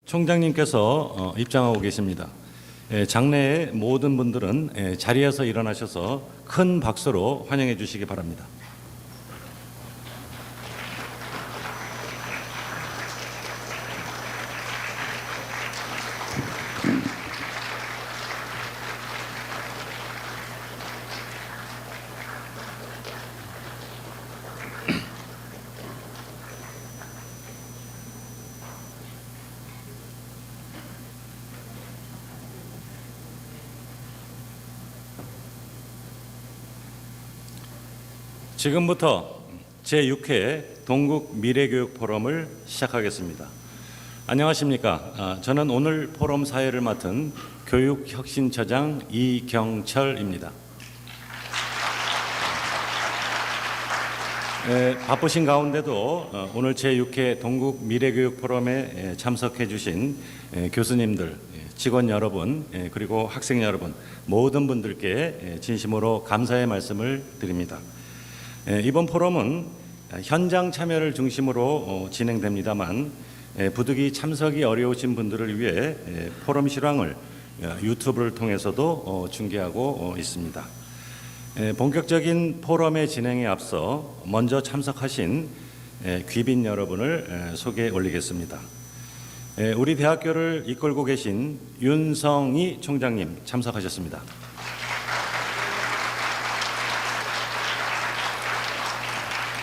총장님께서 입장하고 계십니다. 장내의 모든 분들은 자리에서 일어나셔서 큰 박수로 환영해 주시기 바랍니다. 지금부터 제6회 동국 미래교육 포럼을 시작하겠습니다. 안녕하십니까. 저는 오늘 포럼 사회를 맡은 교육혁신처장 이경철입니다. 바쁘신 가운데도 오늘 제6회 동국 미래교육 포럼에 참석해 주신 교수님들, 직원 여러분, 그리고 학생 여러분, 모든 분들께 진심으로 감사의 말씀을 드립니다. 이번 포럼은 현장 참여를 중심으로 진행됩니다만 부득이 참석이 어려우신 분들을 위해 포럼 실황을 유튜브를 통해서도 중계하고 있습니다. 본격적인 포럼의 진행에 앞서 먼저 참석하신 귀빈 여러분을 소개해 올리겠습니다. 우리 대학교를 이끌고 계신 윤성희 총장님 참석하셨습니다.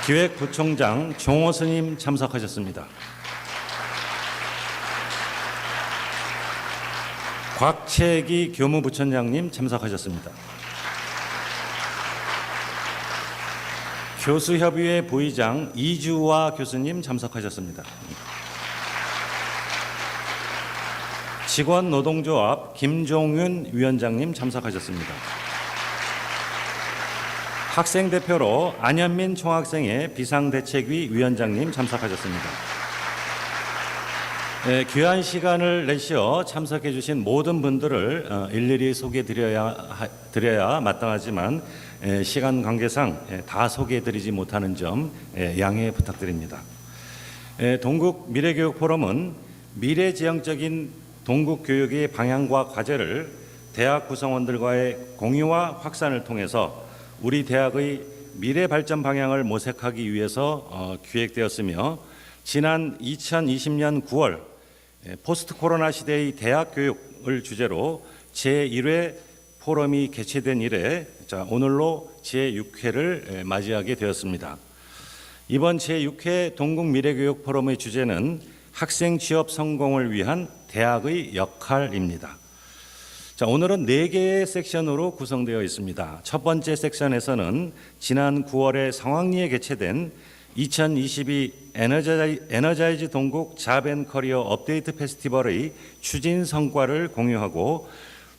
기획부총장 종호 스님 참석하셨습니다. 곽채기 교무부총장님 참석하셨습니다. 교수협의회 부의장 이주화 교수님 참석하셨습니다. 직원노동조합 김종윤 위원장님 참석하셨습니다. 학생대표로 안현민 총학생회 비상대책위 위원장님 참석하셨습니다. 귀한 시간을 내시어 참석해 주신 모든 분들을 일일이 소개드려야 마땅하지만 시간 관계상 다 소개해드리지 못하는 점 양해 부탁드립니다. 동국 미래교육 포럼은 미래지향적인 동국 교육의 방향과 과제를 대학 구성원들과의 공유와 확산을 통해서 우리 대학의 미래 발전 방향을 모색하기 위해서 기획되었으며 지난 2020년 9월 포스트 코로나 시대의 대학 교육을 주제로 제1회 포럼이 개최된 이래 오늘로 제6회를 맞이하게 되었습니다. 이번 제6회 동국 미래교육 포럼의 주제는 학생 취업 성공을 위한 대학의 역할입니다. 오늘은 4개의 섹션으로 구성되어 있습니다. 첫 번째 섹션에서는 지난 9월에 성황리에 개최된 2022 에너자이즈 동국 잡앤커리어 업데이트 페스티벌의 추진 성과를 공유하고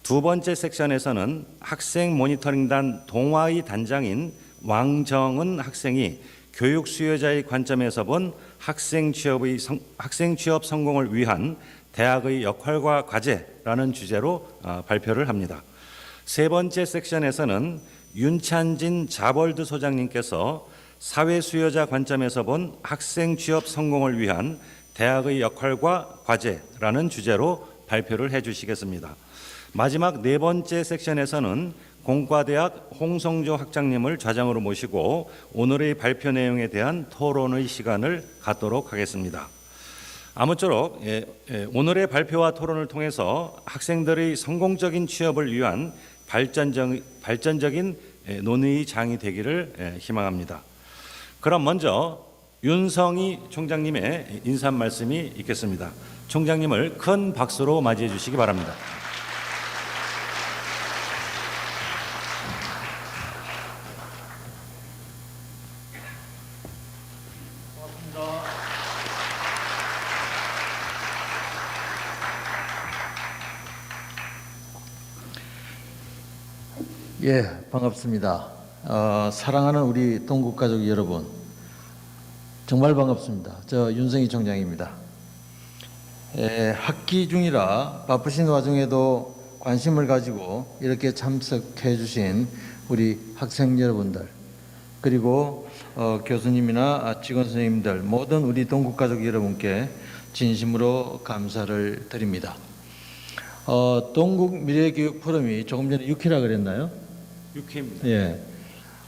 두 번째 섹션에서는 학생 모니터링단 동아의 단장인 왕정은 학생이 교육 수요자의 관점에서 본 학생 취업 성공을 위한 대학의 역할과 과제라는 주제로 발표를 합니다. 세 번째 섹션에서는 윤찬진 자벌드 소장님께서 사회 수요자 관점에서 본 학생 취업 성공을 위한 대학의 역할과 과제라는 주제로 발표를 해주시겠습니다. 마지막 네 번째 섹션에서는 공과대학 홍성조 학장님을 좌장으로 모시고 오늘의 발표 내용에 대한 토론의 시간을 갖도록 하겠습니다. 아무쪼록 오늘의 발표와 토론을 통해서 학생들의 성공적인 취업을 위한 발전적인 논의의 장이 되기를 희망합니다. 그럼 먼저 윤성희 총장님의 인사 말씀이 있겠습니다. 총장님을 큰 박수로 맞이해 주시기 바랍니다. 예, 반갑습니다. 사랑하는 우리 동국가족 여러분, 정말 반갑습니다. 저 윤성희 총장입니다. 학기 중이라 바쁘신 와중에도 관심을 가지고 이렇게 참석해 주신 우리 학생 여러분들, 그리고 교수님이나 직원 선생님들, 모든 우리 동국가족 여러분께 진심으로 감사를 드립니다. 동국 미래교육 포럼이 조금 전에 6회라 그랬나요? 6회입니다. 예.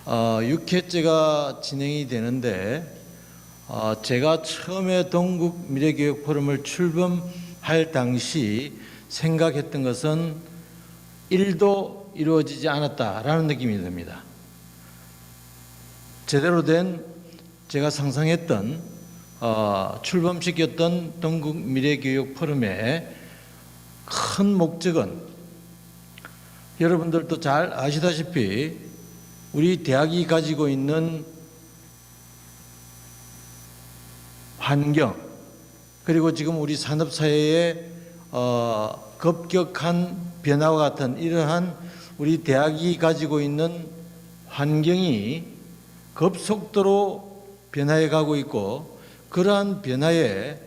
6회째가 진행이 되는데 제가 처음에 동국 미래교육 포럼을 출범할 당시 생각했던 것은 1도 이루어지지 않았다라는 느낌이 듭니다. 제대로 된 제가 상상했던 출범시켰던 동국 미래교육 포럼의 큰 목적은 여러분들도 잘 아시다시피 우리 대학이 가지고 있는 환경 그리고 지금 우리 산업사회의 급격한 변화와 같은 이러한 우리 대학이 가지고 있는 환경이 급속도로 변화해 가고 있고 그러한 변화에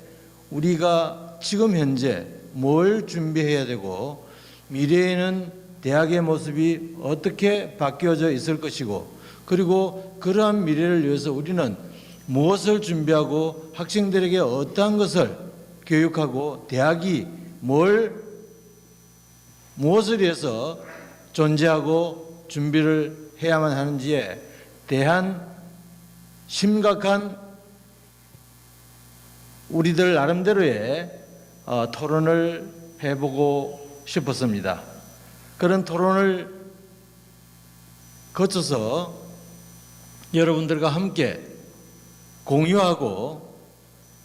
우리가 지금 현재 뭘 준비해야 되고 미래에는 대학의 모습이 어떻게 바뀌어져 있을 것이고 그리고 그러한 미래를 위해서 우리는 무엇을 준비하고 학생들에게 어떠한 것을 교육하고 대학이 무엇을 위해서 존재하고 준비를 해야만 하는지에 대한 심각한 우리들 나름대로의 토론을 해보고 싶었습니다. 그런 토론을 거쳐서 여러분들과 함께 공유하고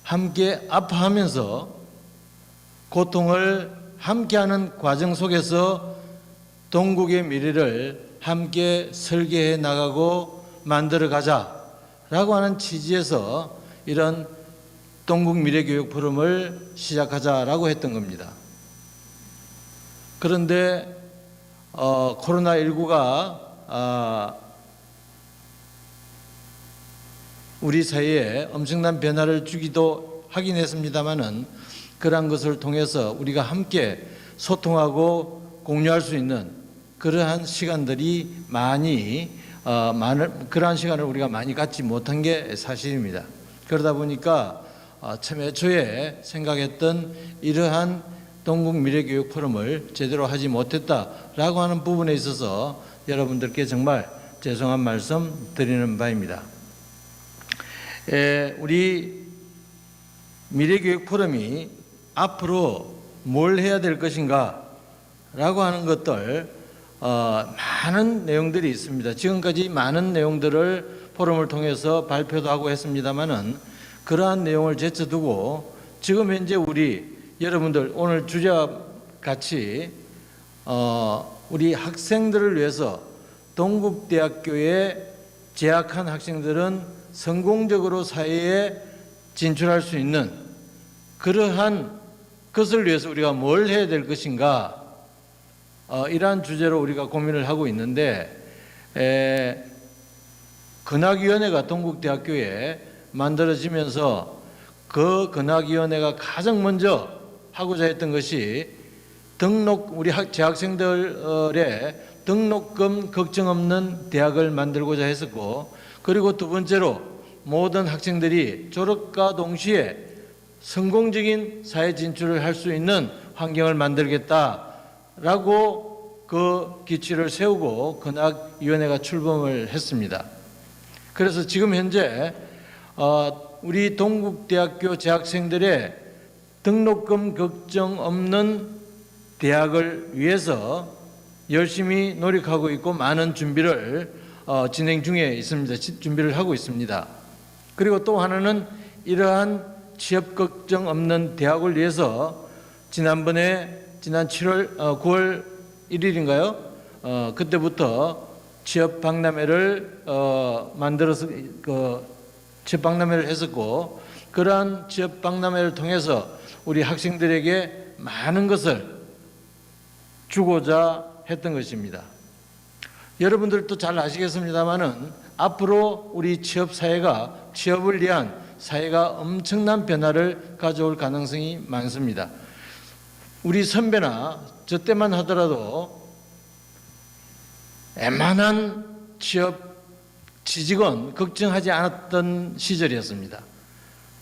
함께 아파하면서 고통을 함께하는 과정 속에서 동국의 미래를 함께 설계해 나가고 만들어 가자라고 하는 취지에서 이런 동국 미래교육 포럼을 시작하자라고 했던 겁니다. 그런데 코로나19가 우리 사회에 엄청난 변화를 주기도 하긴 했습니다마는 그러한 것을 통해서 우리가 함께 소통하고 공유할 수 있는 그러한 시간들이 그러한 시간을 우리가 많이 갖지 못한 게 사실입니다. 그러다 보니까 처음 애초에 생각했던 이러한 동국 미래교육 포럼을 제대로 하지 못했다라고 하는 부분에 있어서 여러분들께 정말 죄송한 말씀 드리는 바입니다. 우리 미래교육 포럼이 앞으로 뭘 해야 될 것인가 라고 하는 것들 많은 내용들이 있습니다. 지금까지 많은 내용들을 포럼을 통해서 발표도 하고 했습니다마는 그러한 내용을 제쳐두고 지금 현재 우리 여러분들 오늘 주제와 같이 우리 학생들을 위해서 동국대학교에 재학한 학생들은 성공적으로 사회에 진출할 수 있는 그러한 것을 위해서 우리가 뭘 해야 될 것인가 이러한 주제로 우리가 고민을 하고 있는데 근학위원회가 동국대학교에 만들어지면서 그 근학위원회가 가장 먼저 하고자 했던 것이 우리 재학생들의 등록금 걱정 없는 대학을 만들고자 했었고 그리고 두 번째로 모든 학생들이 졸업과 동시에 성공적인 사회 진출을 할 수 있는 환경을 만들겠다라고 그 기치를 세우고 근학위원회가 출범을 했습니다. 그래서 지금 현재 우리 동국대학교 재학생들의 등록금 걱정 없는 대학을 위해서 열심히 노력하고 있고 많은 준비를 진행 중에 있습니다. 준비를 하고 있습니다. 그리고 또 하나는 이러한 취업 걱정 없는 대학을 위해서 지난 9월 1일인가요? 그때부터 취업 박람회를 만들어서 취업 박람회를 했었고 그러한 취업 박람회를 통해서 우리 학생들에게 많은 것을 주고자 했던 것입니다. 여러분들도 잘 아시겠습니다마는 앞으로 우리 취업을 위한 사회가 엄청난 변화를 가져올 가능성이 많습니다. 우리 선배나 저 때만 하더라도 웬만한 취직은 걱정하지 않았던 시절이었습니다.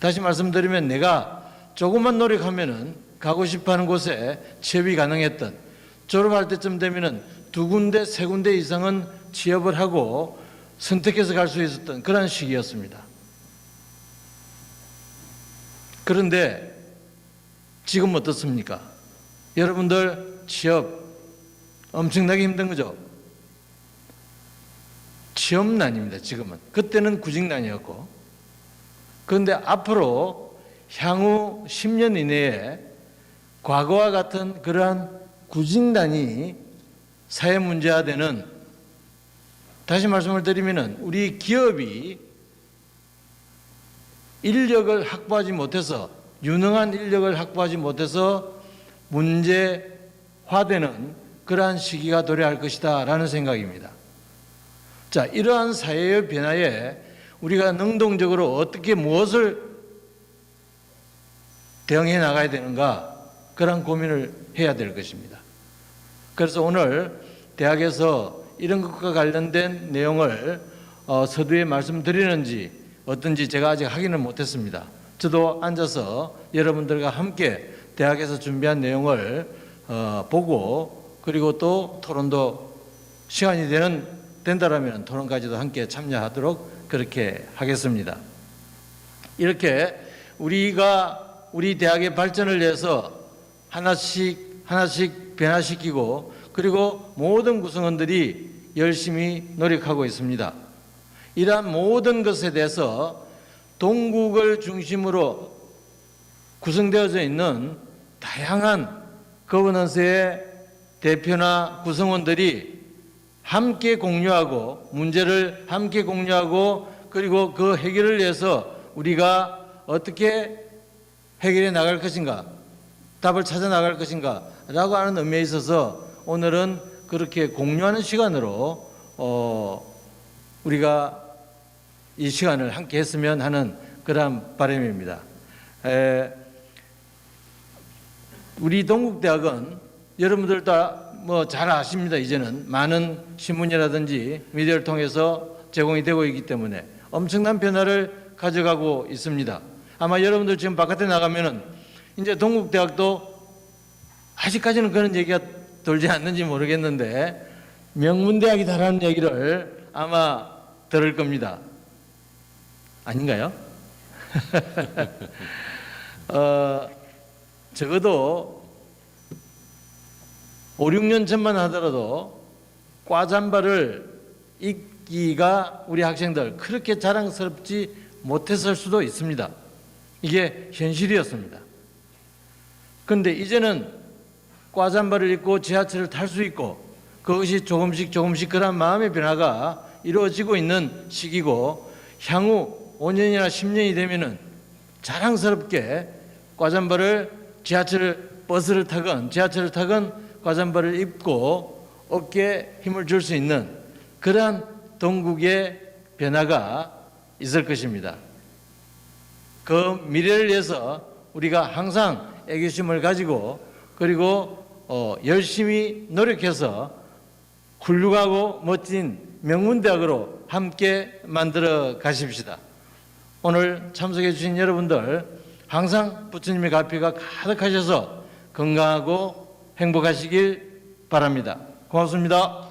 다시 말씀드리면 내가 조금만 노력하면은 가고 싶어하는 곳에 취업이 가능했던, 졸업할 때쯤 되면은 2군데, 3군데 이상은 취업을 하고 선택해서 갈 수 있었던 그런 시기였습니다. 그런데 지금 어떻습니까? 여러분들 취업 엄청나게 힘든 거죠? 취업난입니다, 지금은. 그때는 구직난이었고. 그런데 앞으로 향후 10년 이내에 과거와 같은 그러한 구직난이 사회 문제화되는, 다시 말씀을 드리면은 우리 기업이 인력을 확보하지 못해서, 유능한 인력을 확보하지 못해서 문제화되는 그러한 시기가 도래할 것이다 라는 생각입니다. 자, 이러한 사회의 변화에 우리가 능동적으로 어떻게 무엇을 대응해 나가야 되는가, 그런 고민을 해야 될 것입니다. 그래서 오늘 대학에서 이런 것과 관련된 내용을 서두에 말씀드리는지 어떤지 제가 아직 확인을 못했습니다. 저도 앉아서 여러분들과 함께 대학에서 준비한 내용을 보고, 그리고 또 토론도 시간이 된다라면 토론까지도 함께 참여하도록 그렇게 하겠습니다. 이렇게 우리가 우리 대학의 발전을 위해서 하나씩 변화시키고, 그리고 모든 구성원들이 열심히 노력하고 있습니다. 이러한 모든 것에 대해서 동국을 중심으로 구성되어져 있는 다양한 거버넌스의 대표나 구성원들이 함께 공유하고, 문제를 함께 공유하고, 그리고 그 해결을 위해서 우리가 어떻게 해결해 나갈 것인가, 답을 찾아 나갈 것인가 라고 하는 의미에 있어서 오늘은 그렇게 공유하는 시간으로 우리가 이 시간을 함께 했으면 하는 그런 바람입니다. 우리 동국대학은 여러분들 다 뭐 잘 아십니다. 이제는 많은 신문이라든지 미디어를 통해서 제공이 되고 있기 때문에 엄청난 변화를 가져가고 있습니다. 아마 여러분들 지금 바깥에 나가면은 이제 동국대학도 아직까지는 그런 얘기가 돌지 않는지 모르겠는데 명문대학이다라는 얘기를 아마 들을 겁니다. 아닌가요? 적어도 5, 6년 전만 하더라도 과잠바를 입기가 우리 학생들 그렇게 자랑스럽지 못했을 수도 있습니다. 이게 현실이었습니다. 그런데 이제는 과잠바를 입고 지하철을 탈 수 있고, 그것이 조금씩 그런 마음의 변화가 이루어지고 있는 시기고, 향후 5년이나 10년이 되면은 자랑스럽게 과잠바를 버스를 타건 지하철을 타건 과잠바를 입고 어깨에 힘을 줄 수 있는 그러한 동국의 변화가 있을 것입니다. 그 미래를 위해서 우리가 항상 애교심을 가지고, 그리고 열심히 노력해서 훌륭하고 멋진 명문대학으로 함께 만들어 가십시다. 오늘 참석해 주신 여러분들 항상 부처님의 가피가 가득하셔서 건강하고 행복하시길 바랍니다. 고맙습니다.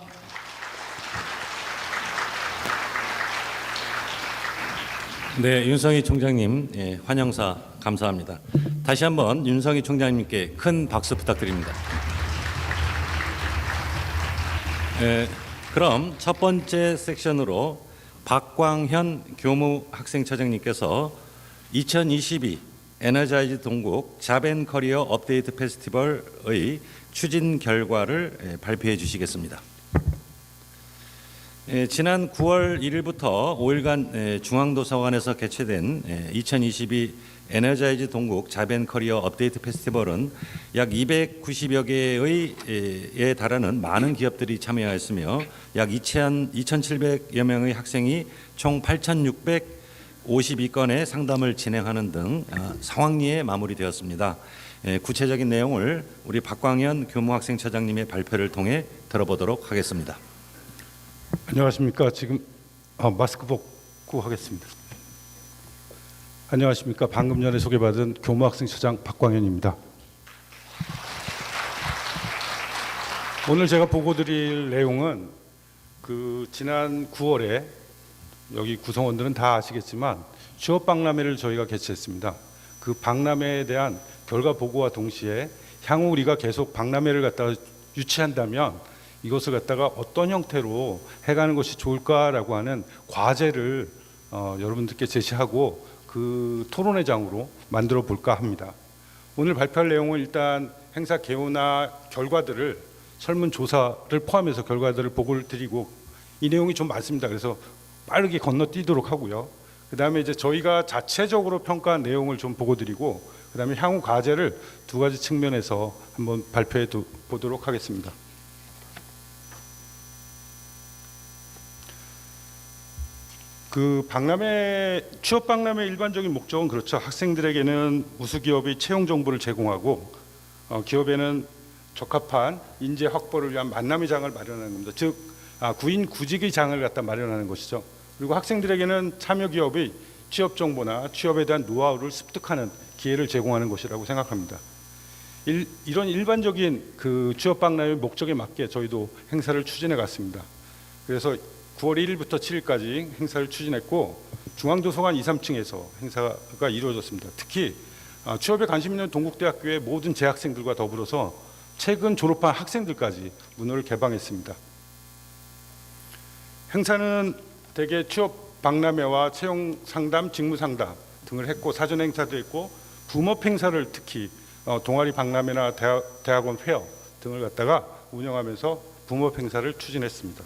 네, 윤성희 총장님 환영사 감사합니다. 다시 한번 윤성희 총장님께 큰 박수 부탁드립니다. 그럼 첫 번째 섹션으로 박광현 교무학생처장님께서 2022 에너자이즈 동국 잡앤커리어 업데이트 페스티벌의 추진 결과를 발표해 주시겠습니다. 지난 9월 1일부터 5일간 중앙도서관에서 개최된 2022 에너자이즈 동국 잡앤커리어 업데이트 페스티벌은 약 290여 개에 달하는 많은 기업들이 참여하였으며 약 2,700여 명의 학생이 총 8,652건의 상담을 진행하는 등 성황리에 마무리되었습니다. 구체적인 내용을 우리 박광현 교무학생처장님의 발표를 통해 들어보도록 하겠습니다. 안녕하십니까. 지금 마스크 벗고 하겠습니다. 안녕하십니까. 방금 전에 소개받은 교무학생처장 박광현입니다. 오늘 제가 보고드릴 내용은 지난 9월에 여기 구성원들은 다 아시겠지만 취업 박람회를 저희가 개최했습니다. 그 박람회에 대한 결과 보고와 동시에 향후 우리가 계속 박람회를 갖다가 유치한다면 이것을 갖다가 어떤 형태로 해가는 것이 좋을까라고 하는 과제를 여러분들께 제시하고 그 토론회장으로 만들어 볼까 합니다. 오늘 발표할 내용은 일단 행사 개요나 결과들을 설문조사를 포함해서 결과들을 보고를 드리고 이 내용이 좀 많습니다. 그래서 빠르게 건너뛰도록 하고요. 그 다음에 이제 저희가 자체적으로 평가한 내용을 좀 보고 드리고 그 다음에 향후 과제를 두 가지 측면에서 한번 발표해 보도록 하겠습니다. 취업 박람회 일반적인 목적은 그렇죠. 학생들에게는 우수기업의 채용 정보를 제공하고 기업에는 적합한 인재 확보를 위한 만남의 장을 마련하는 겁니다. 즉 구인 구직의 장을 갖다 마련하는 것이죠. 그리고 학생들에게는 참여 기업의 취업 정보나 취업에 대한 노하우를 습득하는 기회를 제공하는 것이라고 생각합니다. 이런 일반적인 취업 박람회 목적에 맞게 저희도 행사를 추진해 갔습니다. 그래서 9월 1일부터 7일까지 행사를 추진했고 중앙도서관 2, 3층에서 행사가 이루어졌습니다. 특히 취업에 관심 있는 동국대학교의 모든 재학생들과 더불어서 최근 졸업한 학생들까지 문호를 개방했습니다. 행사는 대개 취업 박람회와 채용 상담, 직무 상담 등을 했고 사전 행사도 했고 붐업 행사를 특히 동아리 박람회나 대학원 페어 등을 갖다가 운영하면서 붐업 행사를 추진했습니다.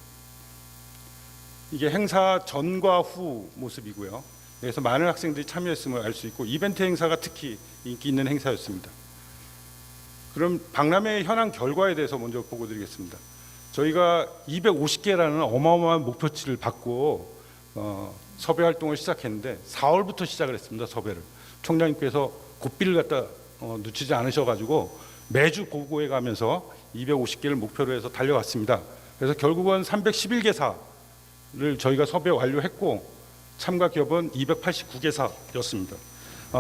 이게 행사 전과 후 모습이고요. 그래서 많은 학생들이 참여했음을 알 수 있고 이벤트 행사가 특히 인기 있는 행사였습니다. 그럼 박람회의 현황 결과에 대해서 먼저 보고 드리겠습니다. 저희가 250개라는 어마어마한 목표치를 받고 섭외 활동을 시작했는데 4월부터 시작을 했습니다. 섭외를. 총장님께서 고삐를 갖다 놓치지 않으셔가지고 매주 보고해 가면서 250개를 목표로 해서 달려왔습니다. 그래서 결국은 311개사를 저희가 섭외 완료했고 참가 기업은 289개사였습니다.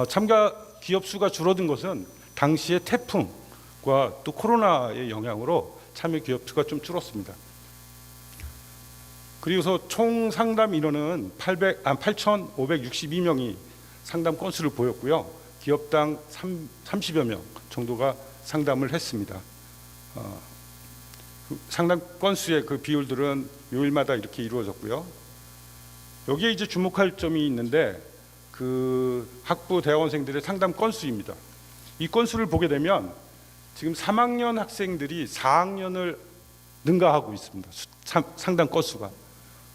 참가 기업 수가 줄어든 것은 당시의 태풍과 또 코로나의 영향으로 참여 기업 수가 좀 줄었습니다. 그리고서 총 상담 인원은 8,562명이 상담 건수를 보였고요. 기업당 30여 명 정도가 상담을 했습니다. 상담 건수의 그 비율들은 요일마다 이렇게 이루어졌고요. 여기에 이제 주목할 점이 있는데 학부 대학원생들의 상담 건수입니다. 이 건수를 보게 되면 지금 3학년 학생들이 4학년을 능가하고 있습니다. 상담 건수가.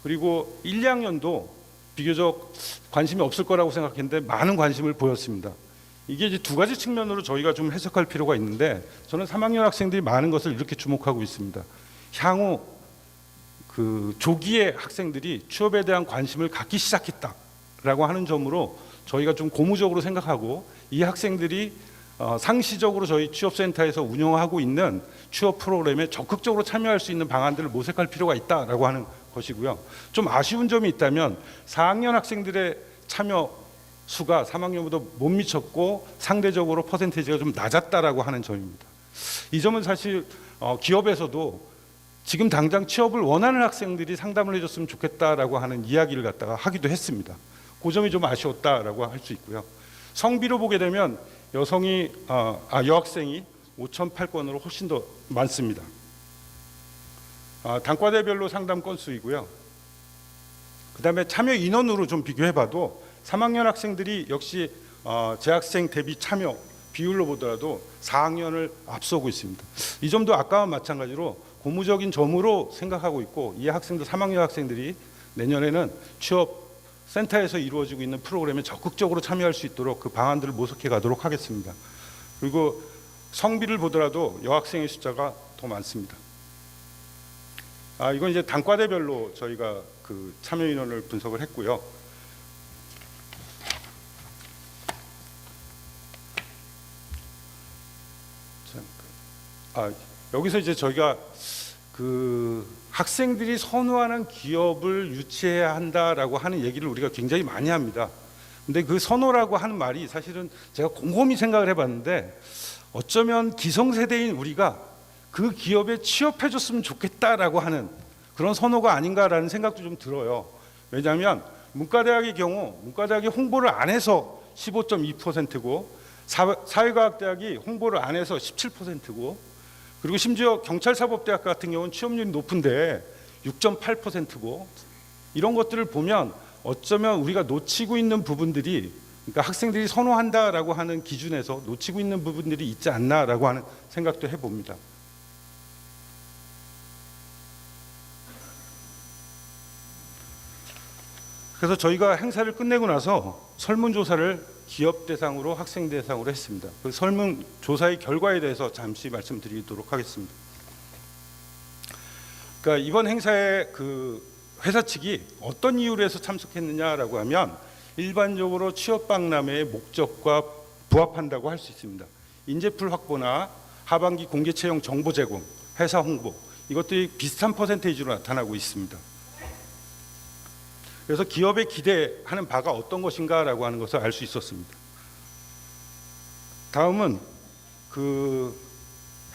그리고 1, 2학년도 비교적 관심이 없을 거라고 생각했는데 많은 관심을 보였습니다. 이게 이제 두 가지 측면으로 저희가 좀 해석할 필요가 있는데 저는 3학년 학생들이 많은 것을 이렇게 주목하고 있습니다. 향후 조기에 학생들이 취업에 대한 관심을 갖기 시작했다라고 하는 점으로 저희가 좀 고무적으로 생각하고 이 학생들이 상시적으로 저희 취업센터에서 운영하고 있는 취업 프로그램에 적극적으로 참여할 수 있는 방안들을 모색할 필요가 있다라고 하는 것이고요. 좀 아쉬운 점이 있다면 4학년 학생들의 참여 수가 3학년보다 못 미쳤고 상대적으로 퍼센테이지가 좀 낮았다라고 하는 점입니다. 이 점은 사실 기업에서도 지금 당장 취업을 원하는 학생들이 상담을 해줬으면 좋겠다라고 하는 이야기를 갖다가 하기도 했습니다. 그 점이 좀 아쉬웠다라고 할 수 있고요. 성비로 보게 되면 여학생이 5,008건으로 훨씬 더 많습니다. 단과대별로 상담 건수이고요. 그 다음에 참여 인원으로 좀 비교해봐도 3학년 학생들이 역시 재학생 대비 참여 비율로 보더라도 4학년을 앞서고 있습니다. 이 점도 아까와 마찬가지로 고무적인 점으로 생각하고 있고 이 학생들 3학년 학생들이 내년에는 취업 센터에서 이루어지고 있는 프로그램에 적극적으로 참여할 수 있도록 그 방안들을 모색해 가도록 하겠습니다. 그리고 성비를 보더라도 여학생의 숫자가 더 많습니다. 이건 이제 단과대별로 저희가 참여 인원을 분석을 했고요. 여기서 이제 저희가 학생들이 선호하는 기업을 유치해야 한다라고 하는 얘기를 우리가 굉장히 많이 합니다. 근데 그 선호라고 하는 말이 사실은 제가 곰곰이 생각을 해봤는데 어쩌면 기성세대인 우리가 그 기업에 취업해줬으면 좋겠다라고 하는 그런 선호가 아닌가라는 생각도 좀 들어요. 왜냐하면 문과대학의 경우 문과대학이 홍보를 안 해서 15.2%고 사회과학대학이 홍보를 안 해서 17%고 그리고 심지어 경찰사법대학 같은 경우는 취업률이 높은데 6.8%고 이런 것들을 보면 어쩌면 우리가 놓치고 있는 부분들이 그러니까 학생들이 선호한다라고 하는 기준에서 놓치고 있는 부분들이 있지 않나라고 하는 생각도 해봅니다. 그래서 저희가 행사를 끝내고 나서 설문조사를 기업 대상으로 학생 대상으로 했습니다. 그 설문조사의 결과에 대해서 잠시 말씀드리도록 하겠습니다. 그러니까 이번 행사에 그 회사 측이 어떤 이유로 해서 참석했느냐라고 하면 일반적으로 취업 박람회의 목적과 부합한다고 할 수 있습니다. 인재풀 확보나 하반기 공개 채용 정보 제공, 회사 홍보 이것들이 비슷한 퍼센테이지로 나타나고 있습니다. 그래서 기업에 기대하는 바가 어떤 것인가라고 하는 것을 알 수 있었습니다. 다음은 그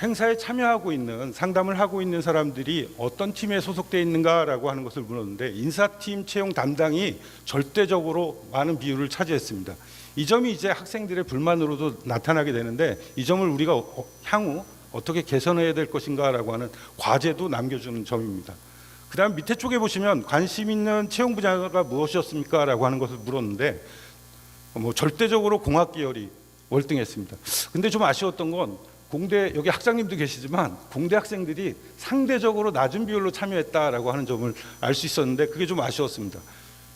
행사에 참여하고 있는 상담을 하고 있는 사람들이 어떤 팀에 소속되어 있는가라고 하는 것을 물었는데 인사팀 채용 담당이 절대적으로 많은 비율을 차지했습니다. 이 점이 이제 학생들의 불만으로도 나타나게 되는데 이 점을 우리가 향후 어떻게 개선해야 될 것인가라고 하는 과제도 남겨주는 점입니다. 그 다음 밑에 쪽에 보시면 관심 있는 채용 분야가 무엇이었습니까? 라고 하는 것을 물었는데 절대적으로 공학 계열이 월등했습니다. 근데 좀 아쉬웠던 건 공대 여기 학장님도 계시지만 공대 학생들이 상대적으로 낮은 비율로 참여했다라고 하는 점을 알 수 있었는데 그게 좀 아쉬웠습니다.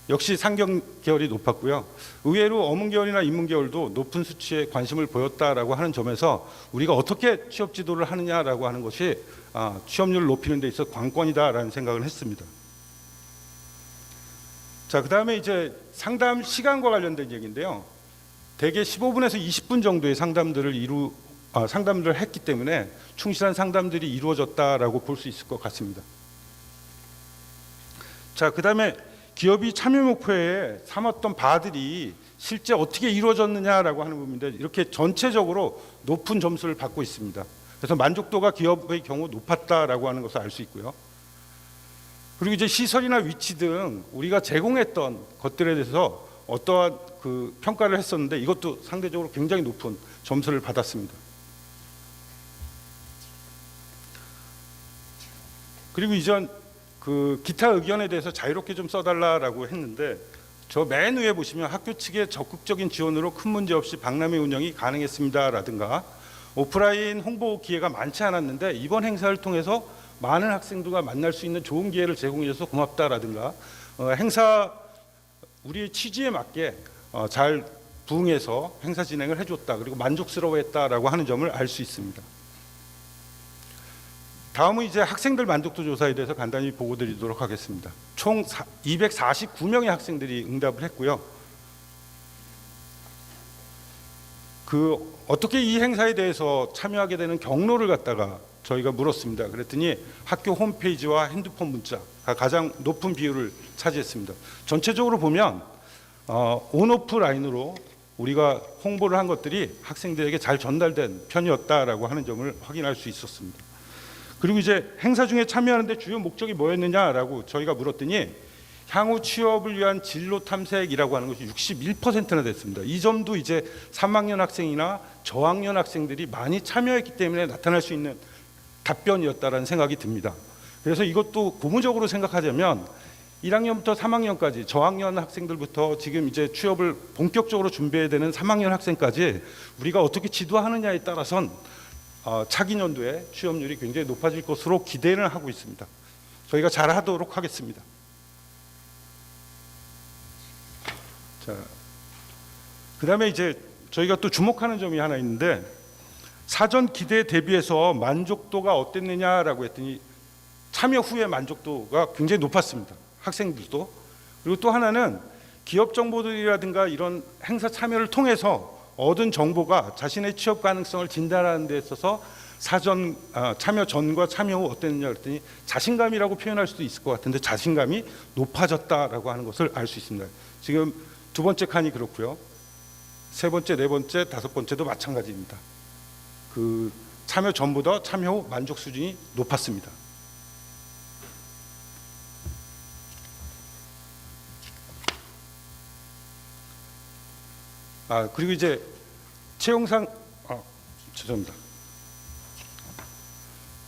역시 상경 계열이 높았고요. 의외로 어문 계열이나 인문 계열도 높은 수치에 관심을 보였다라고 하는 점에서 우리가 어떻게 취업 지도를 하느냐라고 하는 것이 취업률을 높이는 데 있어 관건이다라는 생각을 했습니다. 자, 그다음에 이제 상담 시간과 관련된 얘기인데요. 대개 15분에서 20분 정도의 상담들을 했기 때문에 충실한 상담들이 이루어졌다라고 볼 수 있을 것 같습니다. 자, 그다음에 기업이 참여 목표에 삼았던 바들이 실제 어떻게 이루어졌느냐라고 하는 부분인데 이렇게 전체적으로 높은 점수를 받고 있습니다. 그래서 만족도가 기업의 경우 높았다라고 하는 것을 알 수 있고요. 그리고 이제 시설이나 위치 등 우리가 제공했던 것들에 대해서 어떠한 그 평가를 했었는데 이것도 상대적으로 굉장히 높은 점수를 받았습니다. 그리고 이전 그 기타 의견에 대해서 자유롭게 좀 써달라라고 했는데 저 맨 위에 보시면 학교 측의 적극적인 지원으로 큰 문제 없이 박람회 운영이 가능했습니다라든가 오프라인 홍보 기회가 많지 않았는데 이번 행사를 통해서 많은 학생들과 만날 수 있는 좋은 기회를 제공해줘서 고맙다라든가 행사 우리 취지에 맞게 잘 부응해서 행사 진행을 해줬다 그리고 만족스러워했다라고 하는 점을 알 수 있습니다. 다음은 이제 학생들 만족도 조사에 대해서 간단히 보고드리도록 하겠습니다. 총 249명의 학생들이 응답을 했고요. 어떻게 이 행사에 대해서 참여하게 되는 경로를 갖다가 저희가 물었습니다. 그랬더니 학교 홈페이지와 핸드폰 문자가 가장 높은 비율을 차지했습니다. 전체적으로 보면 온오프라인으로 우리가 홍보를 한 것들이 학생들에게 잘 전달된 편이었다라고 하는 점을 확인할 수 있었습니다. 그리고 이제 행사 중에 참여하는데 주요 목적이 뭐였느냐라고 저희가 물었더니 향후 취업을 위한 진로 탐색이라고 하는 것이 61%나 됐습니다. 이 점도 이제 3학년 학생이나 저학년 학생들이 많이 참여했기 때문에 나타날 수 있는 답변이었다라는 생각이 듭니다. 그래서 이것도 고무적으로 생각하자면 1학년부터 3학년까지 저학년 학생들부터 지금 이제 취업을 본격적으로 준비해야 되는 3학년 학생까지 우리가 어떻게 지도하느냐에 따라선 차기 년도에 취업률이 굉장히 높아질 것으로 기대를 하고 있습니다. 저희가 잘하도록 하겠습니다. 자, 그다음에 이제 저희가 또 주목하는 점이 하나 있는데 사전 기대에 대비해서 만족도가 어땠느냐라고 했더니 참여 후의 만족도가 굉장히 높았습니다. 학생들도. 그리고 또 하나는 기업 정보들이라든가 이런 행사 참여를 통해서 얻은 정보가 자신의 취업 가능성을 진단하는 데 있어서 사전 참여 전과 참여 후 어땠느냐 그랬더니 자신감이라고 표현할 수도 있을 것 같은데 자신감이 높아졌다라고 하는 것을 알 수 있습니다. 지금 두 번째 칸이 그렇고요. 세 번째, 네 번째, 다섯 번째도 마찬가지입니다. 그 참여 전보다 참여 후 만족 수준이 높았습니다. 그리고 이제 채용상 죄송합니다.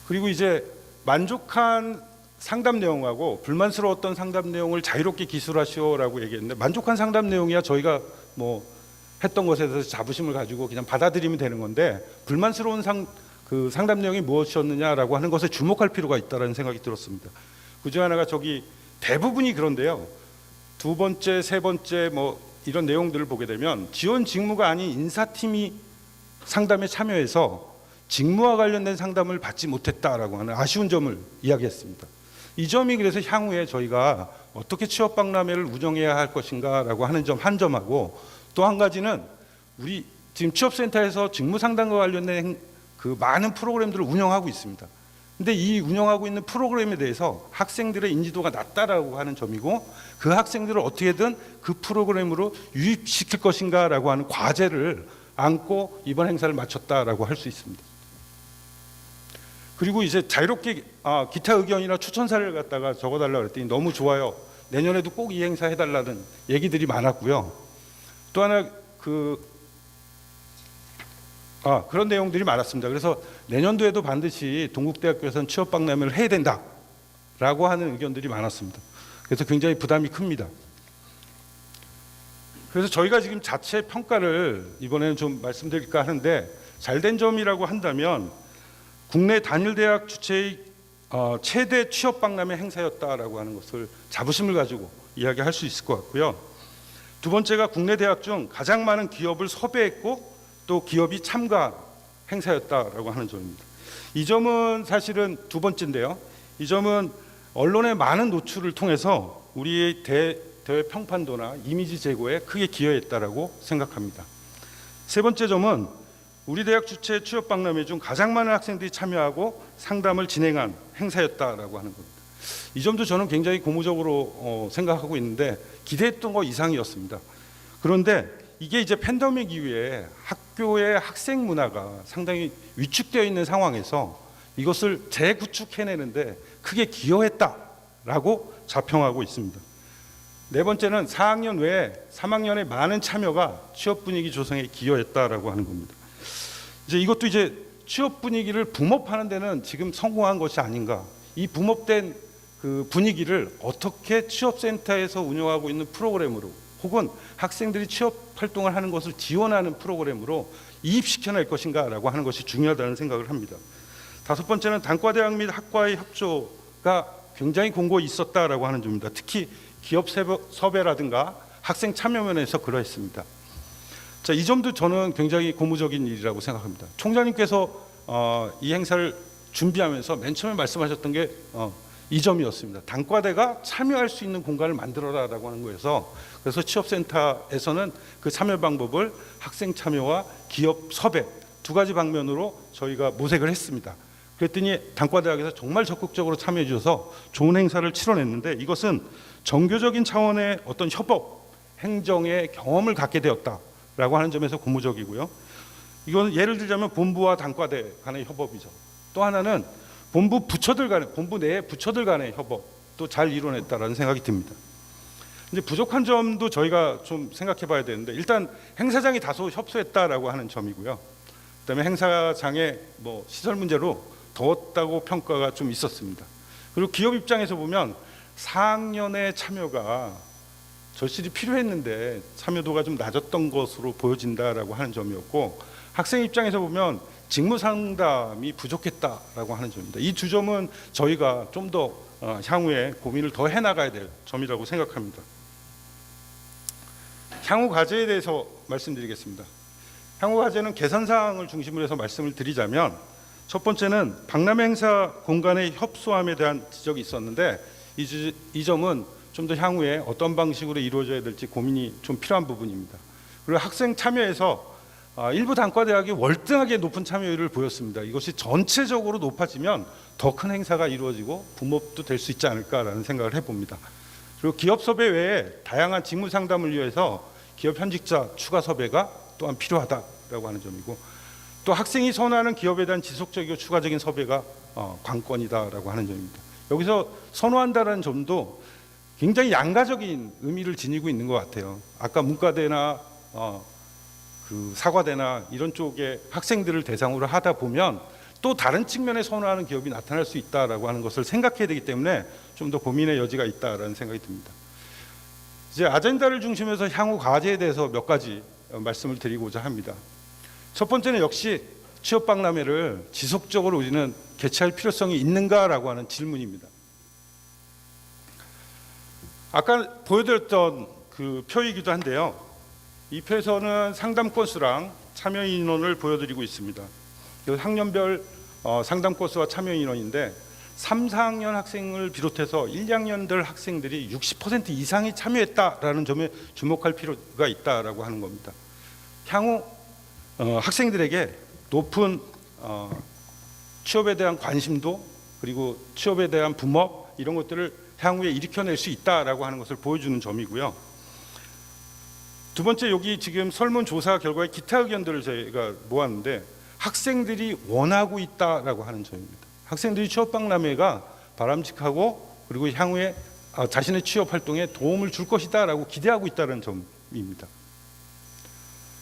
그리고 이제 만족한 상담 내용하고 불만스러웠던 상담 내용을 자유롭게 기술하시오라고 얘기했는데, 만족한 상담 내용이야 저희가 뭐 했던 것에 대해서 자부심을 가지고 그냥 받아들이면 되는 건데, 불만스러운 상담 내용이 무엇이었느냐라고 하는 것에 주목할 필요가 있다는 생각이 들었습니다. 그중 하나가 저기 대부분이 그런데요. 두 번째, 세 번째 뭐 이런 내용들을 보게 되면 지원 직무가 아닌 인사팀이 상담에 참여해서 직무와 관련된 상담을 받지 못했다라고 하는 아쉬운 점을 이야기했습니다. 이 점이 그래서 향후에 저희가 어떻게 취업 박람회를 운영해야 할 것인가라고 하는 점 한 점하고, 또 한 가지는 우리 지금 취업센터에서 직무 상담과 관련된 그 많은 프로그램들을 운영하고 있습니다. 근데 이 운영하고 있는 프로그램에 대해서 학생들의 인지도가 낮다라고 하는 점이고, 그 학생들을 어떻게든 그 프로그램으로 유입시킬 것인가라고 하는 과제를 안고 이번 행사를 마쳤다라고 할 수 있습니다. 그리고 이제 자유롭게 기타 의견이나 추천사를 갖다가 적어달라고 그랬더니 너무 좋아요, 내년에도 꼭 이 행사 해달라는 얘기들이 많았고요. 또 하나 그런 내용들이 많았습니다. 그래서 내년도에도 반드시 동국대학교에서는 취업박람회를 해야 된다라고 하는 의견들이 많았습니다. 그래서 굉장히 부담이 큽니다. 그래서 저희가 지금 자체 평가를 이번에는 좀 말씀드릴까 하는데, 잘된 점이라고 한다면 국내 단일대학 주최의 최대 취업박람회 행사였다라고 하는 것을 자부심을 가지고 이야기할 수 있을 것 같고요. 두 번째가 국내 대학 중 가장 많은 기업을 섭외했고 또 기업이 참가 행사였다라고 하는 점입니다. 이 점은 사실은 두 번째인데요. 이 점은 언론의 많은 노출을 통해서 우리의 대외 평판도나 이미지 제고에 크게 기여했다라고 생각합니다. 세 번째 점은 우리 대학 주최 취업 박람회 중 가장 많은 학생들이 참여하고 상담을 진행한 행사였다라고 하는 겁니다. 이 점도 저는 굉장히 고무적으로 생각하고 있는데, 기대했던 것 이상이었습니다. 그런데 이게 이제 팬데믹 이후에 학교의 학생 문화가 상당히 위축되어 있는 상황에서 이것을 재구축해내는데 크게 기여했다라고 자평하고 있습니다. 네 번째는 4학년 외에 3학년의 많은 참여가 취업 분위기 조성에 기여했다라고 하는 겁니다. 이제 이것도 이제 취업 분위기를 붐업하는 데는 지금 성공한 것이 아닌가. 이 붐업된 그 분위기를 어떻게 취업센터에서 운영하고 있는 프로그램으로, 혹은 학생들이 취업 활동을 하는 것을 지원하는 프로그램으로 이입시켜낼 것인가라고 하는 것이 중요하다는 생각을 합니다. 다섯 번째는 단과대학 및 학과의 협조가 굉장히 공고히 있었다라고 하는 점입니다. 특히 기업 섭외라든가 학생 참여 면에서 그러했습니다. 자, 이 점도 저는 굉장히 고무적인 일이라고 생각합니다. 총장님께서 이 행사를 준비하면서 맨 처음에 말씀하셨던 게 이 점이었습니다. 단과대가 참여할 수 있는 공간을 만들어라라고 하는 거여서, 그래서 취업센터에서는 그 참여 방법을 학생 참여와 기업 섭외 두 가지 방면으로 저희가 모색을 했습니다. 그랬더니 단과대학에서 정말 적극적으로 참여해 주셔서 좋은 행사를 치러냈는데, 이것은 정교적인 차원의 어떤 협업, 행정의 경험을 갖게 되었다라고 하는 점에서 고무적이고요. 이건 예를 들자면 본부와 단과대 간의 협업이죠. 또 하나는 본부 내의 부처들 간의 협업도 잘 이뤄냈다라는 생각이 듭니다. 이제 부족한 점도 저희가 좀 생각해 봐야 되는데, 일단 행사장이 다소 협소했다라고 하는 점이고요. 그다음에 행사장의 뭐 시설 문제로 더웠다고 평가가 좀 있었습니다. 그리고 기업 입장에서 보면 4학년의 참여가 절실히 필요했는데 참여도가 좀 낮았던 것으로 보여진다라고 하는 점이었고, 학생 입장에서 보면 직무 상담이 부족했다라고 하는 점입니다. 이 두 점은 저희가 좀 더 향후에 고민을 더 해나가야 될 점이라고 생각합니다. 향후 과제에 대해서 말씀드리겠습니다. 향후 과제는 개선 사항을 중심으로 해서 말씀을 드리자면, 첫 번째는 박람회 행사 공간의 협소함에 대한 지적이 있었는데, 이 점은 좀 더 향후에 어떤 방식으로 이루어져야 될지 고민이 좀 필요한 부분입니다. 그리고 학생 참여에서 일부 단과대학이 월등하게 높은 참여율을 보였습니다. 이것이 전체적으로 높아지면 더 큰 행사가 이루어지고 붐업도 될 수 있지 않을까라는 생각을 해봅니다. 그리고 기업 섭외 외에 다양한 직무 상담을 위해서 기업 현직자 추가 섭외가 또한 필요하다라고 하는 점이고, 또 학생이 선호하는 기업에 대한 지속적이고 추가적인 섭외가 관건이다라고 하는 점입니다. 여기서 선호한다라는 점도 굉장히 양가적인 의미를 지니고 있는 것 같아요. 아까 문과대나 그 사과대나 이런 쪽에 학생들을 대상으로 하다 보면 또 다른 측면에 선호하는 기업이 나타날 수 있다라고 하는 것을 생각해야 되기 때문에 좀 더 고민의 여지가 있다라는 생각이 듭니다. 이제 아젠다를 중심해서 향후 과제에 대해서 몇 가지 말씀을 드리고자 합니다. 첫 번째는 역시 취업 박람회를 지속적으로 우리는 개최할 필요성이 있는가라고 하는 질문입니다. 아까 보여드렸던 그 표이기도 한데요. 이 표에서는 상담 건수랑 참여 인원을 보여드리고 있습니다. 학년별 상담 건수와 참여 인원인데 3, 4학년 학생을 비롯해서 1, 2학년들 학생들이 60% 이상이 참여했다라는 점에 주목할 필요가 있다라고 하는 겁니다. 향후 학생들에게 높은 취업에 대한 관심도 그리고 취업에 대한 붐업 이런 것들을 향후에 일으켜낼 수 있다라고 하는 것을 보여주는 점이고요. 두 번째, 여기 지금 설문조사 결과의 기타 의견들을 저희가 모았는데 학생들이 원하고 있다라고 하는 점입니다. 학생들이 취업박람회가 바람직하고 그리고 향후에 자신의 취업 활동에 도움을 줄 것이다라고 기대하고 있다는 점입니다.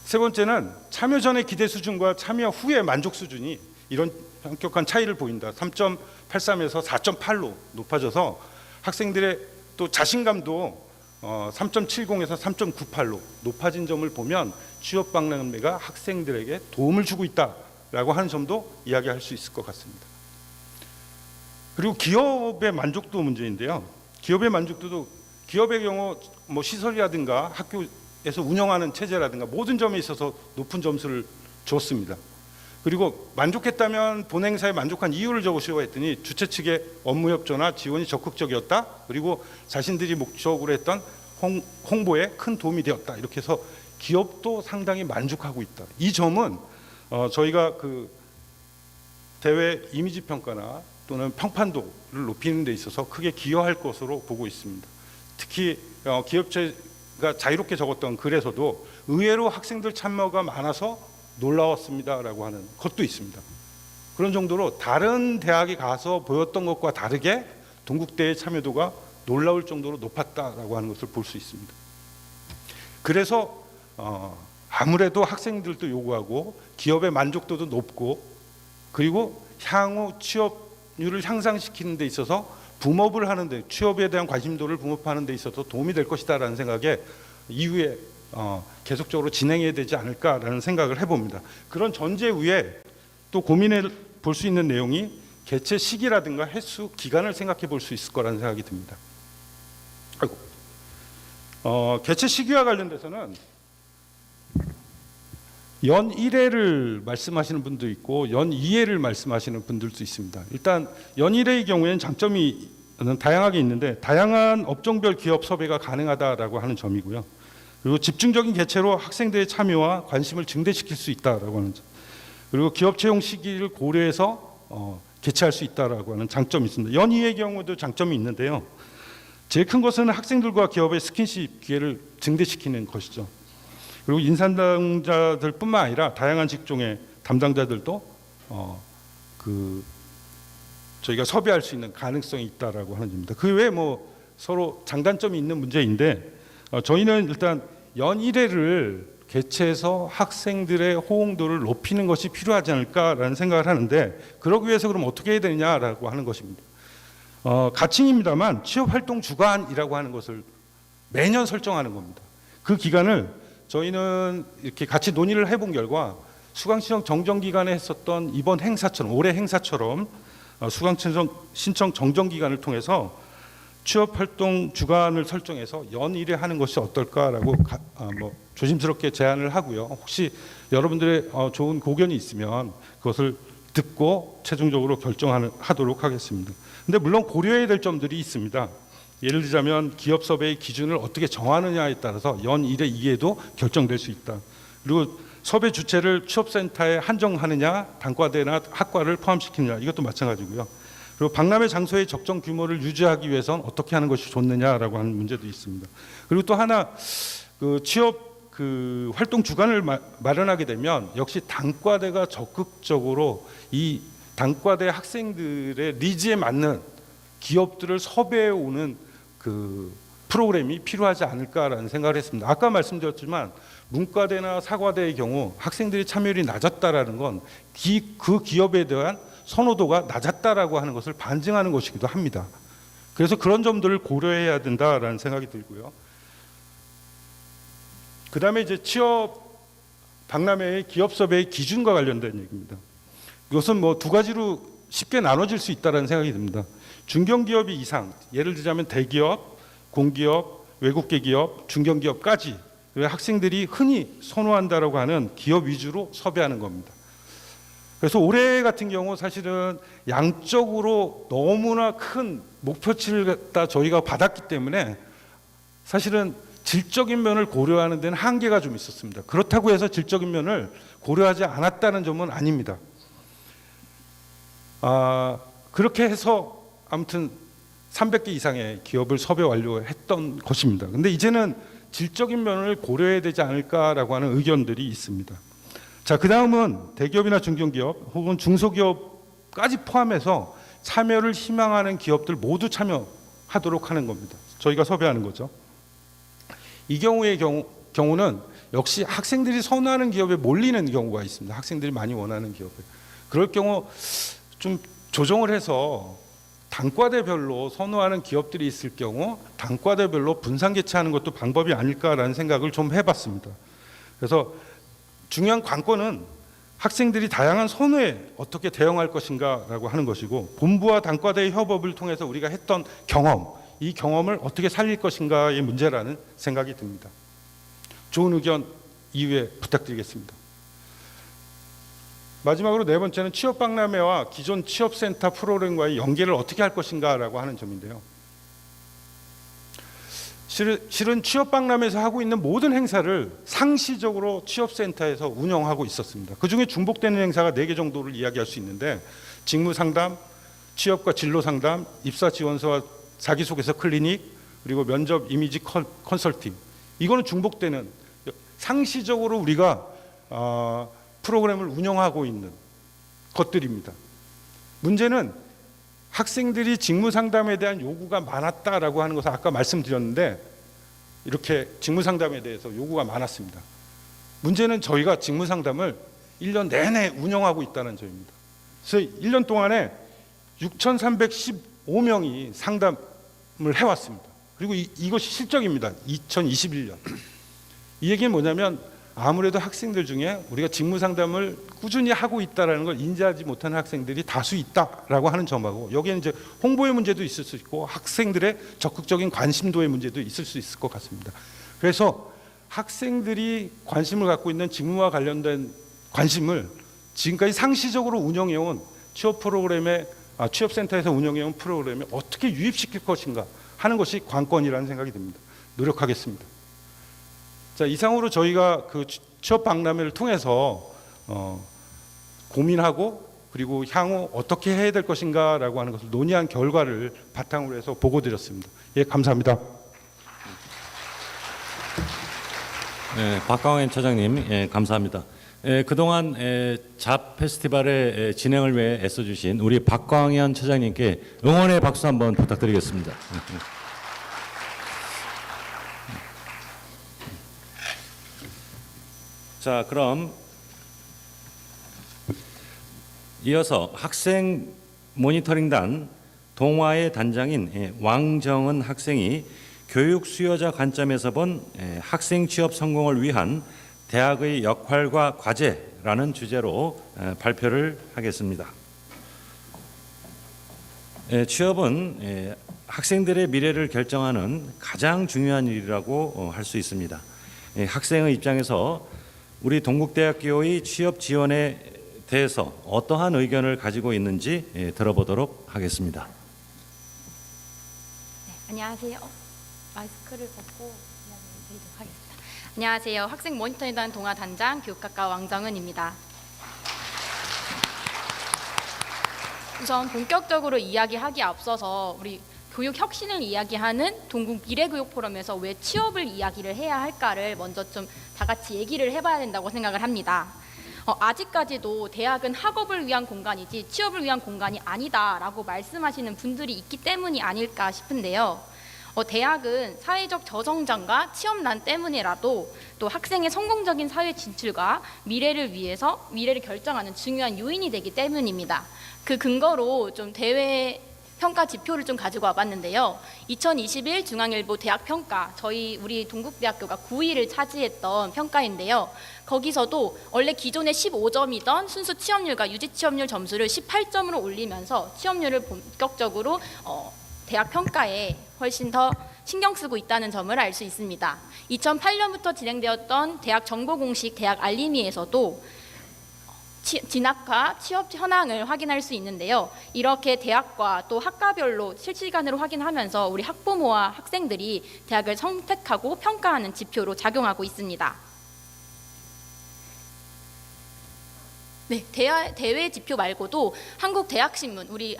세 번째는 참여 전의 기대 수준과 참여 후의 만족 수준이 이런 현격한 차이를 보인다. 3.83에서 4.8로 높아져서 학생들의 또 자신감도 3.70에서 3.98로 높아진 점을 보면 취업 박람회가 학생들에게 도움을 주고 있다라고 하는 점도 이야기할 수 있을 것 같습니다. 그리고 기업의 만족도 문제인데요. 기업의 만족도도 기업의 경우 뭐 시설이라든가 학교에서 운영하는 체제라든가 모든 점에 있어서 높은 점수를 줬습니다. 그리고 만족했다면 본행사에 만족한 이유를 적으시고 했더니 주최 측의 업무 협조나 지원이 적극적이었다. 그리고 자신들이 목적으로 했던 홍보에 큰 도움이 되었다. 이렇게 해서 기업도 상당히 만족하고 있다. 이 점은 저희가 그 대외 이미지 평가나 또는 평판도를 높이는 데 있어서 크게 기여할 것으로 보고 있습니다. 특히 기업체가 자유롭게 적었던 글에서도 의외로 학생들 참여가 많아서 놀라웠습니다라고 하는 것도 있습니다. 그런 정도로 다른 대학에 가서 보였던 것과 다르게 동국대의 참여도가 놀라울 정도로 높았다라고 하는 것을 볼 수 있습니다. 그래서 아무래도 학생들도 요구하고 기업의 만족도도 높고 그리고 향후 취업률을 향상시키는 데 있어서 붐업을 하는데 취업에 대한 관심도를 붐업하는 데 있어서 도움이 될 것이다라는 생각에 이후에 계속적으로 진행해야 되지 않을까라는 생각을 해봅니다. 그런 전제 위에 또 고민해 볼 수 있는 내용이 개최 시기라든가 횟수, 기간을 생각해 볼 수 있을 거라는 생각이 듭니다. 개최 시기와 관련돼서는 연 1회를 말씀하시는 분도 있고 연 2회를 말씀하시는 분들도 있습니다. 일단 연 1회의 경우에는 장점이 다양하게 있는데 다양한 업종별 기업 섭외가 가능하다라고 하는 점이고요. 그리고 집중적인 개최로 학생들의 참여와 관심을 증대시킬 수 있다라고 하는 점. 그리고 기업 채용 시기를 고려해서 개최할 수 있다라고 하는 장점이 있습니다. 연 2의 경우도 장점이 있는데요. 제일 큰 것은 학생들과 기업의 스킨십 기회를 증대시키는 것이죠. 그리고 인사담당자들뿐만 아니라 다양한 직종의 담당자들도 저희가 섭외할 수 있는 가능성이 있다라고 하는 점입니다. 그 외에 뭐 서로 장단점이 있는 문제인데 저희는 일단 연 1회를 개최해서 학생들의 호응도를 높이는 것이 필요하지 않을까라는 생각을 하는데 그러기 위해서 그럼 어떻게 해야 되느냐라고 하는 것입니다. 가칭입니다만 취업활동 주간이라고 하는 것을 매년 설정하는 겁니다. 그 기간을 저희는 이렇게 같이 논의를 해본 결과 수강신청 정정기간에 했었던 이번 행사처럼 올해 행사처럼 수강신청 정정기간을 통해서 취업활동 주간을 설정해서 연 1회 하는 것이 어떨까라고 조심스럽게 제안을 하고요. 혹시 여러분들의 좋은 고견이 있으면 그것을 듣고 최종적으로 결정하도록 하겠습니다. 근데 물론 고려해야 될 점들이 있습니다. 예를 들자면 기업 섭외의 기준을 어떻게 정하느냐에 따라서 연 1회 2회도 결정될 수 있다. 그리고 섭외 주체를 취업센터에 한정하느냐 단과대나 학과를 포함시키느냐 이것도 마찬가지고요. 그리고 박람회 장소의 적정 규모를 유지하기 위해서는 어떻게 하는 것이 좋느냐라고 하는 문제도 있습니다. 그리고 또 하나 취업 그 활동 주간을 마련하게 되면 역시 단과대가 적극적으로 이 단과대 학생들의 니즈에 맞는 기업들을 섭외해 오는 그 프로그램이 필요하지 않을까라는 생각을 했습니다. 아까 말씀드렸지만 문과대나 사과대의 경우 학생들이 참여율이 낮았다라는 건 그 기업에 대한 선호도가 낮았다라고 하는 것을 반증하는 것이기도 합니다. 그래서 그런 점들을 고려해야 된다라는 생각이 들고요. 그다음에 이제 취업 박람회의 기업 섭외의 기준과 관련된 얘기입니다. 이것은 뭐 두 가지로 쉽게 나눠질 수 있다라는 생각이 듭니다. 중견기업이 이상, 예를 들자면 대기업, 공기업, 외국계 기업, 중견기업까지 학생들이 흔히 선호한다라고 하는 기업 위주로 섭외하는 겁니다. 그래서 올해 같은 경우 사실은 양적으로 너무나 큰 목표치를 갖다 저희가 받았기 때문에 사실은 질적인 면을 고려하는 데는 한계가 좀 있었습니다. 그렇다고 해서 질적인 면을 고려하지 않았다는 점은 아닙니다. 그렇게 해서 아무튼 300개 이상의 기업을 섭외 완료했던 것입니다. 근데 이제는 질적인 면을 고려해야 되지 않을까라고 하는 의견들이 있습니다. 자, 그 다음은 대기업이나 중견기업 혹은 중소기업까지 포함해서 참여를 희망하는 기업들 모두 참여하도록 하는 겁니다. 저희가 섭외하는 거죠. 이 경우의 경우는 역시 학생들이 선호하는 기업에 몰리는 경우가 있습니다. 학생들이 많이 원하는 기업에. 그럴 경우 좀 조정을 해서 단과대별로 선호하는 기업들이 있을 경우 단과대별로 분산 개최하는 것도 방법이 아닐까라는 생각을 좀 해봤습니다. 그래서 중요한 관건은 학생들이 다양한 선호에 어떻게 대응할 것인가라고 하는 것이고 본부와 단과대의 협업을 통해서 우리가 했던 경험, 이 경험을 어떻게 살릴 것인가의 문제라는 생각이 듭니다. 좋은 의견 이후에 부탁드리겠습니다. 마지막으로 네 번째는 취업박람회와 기존 취업센터 프로그램과의 연계를 어떻게 할 것인가라고 하는 점인데요. 실은 취업박람회에서 하고 있는 모든 행사를 상시적으로 취업센터에서 운영하고 있었습니다. 그중에 중복되는 행사가 4개 정도를 이야기할 수 있는데 직무상담, 취업과 진로상담, 입사지원서와 자기소개서 클리닉, 그리고 면접 이미지 컨설팅. 이거는 중복되는 상시적으로 우리가 프로그램을 운영하고 있는 것들입니다. 문제는 학생들이 직무상담에 대한 요구가 많았다라고 하는 것을 아까 말씀드렸는데 이렇게 직무상담에 대해서 요구가 많았습니다. 문제는 저희가 직무상담을 1년 내내 운영하고 있다는 점입니다. 그래서 1년 동안에 6,315명이 상담을 해왔습니다. 그리고 이것이 실적입니다. 2021년. 이 얘기는 뭐냐면 아무래도 학생들 중에 우리가 직무상담을 꾸준히 하고 있다는 걸 인지하지 못하는 학생들이 다수 있다라고 하는 점하고 여기에는 이제 홍보의 문제도 있을 수 있고 학생들의 적극적인 관심도의 문제도 있을 수 있을 것 같습니다. 그래서 학생들이 관심을 갖고 있는 직무와 관련된 관심을 지금까지 상시적으로 운영해온 취업센터에서 운영해온 프로그램에 어떻게 유입시킬 것인가 하는 것이 관건이라는 생각이 듭니다. 노력하겠습니다. 자, 이상으로 저희가 그 취업 박람회를 통해서 고민하고 그리고 향후 어떻게 해야 될 것인가라고 하는 것을 논의한 결과를 바탕으로 해서 보고 드렸습니다. 예, 감사합니다. 네, 박광현 차장님, 예, 감사합니다. 그동안 잡 페스티벌의 진행을 위해 애써주신 우리 박광현 차장님께 응원의 박수 한번 부탁드리겠습니다. 자, 그럼 이어서 학생 모니터링단 동아의 단장인 왕정은 학생이 교육 수요자 관점에서 본 학생 취업 성공을 위한 대학의 역할과 과제라는 주제로 발표를 하겠습니다. 취업은 학생들의 미래를 결정하는 가장 중요한 일이라고 할 수 있습니다. 학생의 입장에서 우리 동국대학교의 취업 지원에 대해서 어떠한 의견을 가지고 있는지 들어보도록 하겠습니다. 네, 안녕하세요. 마스크를 벗고 이야기를 드리도록 하겠습니다. 안녕하세요. 학생 모니터링단 동아 단장 교육학과 왕정은입니다. 우선 본격적으로 이야기하기에 앞서서 우리 교육 혁신을 이야기하는 동국 미래교육 포럼에서 왜 취업을 이야기를 해야 할까를 먼저 좀 다 같이 얘기를 해봐야 된다고 생각을 합니다. 아직까지도 대학은 학업을 위한 공간이지 취업을 위한 공간이 아니다라고 말씀하시는 분들이 있기 때문이 아닐까 싶은데요. 대학은 사회적 저성장과 취업난 때문이라도 또 학생의 성공적인 사회 진출과 미래를 결정하는 중요한 요인이 되기 때문입니다. 그 근거로 좀 대외 평가 지표를 좀 가지고 와봤는데요. 2021 중앙일보 대학평가, 우리 동국대학교가 9위를 차지했던 평가인데요. 거기서도 원래 기존에 15점이던 순수 취업률과 유지 취업률 점수를 18점으로 올리면서 취업률을 본격적으로 대학 평가에 훨씬 더 신경 쓰고 있다는 점을 알 수 있습니다. 2008년부터 진행되었던 대학 정보 공식 대학 알림이에서도 진학과 취업 현황을 확인할 수 있는데요. 이렇게 대학과 또 학과별로 실시간으로 확인하면서 우리 학부모와 학생들이 대학을 선택하고 평가하는 지표로 작용하고 있습니다. 네, 대외 지표 말고도 한국대학신문, 우리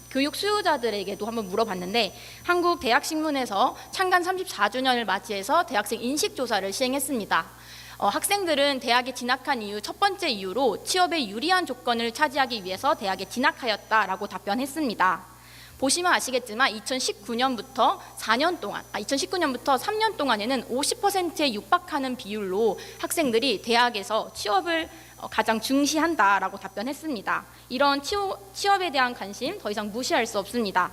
교육 수요자들에게도 한번 물어봤는데 한국대학신문에서 창간 34주년을 맞이해서 대학생 인식조사를 시행했습니다. 학생들은 대학에 진학한 이유 첫 번째 이유로 취업에 유리한 조건을 차지하기 위해서 대학에 진학하였다라고 답변했습니다. 보시면 아시겠지만 2019년부터 3년 동안에는 50%에 육박하는 비율로 학생들이 대학에서 취업을 가장 중시한다라고 답변했습니다. 이런 취업에 대한 관심 더 이상 무시할 수 없습니다.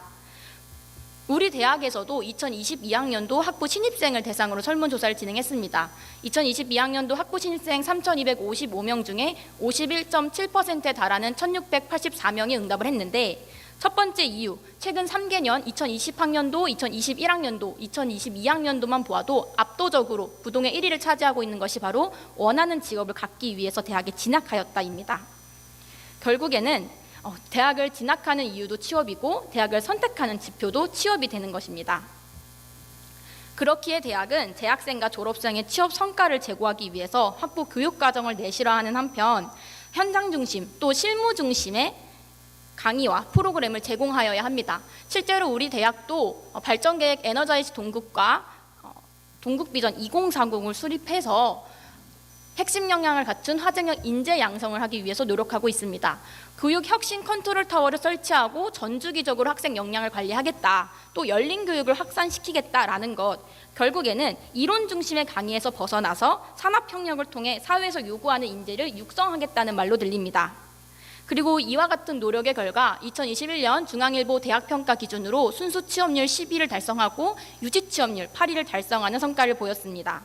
우리 대학에서도 2022학년도 학부 신입생을 대상으로 설문조사를 진행했습니다. 2022학년도 학부 신입생 3,255명 중에 51.7%에 달하는 1,684명이 응답을 했는데 첫 번째 이유, 최근 3개년 2020학년도, 2021학년도, 2022학년도만 보아도 압도적으로 부동의 1위를 차지하고 있는 것이 바로 원하는 직업을 갖기 위해서 대학에 진학하였다입니다. 결국에는 대학을 진학하는 이유도 취업이고 대학을 선택하는 지표도 취업이 되는 것입니다. 그렇기에 대학은 재학생과 졸업생의 취업 성과를 제고하기 위해서 학부 교육과정을 내실화하는 한편 현장 중심 또 실무 중심의 강의와 프로그램을 제공하여야 합니다. 실제로 우리 대학도 발전계획 에너자이즈 동국과 동국비전 2040을 수립해서 핵심 역량을 갖춘 화쟁형 인재 양성을 하기 위해서 노력하고 있습니다. 교육 혁신 컨트롤 타워를 설치하고 전주기적으로 학생 역량을 관리하겠다. 또 열린 교육을 확산시키겠다라는 것. 결국에는 이론 중심의 강의에서 벗어나서 산업 협력을 통해 사회에서 요구하는 인재를 육성하겠다는 말로 들립니다. 그리고 이와 같은 노력의 결과 2021년 중앙일보 대학평가 기준으로 순수 취업률 10위를 달성하고 유지 취업률 8위를 달성하는 성과를 보였습니다.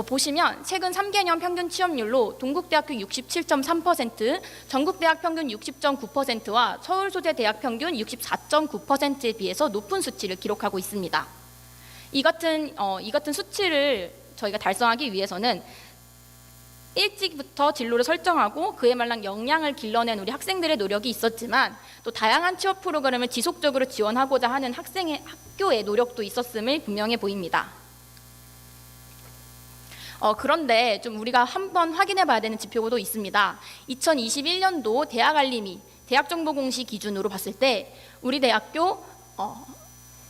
보시면 최근 3개년 평균 취업률로 동국대학교 67.3%, 전국대학 평균 60.9%와 서울소재대학 평균 64.9%에 비해서 높은 수치를 기록하고 있습니다. 이 같은 수치를 저희가 달성하기 위해서는 일찍부터 진로를 설정하고 그에 맞는 역량을 길러낸 우리 학생들의 노력이 있었지만 또 다양한 취업 프로그램을 지속적으로 지원하고자 하는 학교의 노력도 있었음을 분명해 보입니다. 그런데 좀 우리가 한번 확인해 봐야 되는 지표도 있습니다. 2021년도 대학 알림이 대학정보공시 기준으로 봤을 때 우리 대학교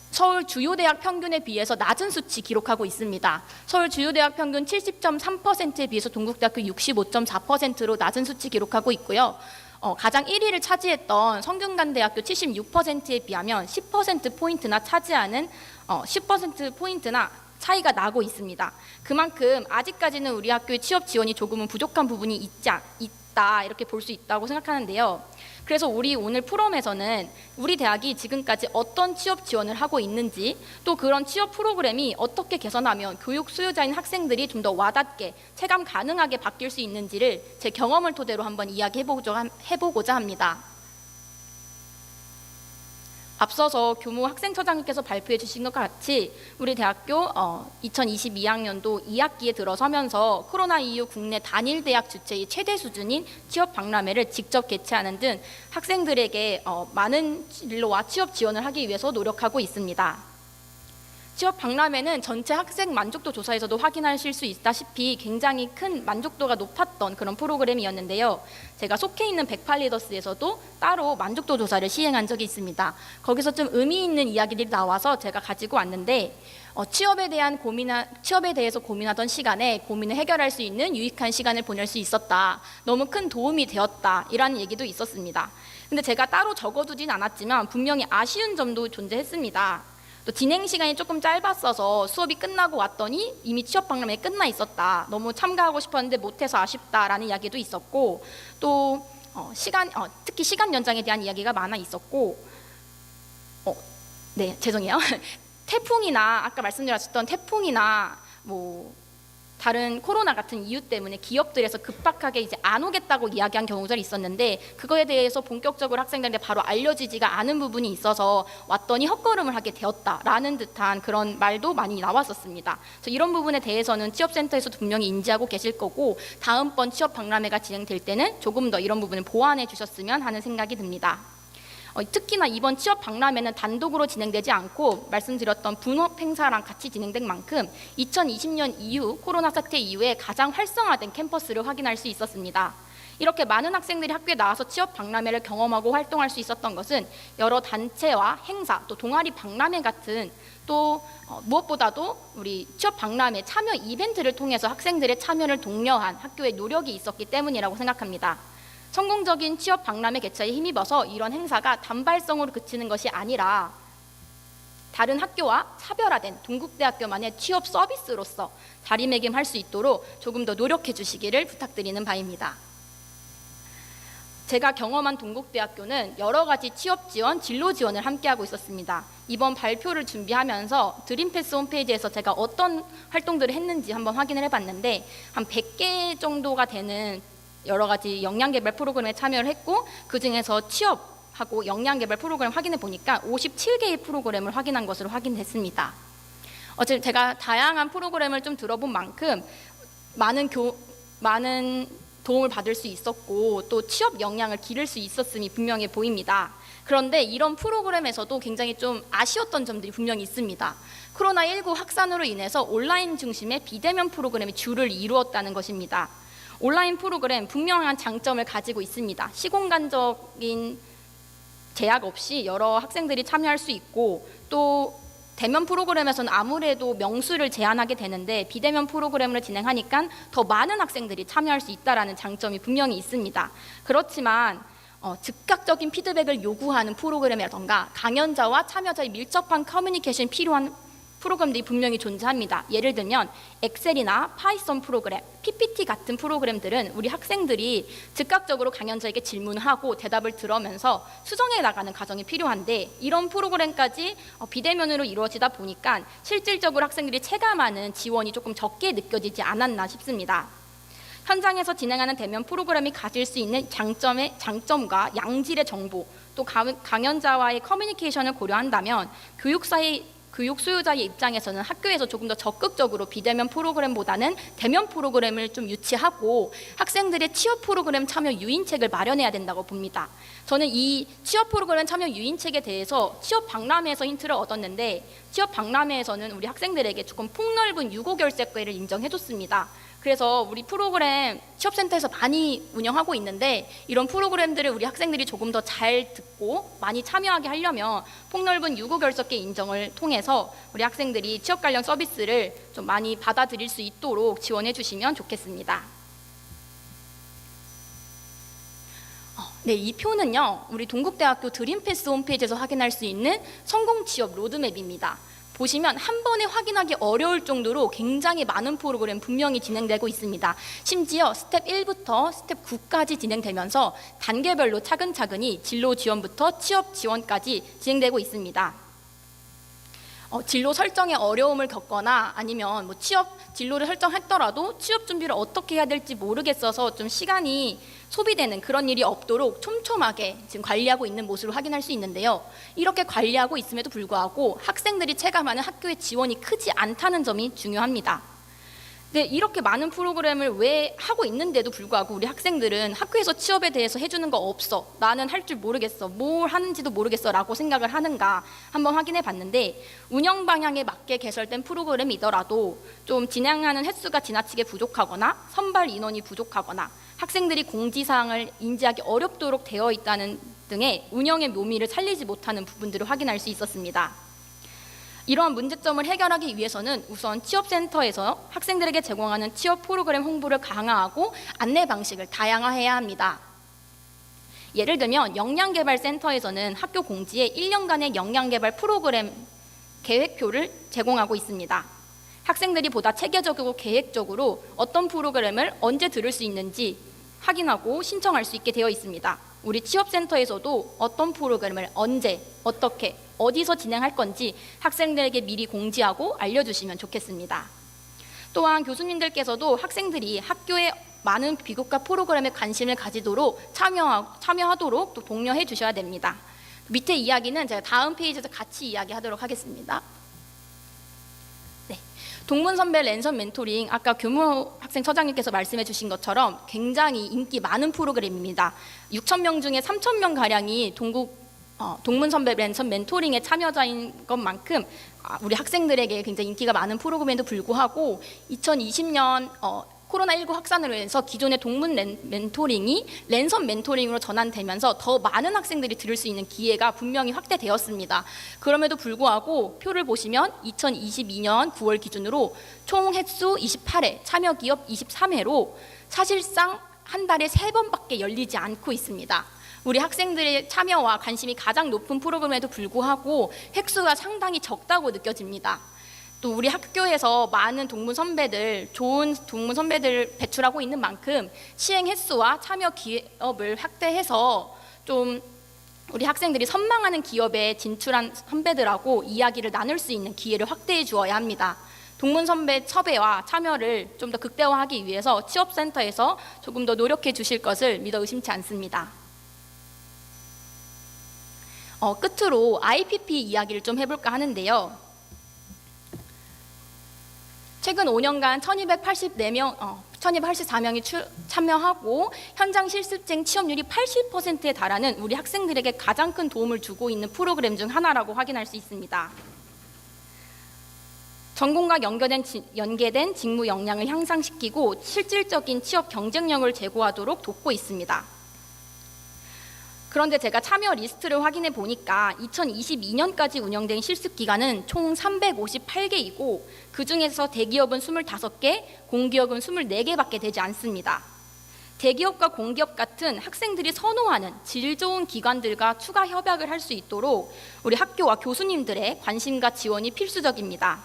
서울 주요 대학 평균에 비해서 낮은 수치 기록하고 있습니다. 서울 주요 대학 평균 70.3%에 비해서 동국대학교 65.4%로 낮은 수치 기록하고 있고요. 가장 1위를 차지했던 성균관대학교 76%에 비하면 10%포인트나 차지하는 10%포인트나 차이가 나고 있습니다. 그만큼 아직까지는 우리 학교의 취업 지원이 조금은 부족한 부분이 있다 이렇게 볼 수 있다고 생각하는데요. 그래서 우리 오늘 포럼에서는 우리 대학이 지금까지 어떤 취업 지원을 하고 있는지 또 그런 취업 프로그램이 어떻게 개선하면 교육 수요자인 학생들이 좀 더 와닿게 체감 가능하게 바뀔 수 있는지를 제 경험을 토대로 한번 이야기해보고자 합니다. 앞서서 교무 학생처장님께서 발표해 주신 것 같이 우리 대학교 2022학년도 2학기에 들어서면서 코로나 이후 국내 단일 대학 주최의 최대 수준인 취업 박람회를 직접 개최하는 등 학생들에게 많은 진로와 취업 지원을 하기 위해서 노력하고 있습니다. 취업 박람회는 전체 학생 만족도 조사에서도 확인하실 수 있다시피 굉장히 큰 만족도가 높았던 그런 프로그램이었는데요. 제가 속해 있는 108리더스에서도 따로 만족도 조사를 시행한 적이 있습니다. 거기서 좀 의미 있는 이야기들이 나와서 제가 가지고 왔는데 취업에 대해서 고민하던 시간에 고민을 해결할 수 있는 유익한 시간을 보낼 수 있었다. 너무 큰 도움이 되었다. 이라는 얘기도 있었습니다. 근데 제가 따로 적어두진 않았지만 분명히 아쉬운 점도 존재했습니다. 또 진행 시간이 조금 짧았어서 수업이 끝나고 왔더니 이미 취업 박람회 끝나 있었다. 너무 참가하고 싶었는데 못해서 아쉽다라는 이야기도 있었고, 또 특히 시간 연장에 대한 이야기가 많아 있었고, 네, 죄송해요. 태풍이나 아까 말씀드렸던 태풍이나 다른 코로나 같은 이유 때문에 기업들에서 급박하게 이제 안 오겠다고 이야기한 경우들이 있었는데, 그거에 대해서 본격적으로 학생들한테 바로 알려지지가 않은 부분이 있어서 왔더니 헛걸음을 하게 되었다라는 듯한 그런 말도 많이 나왔었습니다. 그래서 이런 부분에 대해서는 취업센터에서도 분명히 인지하고 계실 거고, 다음번 취업 박람회가 진행될 때는 조금 더 이런 부분을 보완해 주셨으면 하는 생각이 듭니다. 특히나 이번 취업 박람회는 단독으로 진행되지 않고 말씀드렸던 분업 행사랑 같이 진행된 만큼 2020년 이후 코로나 사태 이후에 가장 활성화된 캠퍼스를 확인할 수 있었습니다. 이렇게 많은 학생들이 학교에 나와서 취업 박람회를 경험하고 활동할 수 있었던 것은 여러 단체와 행사, 또 동아리 박람회 같은, 또 무엇보다도 우리 취업 박람회 참여 이벤트를 통해서 학생들의 참여를 독려한 학교의 노력이 있었기 때문이라고 생각합니다. 성공적인 취업 박람회 개최에 힘입어서 이런 행사가 단발성으로 그치는 것이 아니라 다른 학교와 차별화된 동국대학교만의 취업 서비스로서 자리매김할 수 있도록 조금 더 노력해 주시기를 부탁드리는 바입니다. 제가 경험한 동국대학교는 여러 가지 취업 지원, 진로 지원을 함께하고 있었습니다. 이번 발표를 준비하면서 드림패스 홈페이지에서 제가 어떤 활동들을 했는지 한번 확인을 해봤는데, 한 100개 정도가 되는 여러 가지 역량개발 프로그램에 참여를 했고, 그 중에서 취업하고 역량개발 프로그램 확인해 보니까 57개의 프로그램을 확인한 것으로 확인됐습니다. 어쨌든 제가 다양한 프로그램을 좀 들어본 만큼 많은 도움을 받을 수 있었고, 또 취업 역량을 기를 수 있었음이 분명해 보입니다. 그런데 이런 프로그램에서도 굉장히 좀 아쉬웠던 점들이 분명히 있습니다. 코로나19 확산으로 인해서 온라인 중심의 비대면 프로그램이 주를 이루었다는 것입니다. 온라인 프로그램 분명한 장점을 가지고 있습니다. 시공간적인 제약 없이 여러 학생들이 참여할 수 있고, 또 대면 프로그램에서는 아무래도 명수를 제한하게 되는데 비대면 프로그램을 진행하니까 더 많은 학생들이 참여할 수 있다는 장점이 분명히 있습니다. 그렇지만 즉각적인 피드백을 요구하는 프로그램이라던가 강연자와 참여자의 밀접한 커뮤니케이션이 필요한 프로그램들이 분명히 존재합니다. 예를 들면 엑셀이나 파이썬 프로그램, PPT 같은 프로그램들은 우리 학생들이 즉각적으로 강연자에게 질문을 하고 대답을 들으면서 수정해 나가는 과정이 필요한데, 이런 프로그램까지 비대면으로 이루어지다 보니까 실질적으로 학생들이 체감하는 지원이 조금 적게 느껴지지 않았나 싶습니다. 현장에서 진행하는 대면 프로그램이 가질 수 있는 장점과 양질의 정보, 또 강연자와의 커뮤니케이션을 고려한다면 교육 수요자의 입장에서는 학교에서 조금 더 적극적으로 비대면 프로그램보다는 대면 프로그램을 좀 유치하고 학생들의 취업 프로그램 참여 유인책을 마련해야 된다고 봅니다. 저는 이 취업 프로그램 참여 유인책에 대해서 취업 박람회에서 힌트를 얻었는데, 취업 박람회에서는 우리 학생들에게 조금 폭넓은 유고 결색회를 인정해줬습니다. 그래서 우리 프로그램 취업센터에서 많이 운영하고 있는데, 이런 프로그램들을 우리 학생들이 조금 더 잘 듣고 많이 참여하게 하려면 폭넓은 유고 결석계 인정을 통해서 우리 학생들이 취업 관련 서비스를 좀 많이 받아들일 수 있도록 지원해 주시면 좋겠습니다. 네, 이 표는요, 우리 동국대학교 드림패스 홈페이지에서 확인할 수 있는 성공 취업 로드맵입니다. 보시면 한 번에 확인하기 어려울 정도로 굉장히 많은 프로그램 분명히 진행되고 있습니다. 심지어 스텝 1부터 스텝 9까지 진행되면서 단계별로 차근차근히 진로 지원부터 취업 지원까지 진행되고 있습니다. 진로 설정에 어려움을 겪거나 아니면 취업 진로를 설정했더라도 취업 준비를 어떻게 해야 될지 모르겠어서 좀 시간이 소비되는 그런 일이 없도록 촘촘하게 지금 관리하고 있는 모습을 확인할 수 있는데요. 이렇게 관리하고 있음에도 불구하고 학생들이 체감하는 학교의 지원이 크지 않다는 점이 중요합니다. 네, 이렇게 많은 프로그램을 왜 하고 있는데도 불구하고 우리 학생들은 학교에서 취업에 대해서 해주는 거 없어, 나는 할 줄 모르겠어, 뭘 하는지도 모르겠어 라고 생각을 하는가 한번 확인해 봤는데, 운영 방향에 맞게 개설된 프로그램이더라도 좀 진행하는 횟수가 지나치게 부족하거나 선발 인원이 부족하거나 학생들이 공지사항을 인지하기 어렵도록 되어 있다는 등의 운영의 묘미를 살리지 못하는 부분들을 확인할 수 있었습니다. 이러한 문제점을 해결하기 위해서는 우선 취업센터에서 학생들에게 제공하는 취업 프로그램 홍보를 강화하고 안내 방식을 다양화해야 합니다. 예를 들면 역량개발센터에서는 학교 공지에 1년간의 역량개발 프로그램 계획표를 제공하고 있습니다. 학생들이 보다 체계적이고 계획적으로 어떤 프로그램을 언제 들을 수 있는지 확인하고 신청할 수 있게 되어 있습니다. 우리 취업센터에서도 어떤 프로그램을 언제, 어떻게, 어디서 진행할 건지 학생들에게 미리 공지하고 알려주시면 좋겠습니다. 또한 교수님들께서도 학생들이 학교에 많은 비교과 프로그램에 관심을 가지도록 참여하도록 또 독려해 주셔야 됩니다. 밑에 이야기는 제가 다음 페이지에서 같이 이야기하도록 하겠습니다. 네, 동문선배 랜선 멘토링, 아까 교무학생처장님께서 말씀해 주신 것처럼 굉장히 인기 많은 프로그램입니다. 6,000명 중에 3,000명 가량이 동문선배 랜선 멘토링의 참여자인 것만큼 우리 학생들에게 굉장히 인기가 많은 프로그램에도 불구하고 2020년 코로나19 확산으로 인해서 기존의 동문 멘토링이 랜선 멘토링으로 전환되면서 더 많은 학생들이 들을 수 있는 기회가 분명히 확대되었습니다. 그럼에도 불구하고 표를 보시면 2022년 9월 기준으로 총 횟수 28회, 참여 기업 23회로 사실상 한 달에 3번밖에 열리지 않고 있습니다. 우리 학생들의 참여와 관심이 가장 높은 프로그램에도 불구하고 횟수가 상당히 적다고 느껴집니다. 또 우리 학교에서 많은 동문 선배들, 좋은 동문 선배들을 배출하고 있는 만큼 시행 횟수와 참여 기업을 확대해서 좀 우리 학생들이 선망하는 기업에 진출한 선배들하고 이야기를 나눌 수 있는 기회를 확대해 주어야 합니다. 동문 선배 섭외와 참여를 좀 더 극대화하기 위해서 취업센터에서 조금 더 노력해 주실 것을 믿어 의심치 않습니다. 끝으로 IPP 이야기를 좀 해볼까 하는데요. 최근 5년간 1284명이 참여하고 현장 실습생 취업률이 80%에 달하는 우리 학생들에게 가장 큰 도움을 주고 있는 프로그램 중 하나라고 확인할 수 있습니다. 전공과 연계된 직무 역량을 향상시키고 실질적인 취업 경쟁력을 제고하도록 돕고 있습니다. 그런데 제가 참여 리스트를 확인해 보니까 2022년까지 운영된 실습 기간은 총 358개이고 그중에서 대기업은 25개, 공기업은 24개밖에 되지 않습니다. 대기업과 공기업 같은 학생들이 선호하는 질 좋은 기관들과 추가 협약을 할 수 있도록 우리 학교와 교수님들의 관심과 지원이 필수적입니다.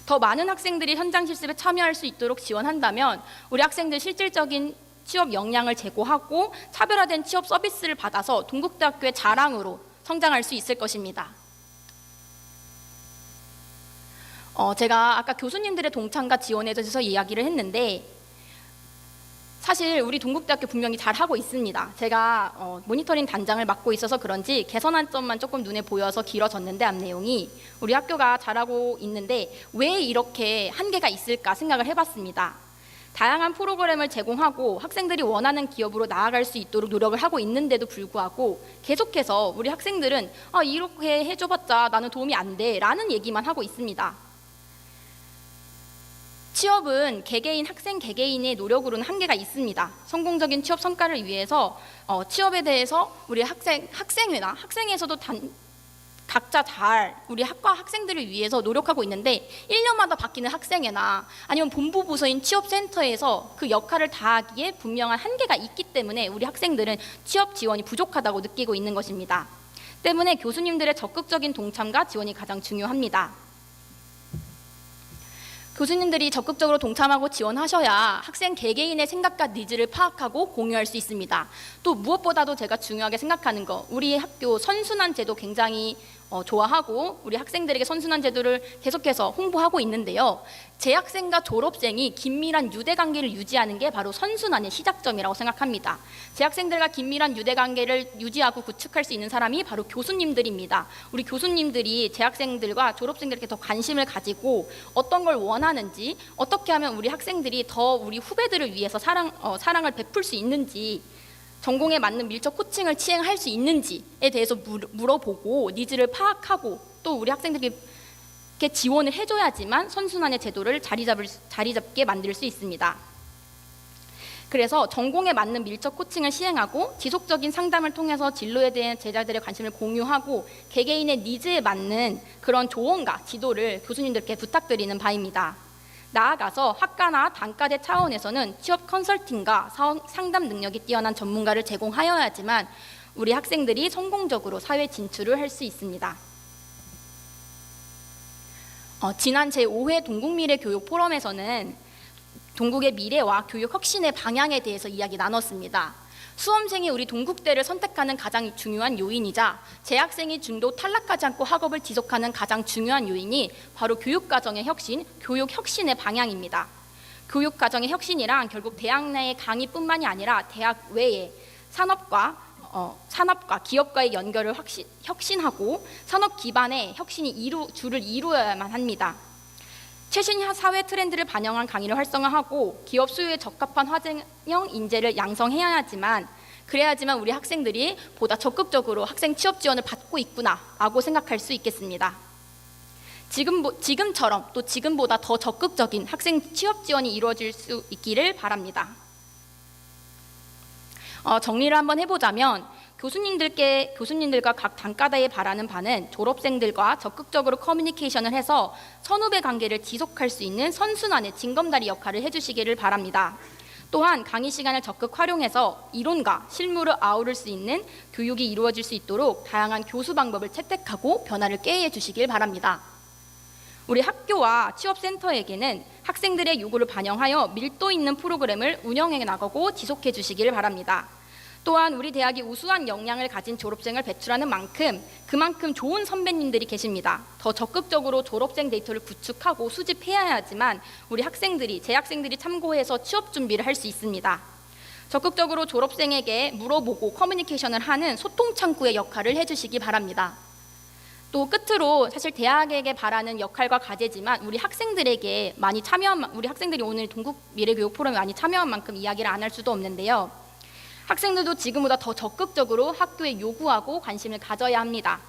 더 많은 학생들이 현장 실습에 참여할 수 있도록 지원한다면 우리 학생들 실질적인 취업 역량을 제고하고 차별화된 취업 서비스를 받아서 동국대학교의 자랑으로 성장할 수 있을 것입니다. 제가 아까 교수님들의 동참과 지원에 대해서 이야기를 했는데 사실 우리 동국대학교 분명히 잘하고 있습니다. 제가 모니터링 단장을 맡고 있어서 그런지 개선한 점만 조금 눈에 보여서 길어졌는데 앞 내용이 우리 학교가 잘하고 있는데 왜 이렇게 한계가 있을까 생각을 해봤습니다. 다양한 프로그램을 제공하고 학생들이 원하는 기업으로 나아갈 수 있도록 노력을 하고 있는데도 불구하고 계속해서 우리 학생들은 이렇게 해줘봤자 나는 도움이 안 돼 라는 얘기만 하고 있습니다. 취업은 학생 개개인의 노력으로는 한계가 있습니다. 성공적인 취업 성과를 위해서 취업에 대해서 우리 학생회에서도 각자 우리 학과 학생들을 위해서 노력하고 있는데 1년마다 바뀌는 학생회나 아니면 본부 부서인 취업센터에서 그 역할을 다하기에 분명한 한계가 있기 때문에 우리 학생들은 취업 지원이 부족하다고 느끼고 있는 것입니다. 때문에 교수님들의 적극적인 동참과 지원이 가장 중요합니다. 교수님들이 적극적으로 동참하고 지원하셔야 학생 개개인의 생각과 니즈를 파악하고 공유할 수 있습니다. 또 무엇보다도 제가 중요하게 생각하는 거, 우리 학교 선순환 제도 굉장히 좋아하고 우리 학생들에게 선순환 제도를 계속해서 홍보하고 있는데요. 재학생과 졸업생이 긴밀한 유대관계를 유지하는 게 바로 선순환의 시작점이라고 생각합니다. 재학생들과 긴밀한 유대관계를 유지하고 구축할 수 있는 사람이 바로 교수님들입니다. 우리 교수님들이 재학생들과 졸업생들에게 더 관심을 가지고 어떤 걸 원하는지, 어떻게 하면 우리 학생들이 더 우리 후배들을 위해서 사랑을 베풀 수 있는지, 전공에 맞는 밀접 코칭을 시행할 수 있는지에 대해서 물어보고 니즈를 파악하고 또 우리 학생들에게 지원을 해줘야지만 선순환의 제도를 자리 잡게 만들 수 있습니다. 그래서 전공에 맞는 밀접 코칭을 시행하고 지속적인 상담을 통해서 진로에 대한 제자들의 관심을 공유하고 개개인의 니즈에 맞는 그런 조언과 지도를 교수님들께 부탁드리는 바입니다. 나아가서 학과나 단과대 차원에서는 취업 컨설팅과 상담 능력이 뛰어난 전문가를 제공하여야지만 우리 학생들이 성공적으로 사회 진출을 할 수 있습니다. 지난 제5회 동국미래교육 포럼에서는 동국의 미래와 교육 혁신의 방향에 대해서 이야기 나눴습니다. 수험생이 우리 동국대를 선택하는 가장 중요한 요인이자 재학생이 중도 탈락하지 않고 학업을 지속하는 가장 중요한 요인이 바로 교육과정의 혁신, 교육 혁신의 방향입니다. 교육과정의 혁신이란 결국 대학 내의 강의뿐만이 아니라 대학 외에 산업과 기업과의 연결을 혁신하고 산업 기반의 혁신이 줄을 이루어야만 합니다. 최신 사회 트렌드를 반영한 강의를 활성화하고 기업 수요에 적합한 화제형 인재를 양성해야지만 그래야지만 우리 학생들이 보다 적극적으로 학생 취업 지원을 받고 있구나라고 생각할 수 있겠습니다. 지금처럼 또 지금보다 더 적극적인 학생 취업 지원이 이루어질 수 있기를 바랍니다. 정리를 한번 해보자면 교수님들과 각 단과대에 바라는 바는 졸업생들과 적극적으로 커뮤니케이션을 해서 선후배 관계를 지속할 수 있는 선순환의 징검다리 역할을 해주시기를 바랍니다. 또한 강의 시간을 적극 활용해서 이론과 실무를 아우를 수 있는 교육이 이루어질 수 있도록 다양한 교수 방법을 채택하고 변화를 꾀해 주시길 바랍니다. 우리 학교와 취업센터에게는 학생들의 요구를 반영하여 밀도 있는 프로그램을 운영해 나가고 지속해 주시기를 바랍니다. 또한 우리 대학이 우수한 역량을 가진 졸업생을 배출하는 만큼 그만큼 좋은 선배님들이 계십니다. 더 적극적으로 졸업생 데이터를 구축하고 수집해야 하지만 우리 재학생들이 참고해서 취업 준비를 할 수 있습니다. 적극적으로 졸업생에게 물어보고 커뮤니케이션을 하는 소통 창구의 역할을 해주시기 바랍니다. 또 끝으로 사실 대학에게 바라는 역할과 과제지만 우리 학생들이 오늘 동국 미래교육 포럼에 많이 참여한 만큼 이야기를 안 할 수도 없는데요. 학생들도 지금보다 더 적극적으로 학교에 요구하고 관심을 가져야 합니다.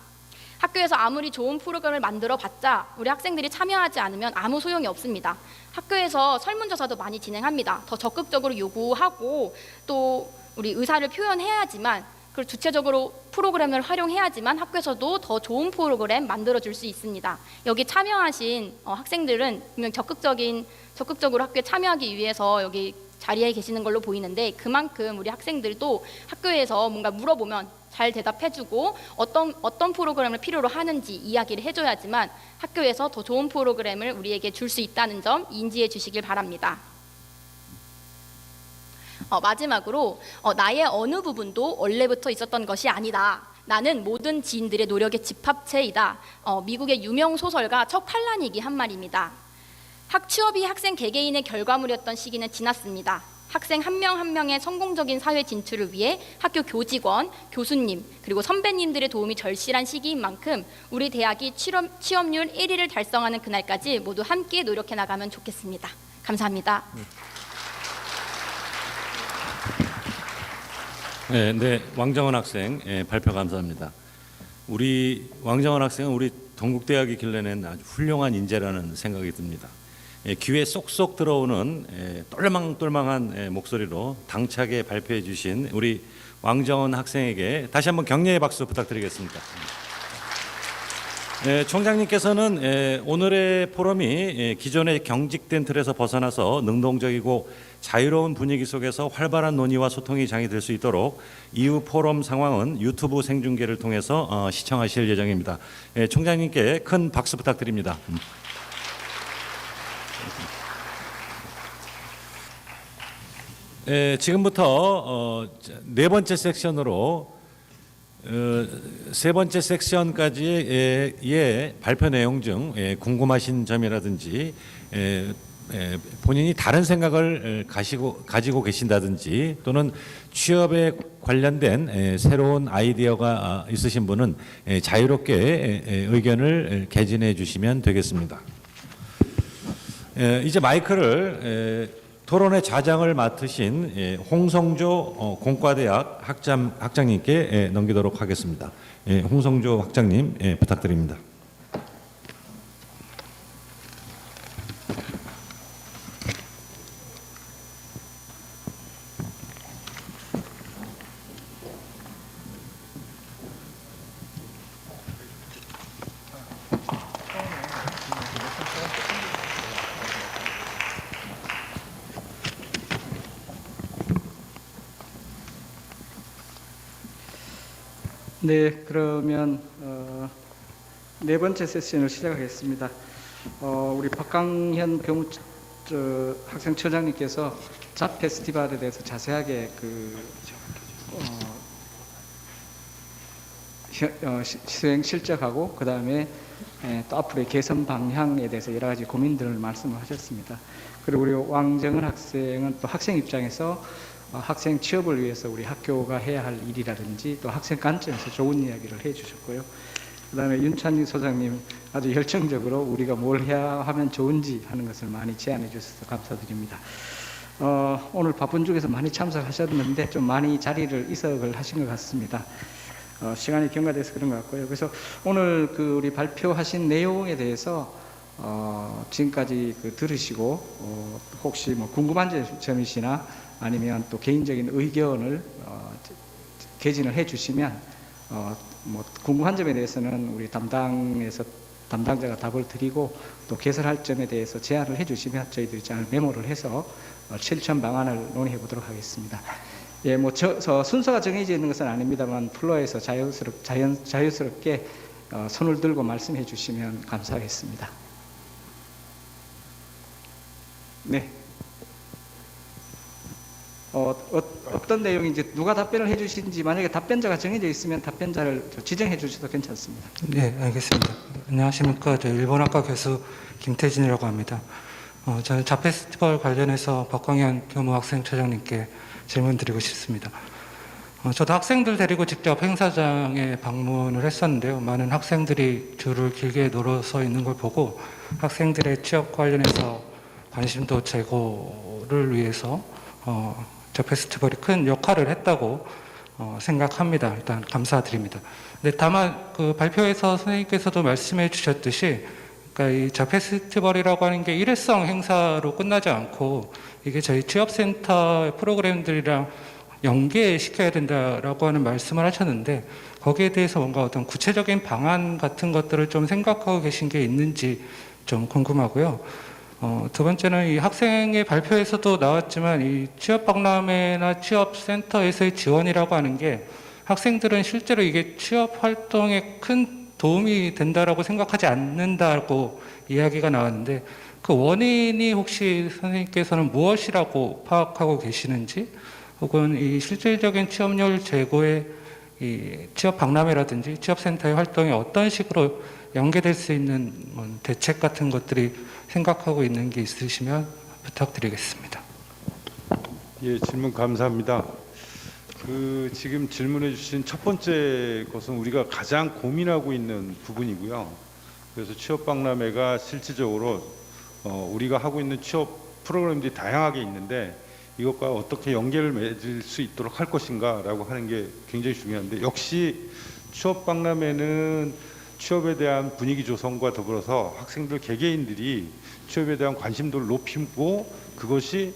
학교에서 아무리 좋은 프로그램을 만들어봤자 우리 학생들이 참여하지 않으면 아무 소용이 없습니다. 학교에서 설문조사도 많이 진행합니다. 더 적극적으로 요구하고 또 우리 의사를 표현해야지만 그걸 주체적으로 프로그램을 활용해야지만 학교에서도 더 좋은 프로그램 만들어줄 수 있습니다. 여기 참여하신 학생들은 분명 적극적으로 학교에 참여하기 위해서 여기 자리에 계시는 걸로 보이는데 그만큼 우리 학생들도 학교에서 뭔가 물어보면 잘 대답해주고 어떤 프로그램을 필요로 하는지 이야기를 해줘야지만 학교에서 더 좋은 프로그램을 우리에게 줄 수 있다는 점 인지해 주시길 바랍니다. 마지막으로 나의 어느 부분도 원래부터 있었던 것이 아니다. 나는 모든 지인들의 노력의 집합체이다. 미국의 유명 소설가 척 팔라닉이 한 말입니다. 취업이 학생 개개인의 결과물이었던 시기는 지났습니다. 학생 한 명 한 명의 성공적인 사회 진출을 위해 학교 교직원, 교수님, 그리고 선배님들의 도움이 절실한 시기인 만큼 우리 대학이 취업률 1위를 달성하는 그날까지 모두 함께 노력해 나가면 좋겠습니다. 감사합니다. 네, 왕정원 학생 발표 감사합니다. 우리 왕정원 학생은 우리 동국대학이 길러낸 아주 훌륭한 인재라는 생각이 듭니다. 귀에 쏙쏙 들어오는 똘망똘망한 목소리로 당차게 발표해 주신 우리 왕정원 학생에게 다시 한번 격려의 박수 부탁드리겠습니다. 총장님께서는 오늘의 포럼이 기존의 경직된 틀에서 벗어나서 능동적이고 자유로운 분위기 속에서 활발한 논의와 소통이 장이 될 수 있도록 이후 포럼 상황은 유튜브 생중계를 통해서 시청하실 예정입니다. 총장님께 큰 박수 부탁드립니다. 지금부터 네 번째 섹션으로 세 번째 섹션까지의 발표 내용 중 궁금하신 점이라든지 본인이 다른 생각을 가지고 계신다든지 또는 취업에 관련된 새로운 아이디어가 있으신 분은 자유롭게 의견을 개진해 주시면 되겠습니다. 이제 마이크를 토론의 좌장을 맡으신 홍성조 공과대학 학장님께 넘기도록 하겠습니다. 홍성조 학장님 부탁드립니다. 네, 그러면 네 번째 세션을 시작하겠습니다. 우리 박강현 학생처장님께서 잡 페스티벌에 대해서 자세하게 수행 실적하고 그 다음에 또 앞으로의 개선 방향에 대해서 여러 가지 고민들을 말씀을 하셨습니다. 그리고 우리 왕정은 학생은 또 학생 입장에서 학생 취업을 위해서 우리 학교가 해야 할 일이라든지 또 학생 관점에서 좋은 이야기를 해주셨고요. 그 다음에 윤찬희 소장님 아주 열정적으로 우리가 뭘 해야 하면 좋은지 하는 것을 많이 제안해 주셔서 감사드립니다. 오늘 바쁜 중에서 많이 참석하셨는데 좀 많이 자리를 이석을 하신 것 같습니다. 시간이 경과돼서 그런 것 같고요. 그래서 오늘 우리 발표하신 내용에 대해서 지금까지 들으시고 혹시 뭐 궁금한 점이시나 아니면 또 개인적인 의견을 개진을 해주시면 뭐 궁금한 점에 대해서는 우리 담당자가 답을 드리고 또 개선할 점에 대해서 제안을 해주시면 저희들이 잘 메모를 해서 실천 방안을 논의해 보도록 하겠습니다. 예, 뭐 순서가 정해져 있는 것은 아닙니다만 플로어에서 자유스럽게 손을 들고 말씀해 주시면 감사하겠습니다. 네. 어떤 내용인지 누가 답변을 해주시는지 만약에 답변자가 정해져 있으면 답변자를 지정해 주셔도 괜찮습니다. 네, 알겠습니다. 안녕하십니까. 저 일본학과 교수 김태진이라고 합니다. 저는 잡 페스티벌 관련해서 박광현 교무학생처장님께 질문 드리고 싶습니다. 저도 학생들 데리고 직접 행사장에 방문을 했었는데요. 많은 학생들이 줄을 길게 늘어서 있는 걸 보고 학생들의 취업 관련해서 관심도 제고를 위해서 저 페스티벌이 큰 역할을 했다고 생각합니다. 일단 감사드립니다. 근데 다만 그 발표에서 선생님께서도 말씀해 주셨듯이 그러니까 이 저 페스티벌이라고 하는 게 일회성 행사로 끝나지 않고 이게 저희 취업센터 프로그램들이랑 연계시켜야 된다라고 하는 말씀을 하셨는데 거기에 대해서 뭔가 어떤 구체적인 방안 같은 것들을 좀 생각하고 계신 게 있는지 좀 궁금하고요. 두 번째는 이 학생의 발표에서도 나왔지만 이 취업 박람회나 취업센터에서의 지원이라고 하는 게 학생들은 실제로 이게 취업 활동에 큰 도움이 된다라고 생각하지 않는다고 이야기가 나왔는데 그 원인이 혹시 선생님께서는 무엇이라고 파악하고 계시는지 혹은 이 실질적인 취업률 제고에 이 취업 박람회라든지 취업센터의 활동이 어떤 식으로 연계될 수 있는 대책 같은 것들이 생각하고 있는 게 있으시면 부탁드리겠습니다. 예, 질문 감사합니다. 지금 질문해 주신 첫 번째 것은 우리가 가장 고민하고 있는 부분이고요. 그래서 취업 박람회가 실질적으로 우리가 하고 있는 취업 프로그램들이 다양하게 있는데 이것과 어떻게 연계를 맺을 수 있도록 할 것인가라고 하는 게 굉장히 중요한데 역시 취업 박람회는 취업에 대한 분위기 조성과 더불어서 학생들 개개인들이 취업에 대한 관심도를 높이고 그것이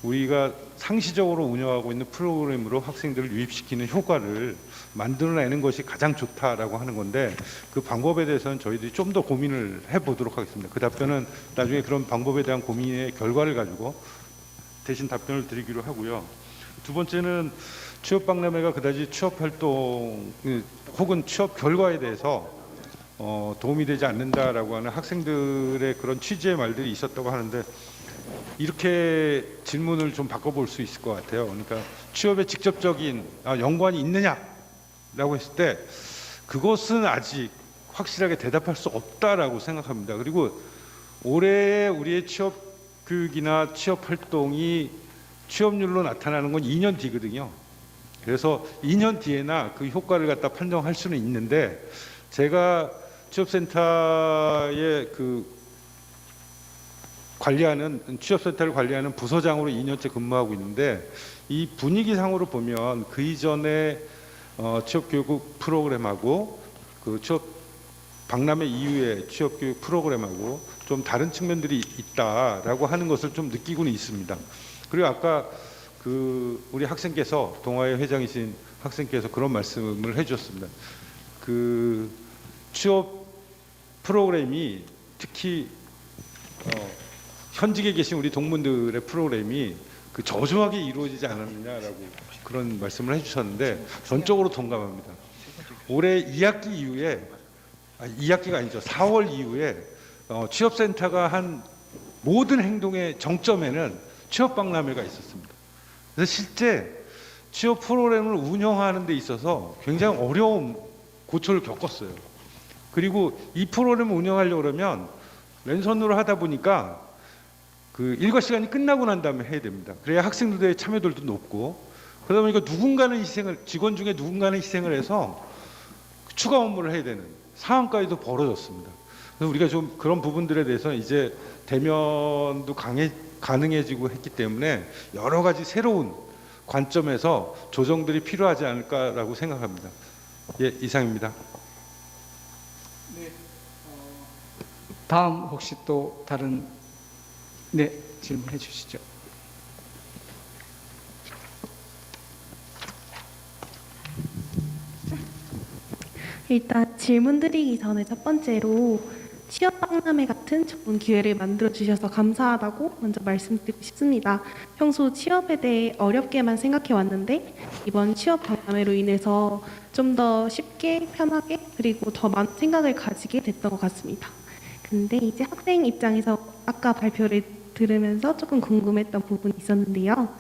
우리가 상시적으로 운영하고 있는 프로그램으로 학생들을 유입시키는 효과를 만들어내는 것이 가장 좋다라고 하는 건데 그 방법에 대해서는 저희들이 좀 더 고민을 해보도록 하겠습니다. 그 답변은 나중에 그런 방법에 대한 고민의 결과를 가지고 대신 답변을 드리기로 하고요. 두 번째는 취업 박람회가 그다지 취업 활동 혹은 취업 결과에 대해서 도움이 되지 않는다라고 하는 학생들의 그런 취지의 말들이 있었다고 하는데 이렇게 질문을 좀 바꿔볼 수 있을 것 같아요. 그러니까 취업에 직접적인 연관이 있느냐 라고 했을 때 그것은 아직 확실하게 대답할 수 없다라고 생각합니다. 그리고 올해 우리의 취업 교육이나 취업 활동이 취업률로 나타나는 건 2년 뒤거든요. 그래서 2년 뒤에나 그 효과를 갖다 판정할 수는 있는데, 제가 취업센터의 취업센터를 관리하는 부서장으로 2년째 근무하고 있는데, 이 분위기상으로 보면 그 이전에 취업교육 프로그램하고 그 취업 박람회 이후의 취업교육 프로그램하고 좀 다른 측면들이 있다라고 하는 것을 좀 느끼고는 있습니다. 그리고 아까 우리 학생께서, 동아회 회장이신 학생께서 그런 말씀을 해주셨습니다. 취업 프로그램이 특히 현직에 계신 우리 동문들의 프로그램이 저조하게 이루어지지 않았느냐라고 그런 말씀을 해주셨는데, 전적으로 동감합니다. 올해 2학기 이후에, 2학기가 아니죠, 4월 이후에 취업센터가 한 모든 행동의 정점에는 취업박람회가 있었습니다. 그래서 실제 취업 프로그램을 운영하는 데 있어서 굉장히 어려운 고초를 겪었어요. 그리고 이 프로그램을 운영하려고 그러면 랜선으로 하다 보니까 일과 시간이 끝나고 난 다음에 해야 됩니다. 그래야 학생들의 참여도도 높고, 그러다 보니까 직원 중에 누군가는 희생을 해서 추가 업무를 해야 되는 상황까지도 벌어졌습니다. 그래서 우리가 좀 그런 부분들에 대해서 이제 대면도 가능해지고 했기 때문에 여러 가지 새로운 관점에서 조정들이 필요하지 않을까라고 생각합니다. 예, 이상입니다. 네, 다음 혹시 또 다른 질문해 주시죠. 일단 질문 드리기 전에 첫 번째로 취업 박람회 같은 좋은 기회를 만들어 주셔서 감사하다고 먼저 말씀드리고 싶습니다. 평소 취업에 대해 어렵게만 생각해 왔는데 이번 취업 박람회로 인해서 좀 더 쉽게, 편하게, 그리고 더 많은 생각을 가지게 됐던 것 같습니다. 근데 이제 학생 입장에서 아까 발표를 들으면서 조금 궁금했던 부분이 있었는데요.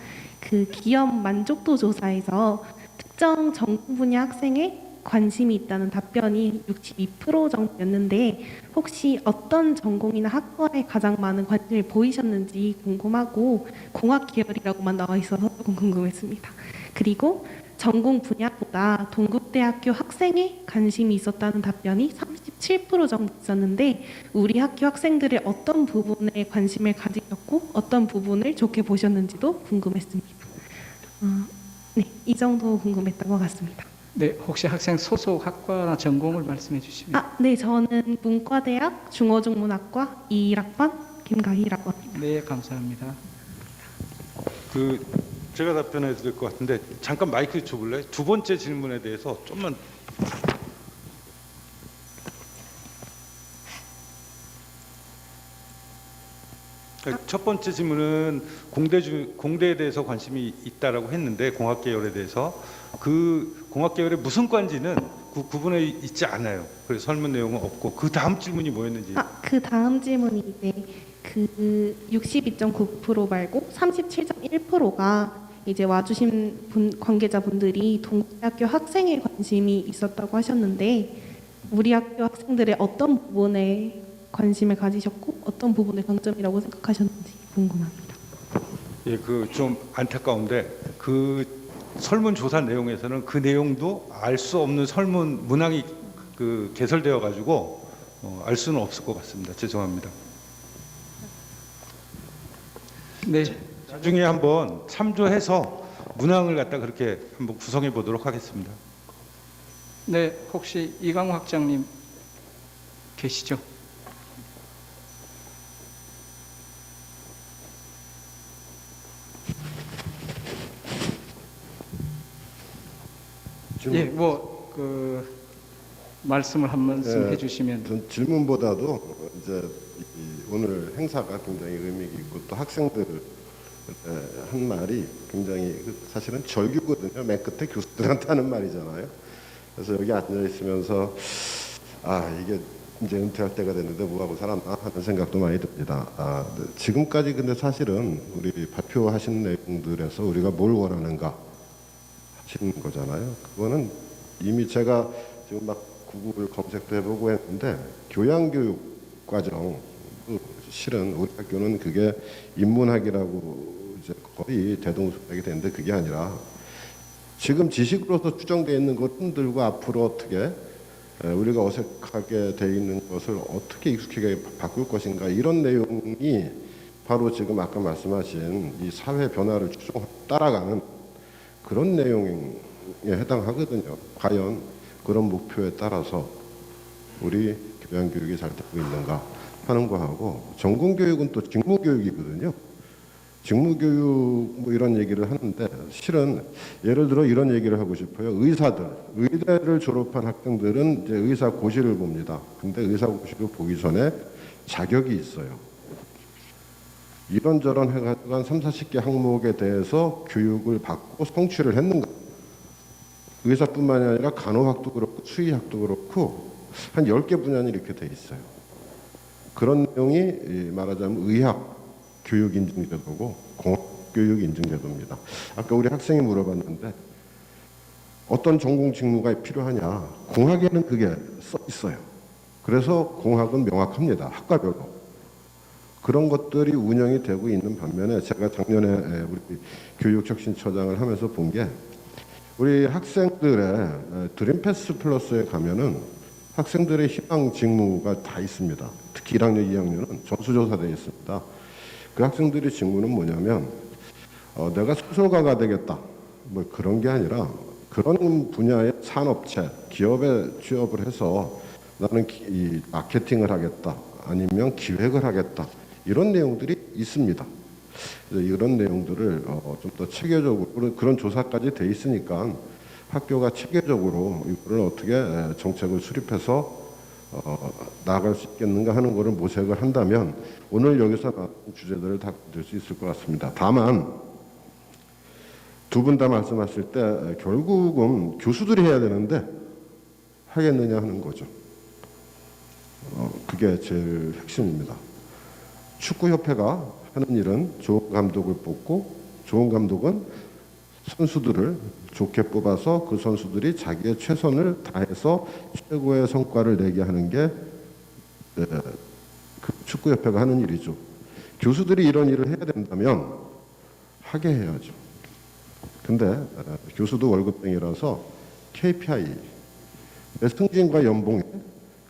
기업 만족도 조사에서 특정 전공 분야 학생의 관심이 있다는 답변이 62% 정도였는데, 혹시 어떤 전공이나 학과에 가장 많은 관심을 보이셨는지 궁금하고, 공학 계열이라고만 나와 있어서 조금 궁금했습니다. 그리고 전공 분야보다 동국대학교 학생의 관심이 있었다는 답변이 37% 정도 있었는데, 우리 학교 학생들의 어떤 부분에 관심을 가지셨고 어떤 부분을 좋게 보셨는지도 궁금했습니다. 네, 이 정도 궁금했던 것 같습니다. 네, 혹시 학생 소속 학과나 전공을 말씀해 주시면. 네, 저는 문과대학 중어중문학과 21학번 김가희라고 합니다. 네, 감사합니다. 제가 답변해도 될 것 같은데, 잠깐 마이크 줘볼래요? 두 번째 질문에 대해서 좀만. 첫 번째 질문은 공대에 대해서 관심이 있다라고 했는데, 공학 계열에 대해서 공학 계열의 무슨 과인지는 구분해 있지 않아요. 그래서 설문 내용은 없고, 그 다음 질문이 뭐였는지. 그 다음 질문이 이제 62.9% 말고 37.1%가 이제 와주신 관계자분들이 동국대학교 학생에 관심이 있었다고 하셨는데, 우리 학교 학생들의 어떤 부분에 관심을 가지셨고 어떤 부분을 강점이라고 생각하셨는지 궁금합니다. 예, 좀 안타까운데 설문조사 내용에서는 그 내용도 알 수 없는 설문 문항이 개설되어 가지고 알 수는 없을 것 같습니다. 죄송합니다. 네, 나중에 한번 참조해서 문항을 갖다 그렇게 한번 구성해 보도록 하겠습니다. 네, 혹시 이강호 학장님 계시죠? 예, 말씀을 한 말씀 해주시면. 전 질문보다도 이제 오늘 행사가 굉장히 의미가 있고, 또 학생들 한 말이 굉장히 사실은 절규거든요. 맨 끝에 교수들한테 하는 말이잖아요. 그래서 여기 앉아 있으면서 이게 이제 은퇴할 때가 됐는데 뭐하고 살았나 하는 생각도 많이 듭니다. 지금까지 근데 사실은 우리 발표하신 내용들에서 우리가 뭘 원하는가 하시는 거잖아요. 그거는 이미 제가 지금 막 구글 검색도 해보고 했는데 교양교육 과정 실은 우리 학교는 그게 인문학이라고 이제 거의 대동소이하게 되는데 그게 아니라 지금 지식으로서 추정되어 있는 것 흔들고 앞으로 어떻게 우리가 어색하게 돼 있는 것을 어떻게 익숙하게 바꿀 것인가 이런 내용이 바로 지금 아까 말씀하신 이 사회 변화를 따라가는 그런 내용에 해당하거든요. 과연 그런 목표에 따라서 우리 교양교육이 잘 되고 있는가 하는 거하고 전공교육은 또 직무교육이거든요. 직무교육 뭐 이런 얘기를 하는데 실은 예를 들어 이런 얘기를 하고 싶어요. 의대를 졸업한 학생들은 이제 의사고시를 봅니다. 근데 의사고시를 보기 전에 자격이 있어요. 이런저런 해가지고 한 30, 40개 항목에 대해서 교육을 받고 성취를 했는가. 의사뿐만이 아니라 간호학도 그렇고 수의학도 그렇고 한 10개 분야는 이렇게 돼 있어요. 그런 내용이 말하자면 의학 교육 인증제도고 공학 교육 인증제도입니다. 아까 우리 학생이 물어봤는데 어떤 전공 직무가 필요하냐. 공학에는 그게 써 있어요. 그래서 공학은 명확합니다. 학과별로. 그런 것들이 운영이 되고 있는 반면에 제가 작년에 우리 교육혁신처장을 하면서 본 게 우리 학생들의 드림 패스 플러스에 가면은 학생들의 희망 직무가 다 있습니다. 특히 1학년, 2학년은 전수조사되어 있습니다. 그 학생들의 직무는 뭐냐면 내가 소설가가 되겠다. 뭐 그런 게 아니라 그런 분야의 산업체, 기업에 취업을 해서 나는 이 마케팅을 하겠다. 아니면 기획을 하겠다. 이런 내용들이 있습니다. 이런 내용들을 좀 더 체계적으로 그런 조사까지 돼 있으니까 학교가 체계적으로 이거를 어떻게 정책을 수립해서 나아갈 수 있겠는가 하는 것을 모색을 한다면 오늘 여기서 나온 주제들을 다 될 수 있을 것 같습니다. 다만 두 분 다 말씀하실 때 결국은 교수들이 해야 되는데 하겠느냐 하는 거죠. 그게 제일 핵심입니다. 축구협회가 하는 일은 좋은 감독을 뽑고 좋은 감독은 선수들을 좋게 뽑아서 그 선수들이 자기의 최선을 다해서 최고의 성과를 내게 하는 게 그 축구협회가 하는 일이죠. 교수들이 이런 일을 해야 된다면 하게 해야죠. 근데 교수도 월급쟁이라서 KPI, 내 승진과 연봉에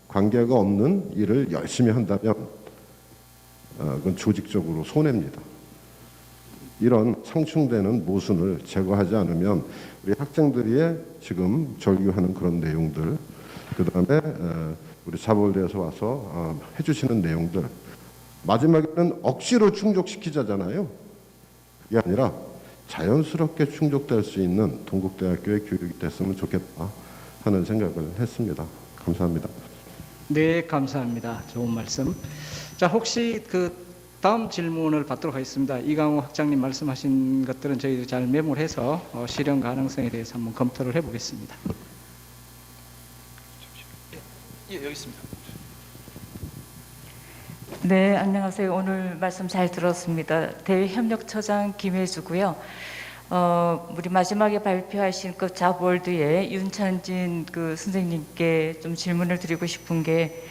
관계가 없는 일을 열심히 한다면 그건 조직적으로 손해입니다. 이런 상충되는 모순을 제거하지 않으면 우리 학생들이 지금 절규하는 그런 내용들, 그 다음에 우리 자볼대에서 와서 해주시는 내용들, 마지막에는 억지로 충족시키자잖아요. 그게 아니라 자연스럽게 충족될 수 있는 동국대학교의 교육이 됐으면 좋겠다 하는 생각을 했습니다. 감사합니다. 네, 감사합니다. 좋은 말씀. 자, 혹시 그 다음 질문을 받도록 하겠습니다. 이강호 학장님 말씀하신 것들은 저희도 잘 메모를 해서 실현 가능성에 대해서 한번 검토를 해보겠습니다. 예, 여기 있습니다. 네, 안녕하세요. 오늘 말씀 잘 들었습니다. 대외협력처장 김혜주고요. 우리 마지막에 발표하신 그 잡월드의 윤찬진 그 선생님께 좀 질문을 드리고 싶은 게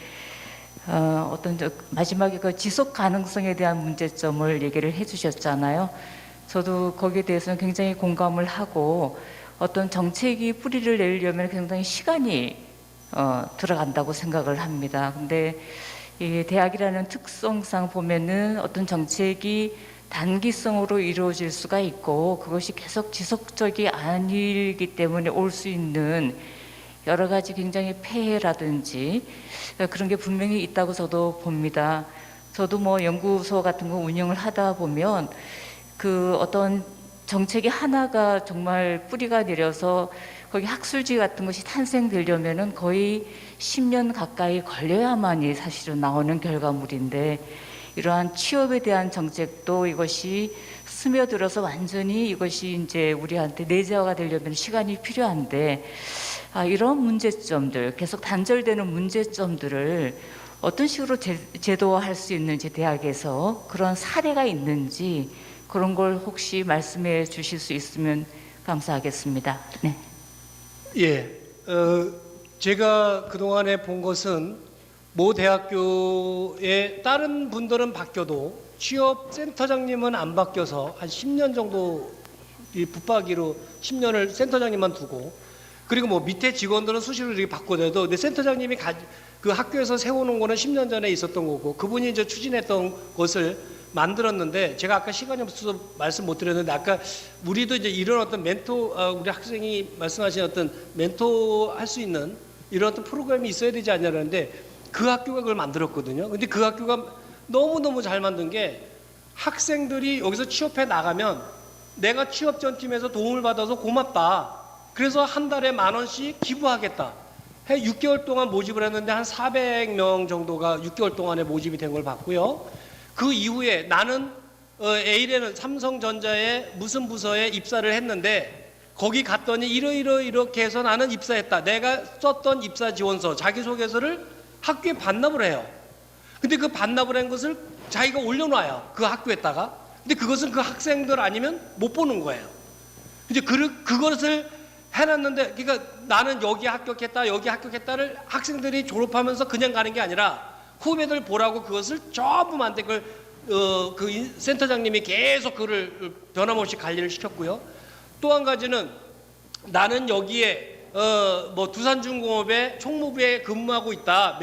마지막에 그 지속 가능성에 대한 문제점을 얘기를 해주셨잖아요. 저도 거기에 대해서는 굉장히 공감을 하고 어떤 정책이 뿌리를 내려면 굉장히 시간이 들어간다고 생각을 합니다. 근데 이 대학이라는 특성상 보면은 어떤 정책이 단기성으로 이루어질 수가 있고 그것이 계속 지속적이 아니기 때문에 올 수 있는 여러 가지 굉장히 폐해라든지 그런 게 분명히 있다고 저도 봅니다. 저도 뭐 연구소 같은 거 운영을 하다 보면 그 어떤 정책이 하나가 정말 뿌리가 내려서 거기 학술지 같은 것이 탄생되려면은 거의 10년 가까이 걸려야만이 사실은 나오는 결과물인데 이러한 취업에 대한 정책도 이것이 스며들어서 완전히 이것이 이제 우리한테 내재화가 되려면 시간이 필요한데 이런 문제점들, 계속 단절되는 문제점들을 어떤 식으로 제도화할 수 있는지 대학에서 그런 사례가 있는지 그런 걸 혹시 말씀해 주실 수 있으면 감사하겠습니다. 네. 예, 제가 그동안에 본 것은 모 대학교에 다른 분들은 바뀌어도 취업센터장님은 안 바뀌어서 한 10년 정도 이 붙박이로 10년을 센터장님만 두고, 그리고 뭐 밑에 직원들은 수시로 이렇게 바꿔대도 근데 센터장님이 그 학교에서 세워놓은 거는 10년 전에 있었던 거고, 그분이 이제 추진했던 것을 만들었는데, 제가 아까 시간이 없어서 말씀 못 드렸는데, 아까 우리도 이제 이런 어떤 멘토, 우리 학생이 말씀하신 어떤 멘토 할 수 있는 이런 어떤 프로그램이 있어야 되지 않냐는데, 그 학교가 그걸 만들었거든요. 근데 그 학교가 너무너무 잘 만든 게, 학생들이 여기서 취업해 나가면 내가 취업전팀에서 도움을 받아서 고맙다, 그래서 한 달에 10,000원씩 기부하겠다 해 6개월 동안 모집을 했는데 한 400명 정도가 6개월 동안에 모집이 된 걸 봤고요. 그 이후에 나는 A래는 삼성전자의 무슨 부서에 입사를 했는데, 거기 갔더니 이렇게 해서 나는 입사했다, 내가 썼던 입사 지원서 자기소개서를 학교에 반납을 해요. 근데 그 반납을 한 것을 자기가 올려놔요, 그 학교에다가. 근데 그것은 그 학생들 아니면 못 보는 거예요. 이제 그것을 해놨는데, 그러니까 나는 여기 합격했다를 학생들이 졸업하면서 그냥 가는 게 아니라 후배들 보라고 그것을 전부 만든 걸 그 센터장님이 계속 그를 변함없이 관리를 시켰고요. 또 한 가지는, 나는 여기에 뭐 두산중공업의 총무부에 근무하고 있다,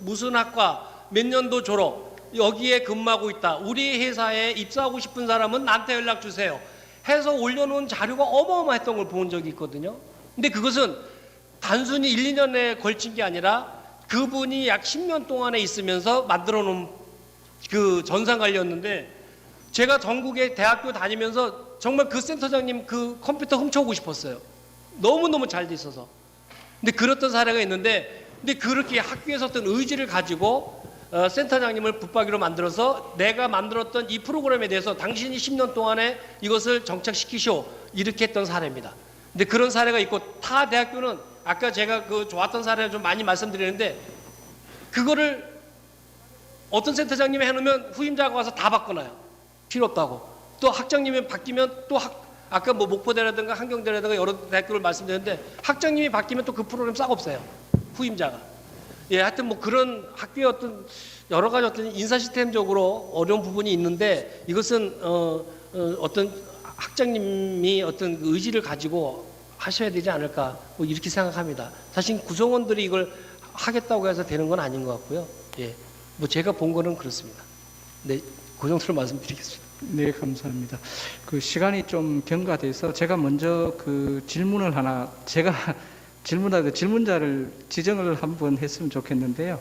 무슨 학과 몇 년도 졸업 여기에 근무하고 있다, 우리 회사에 입사하고 싶은 사람은 나한테 연락 주세요 해서 올려놓은 자료가 어마어마했던 걸 본 적이 있거든요. 근데 그것은 단순히 1, 2년에 걸친 게 아니라 그분이 약 10년 동안에 있으면서 만들어 놓은 그 전산관리였는데, 제가 전국의 대학교 다니면서 정말 그 센터장님 그 컴퓨터 훔쳐오고 싶었어요. 너무너무 잘 돼 있어서. 근데 그랬던 사례가 있는데, 근데 그렇게 학교에서 어떤 의지를 가지고 센터장님을 붙박이로 만들어서 내가 만들었던 이 프로그램에 대해서 당신이 10년 동안에 이것을 정착시키시오, 이렇게 했던 사례입니다. 근데 그런 사례가 있고, 타 대학교는 아까 제가 그 좋았던 사례를 좀 많이 말씀드리는데, 그거를 어떤 센터장님이 해놓으면 후임자가 와서 다 바꿔놔요. 필요 없다고. 또 학장님이 바뀌면 또 아까 뭐 목포대라든가 한경대라든가 여러 대학교를 말씀드렸는데, 학장님이 바뀌면 또 그 프로그램 싹 없어요, 후임자가. 예, 하여튼 뭐 그런 학교의 어떤 여러 가지 어떤 인사 시스템적으로 어려운 부분이 있는데, 이것은 어떤 학장님이 어떤 의지를 가지고 하셔야 되지 않을까, 뭐 이렇게 생각합니다. 사실 구성원들이 이걸 하겠다고 해서 되는 건 아닌 것 같고요. 예, 뭐 제가 본 거는 그렇습니다. 네, 그 정도로 말씀드리겠습니다. 네, 감사합니다. 그 시간이 좀 경과돼서 제가 먼저 그 질문을 하나, 제가 질문하고 질문자를 지정을 한번 했으면 좋겠는데요.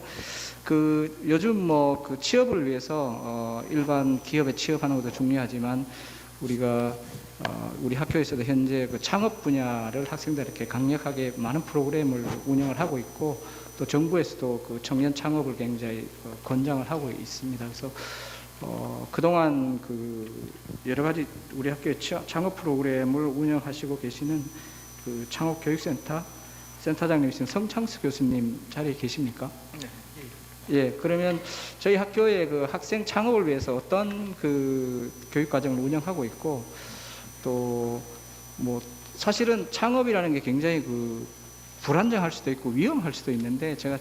그 요즘 뭐 그 취업을 위해서 일반 기업에 취업하는 것도 중요하지만, 우리가 우리 학교에서도 현재 그 창업 분야를 학생들에게 강력하게 많은 프로그램을 운영을 하고 있고, 또 정부에서도 그 청년 창업을 굉장히 권장을 하고 있습니다. 그래서 그동안 그 여러 가지 우리 학교의 창업 프로그램을 운영하시고 계시는 그 창업교육센터 센터장님이신 성창수 교수님 자리에 계십니까? 네. 예, 그러면 저희 학교의 그 학생 창업을 위해서 어떤 그 교육 과정을 운영하고 있고, 또 뭐 사실은 창업이라는 게 굉장히 그 불안정할 수도 있고 위험할 수도 있는데, 제가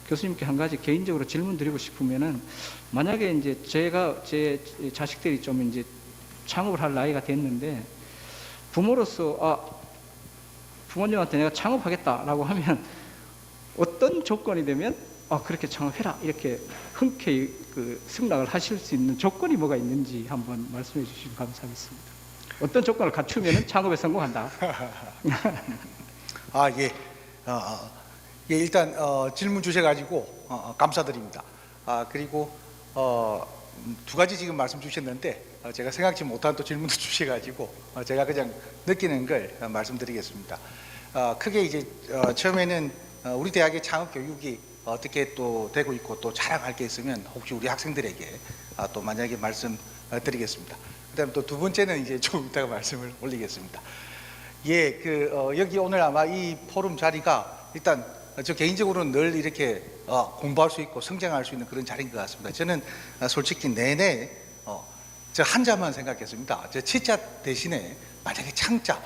교수님께 한 가지 개인적으로 질문 드리고 싶으면은, 만약에 이제 제 자식들이 좀 이제 창업을 할 나이가 됐는데, 부모로서 부모님한테 내가 창업하겠다라고 하면 어떤 조건이 되면 그렇게 창업해라, 이렇게 흔쾌히 그 승낙을 하실 수 있는 조건이 뭐가 있는지 한번 말씀해 주시면 감사하겠습니다. 어떤 조건을 갖추면 창업에 성공한다. 예. 예, 일단 질문 주셔가지고 감사드립니다. 그리고 두 가지 지금 말씀 주셨는데, 제가 생각지 못한 또 질문도 주셔가지고 제가 그냥 느끼는 걸 말씀드리겠습니다. 크게 이제 처음에는 우리 대학의 창업 교육이 어떻게 또 되고 있고 또 자랑할 게 있으면 혹시 우리 학생들에게 또 만약에 말씀드리겠습니다. 그다음 또 두 번째는 이제 좀 이따가 말씀을 올리겠습니다. 예, 여기 오늘 아마 이 포럼 자리가 일단 저 개인적으로는 늘 이렇게 공부할 수 있고 성장할 수 있는 그런 자리인 것 같습니다. 저는 솔직히 내내 저 한자만 생각했습니다. 저 치자 대신에 만약에 창자,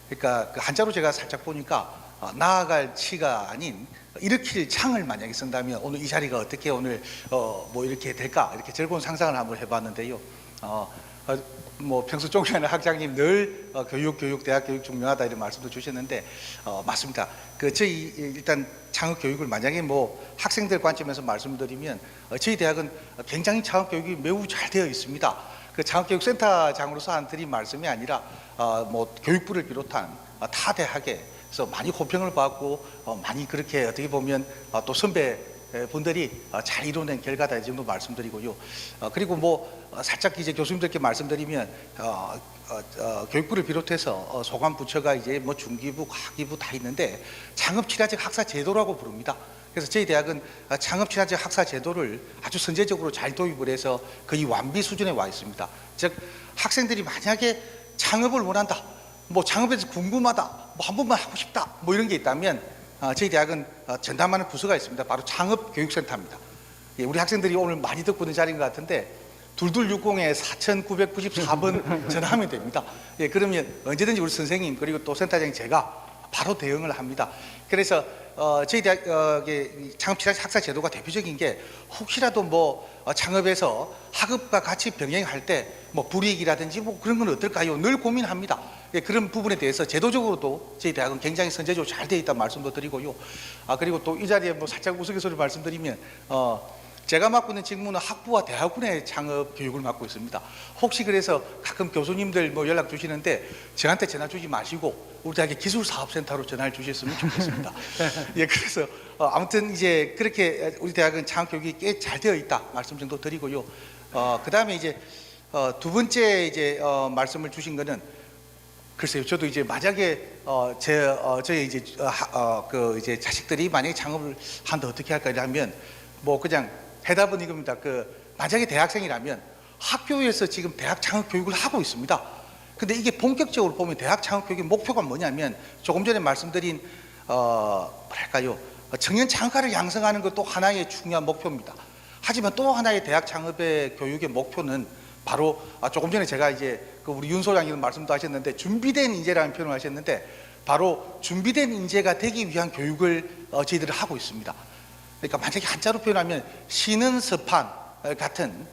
그러니까 그 한자로 제가 살짝 보니까 나아갈 치가 아닌 일으킬 창을 만약에 쓴다면 오늘 이 자리가 어떻게 오늘 뭐 이렇게 될까 이렇게 즐거운 상상을 한번 해봤는데요. 뭐 평소 종교하는 학장님 늘 교육, 대학 교육 중요하다 이런 말씀도 주셨는데 맞습니다. 그 저희 일단 창업 교육을 만약에 뭐 학생들 관점에서 말씀드리면 저희 대학은 굉장히 창업 교육이 매우 잘 되어 있습니다. 그 창업교육센터장으로서 한 드린 말씀이 아니라 뭐 교육부를 비롯한 타 대학에서 많이 호평을 받고 많이 그렇게 어떻게 보면 또 선배 분들이 잘 이뤄낸 결과다 이 정도 말씀드리고요. 그리고 뭐 살짝 이제 교수님들께 말씀드리면 교육부를 비롯해서 소관 부처가 이제 뭐 중기부, 과기부 다 있는데 창업친화적 학사 제도라고 부릅니다. 그래서 저희 대학은 창업친화적 학사 제도를 아주 선제적으로 잘 도입을 해서 거의 완비 수준에 와 있습니다. 즉 학생들이 만약에 창업을 원한다, 뭐 창업에서 궁금하다, 뭐 한 번만 하고 싶다, 뭐 이런 게 있다면 저희 대학은 전담하는 부서가 있습니다. 바로 창업교육센터입니다. 우리 학생들이 오늘 많이 듣고 있는 자리인 것 같은데 2260에 4994번 전화하면 됩니다. 그러면 언제든지 우리 선생님 그리고 또 센터장이 제가 바로 대응을 합니다. 그래서 저희 대학의 창업친화적 학사 제도가 대표적인 게 혹시라도 뭐 창업에서 학업과 같이 병행할 때 뭐 불이익이라든지 뭐 그런 건 어떨까요? 늘 고민합니다. 그런 부분에 대해서 제도적으로도 저희 대학은 굉장히 선제적으로 잘 되어 있다는 말씀도 드리고요. 그리고 또 이 자리에 뭐 살짝 우스갯소리 말씀드리면 제가 맡고 있는 직무는 학부와 대학원의 창업 교육을 맡고 있습니다. 혹시 그래서 가끔 교수님들 뭐 연락 주시는데 저한테 전화 주지 마시고 우리 대학의 기술사업센터로 전화를 주셨으면 좋겠습니다. 그래서 아무튼 이제 그렇게 우리 대학은 창업 교육이 꽤 잘 되어 있다 말씀 정도 드리고요. 그 다음에 이제 두 번째 이제 말씀을 주신 거는 글쎄요, 저도 이제 만약에 저희 이제 그 이제 자식들이 만약에 창업을 한다 어떻게 할까 하면 뭐 그냥 해답은 이겁니다. 만약에 대학생이라면 학교에서 지금 대학 창업 교육을 하고 있습니다. 근데 이게 본격적으로 보면 대학 창업 교육의 목표가 뭐냐면 조금 전에 말씀드린 뭐랄까요, 청년 창업가를 양성하는 것도 하나의 중요한 목표입니다. 하지만 또 하나의 대학 창업의 교육의 목표는 바로 조금 전에 제가 이제 우리 윤 소장님 말씀도 하셨는데 준비된 인재라는 표현을 하셨는데 바로 준비된 인재가 되기 위한 교육을 저희들이 하고 있습니다. 그러니까 만약에 한자로 표현하면 신은 서판 같은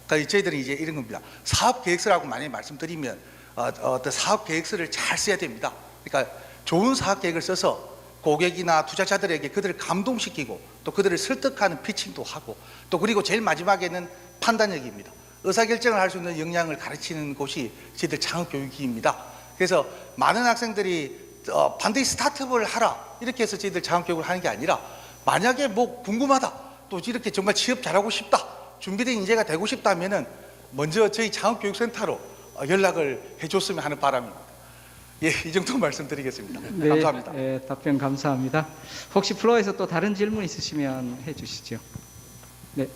저희들이 이제 이런 겁니다. 사업 계획서라고 만약에 말씀드리면 어떤 사업 계획서를 잘 써야 됩니다. 그러니까 좋은 사업 계획을 써서 고객이나 투자자들에게 그들을 감동시키고 또 그들을 설득하는 피칭도 하고 또 그리고 제일 마지막에는 판단력입니다. 의사결정을 할 수 있는 역량을 가르치는 곳이 저희들 창업교육입니다. 그래서 많은 학생들이 반드시 스타트업을 하라 이렇게 해서 저희들 창업교육을 하는 게 아니라 만약에 뭐 궁금하다 또 이렇게 정말 취업 잘하고 싶다 준비된 인재가 되고 싶다면은 먼저 저희 창업교육센터로 연락을 해줬으면 하는 바람입니다. 이 정도 말씀드리겠습니다. 네, 감사합니다. 답변 감사합니다. 혹시 플로어에서 또 다른 질문 있으시면 해주시죠. 네.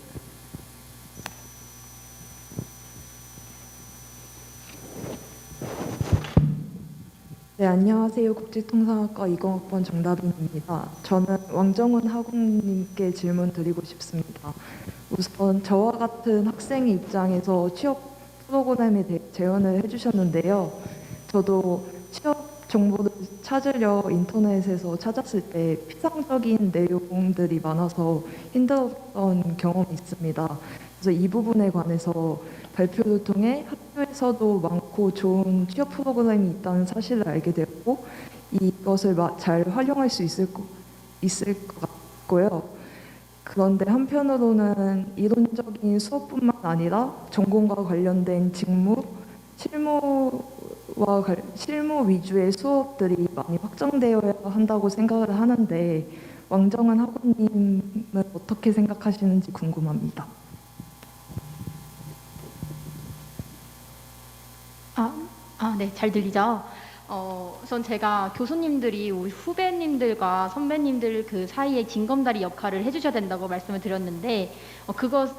네, 안녕하세요. 국제통상학과 20학번 정다빈입니다. 저는 왕정훈 학우님께 질문 드리고 싶습니다. 우선 저와 같은 학생의 입장에서 취업 프로그램에 대해 제언을 해주셨는데요. 저도 취업 정보를 찾으려 인터넷에서 찾았을 때 피상적인 내용들이 많아서 힘들었던 경험이 있습니다. 그래서 이 부분에 관해서 발표를 통해 학교에서도 많고 좋은 취업 프로그램이 있다는 사실을 알게 되었고 이것을 잘 활용할 수 있을 것 같고요. 그런데 한편으로는 이론적인 수업뿐만 아니라 전공과 관련된 실무 위주의 수업들이 많이 확장되어야 한다고 생각을 하는데 왕정은 학우님은 어떻게 생각하시는지 궁금합니다. 네, 잘 들리죠? 우선 제가 교수님들이 우리 후배님들과 선배님들 그 사이에 징검다리 역할을 해주셔야 된다고 말씀을 드렸는데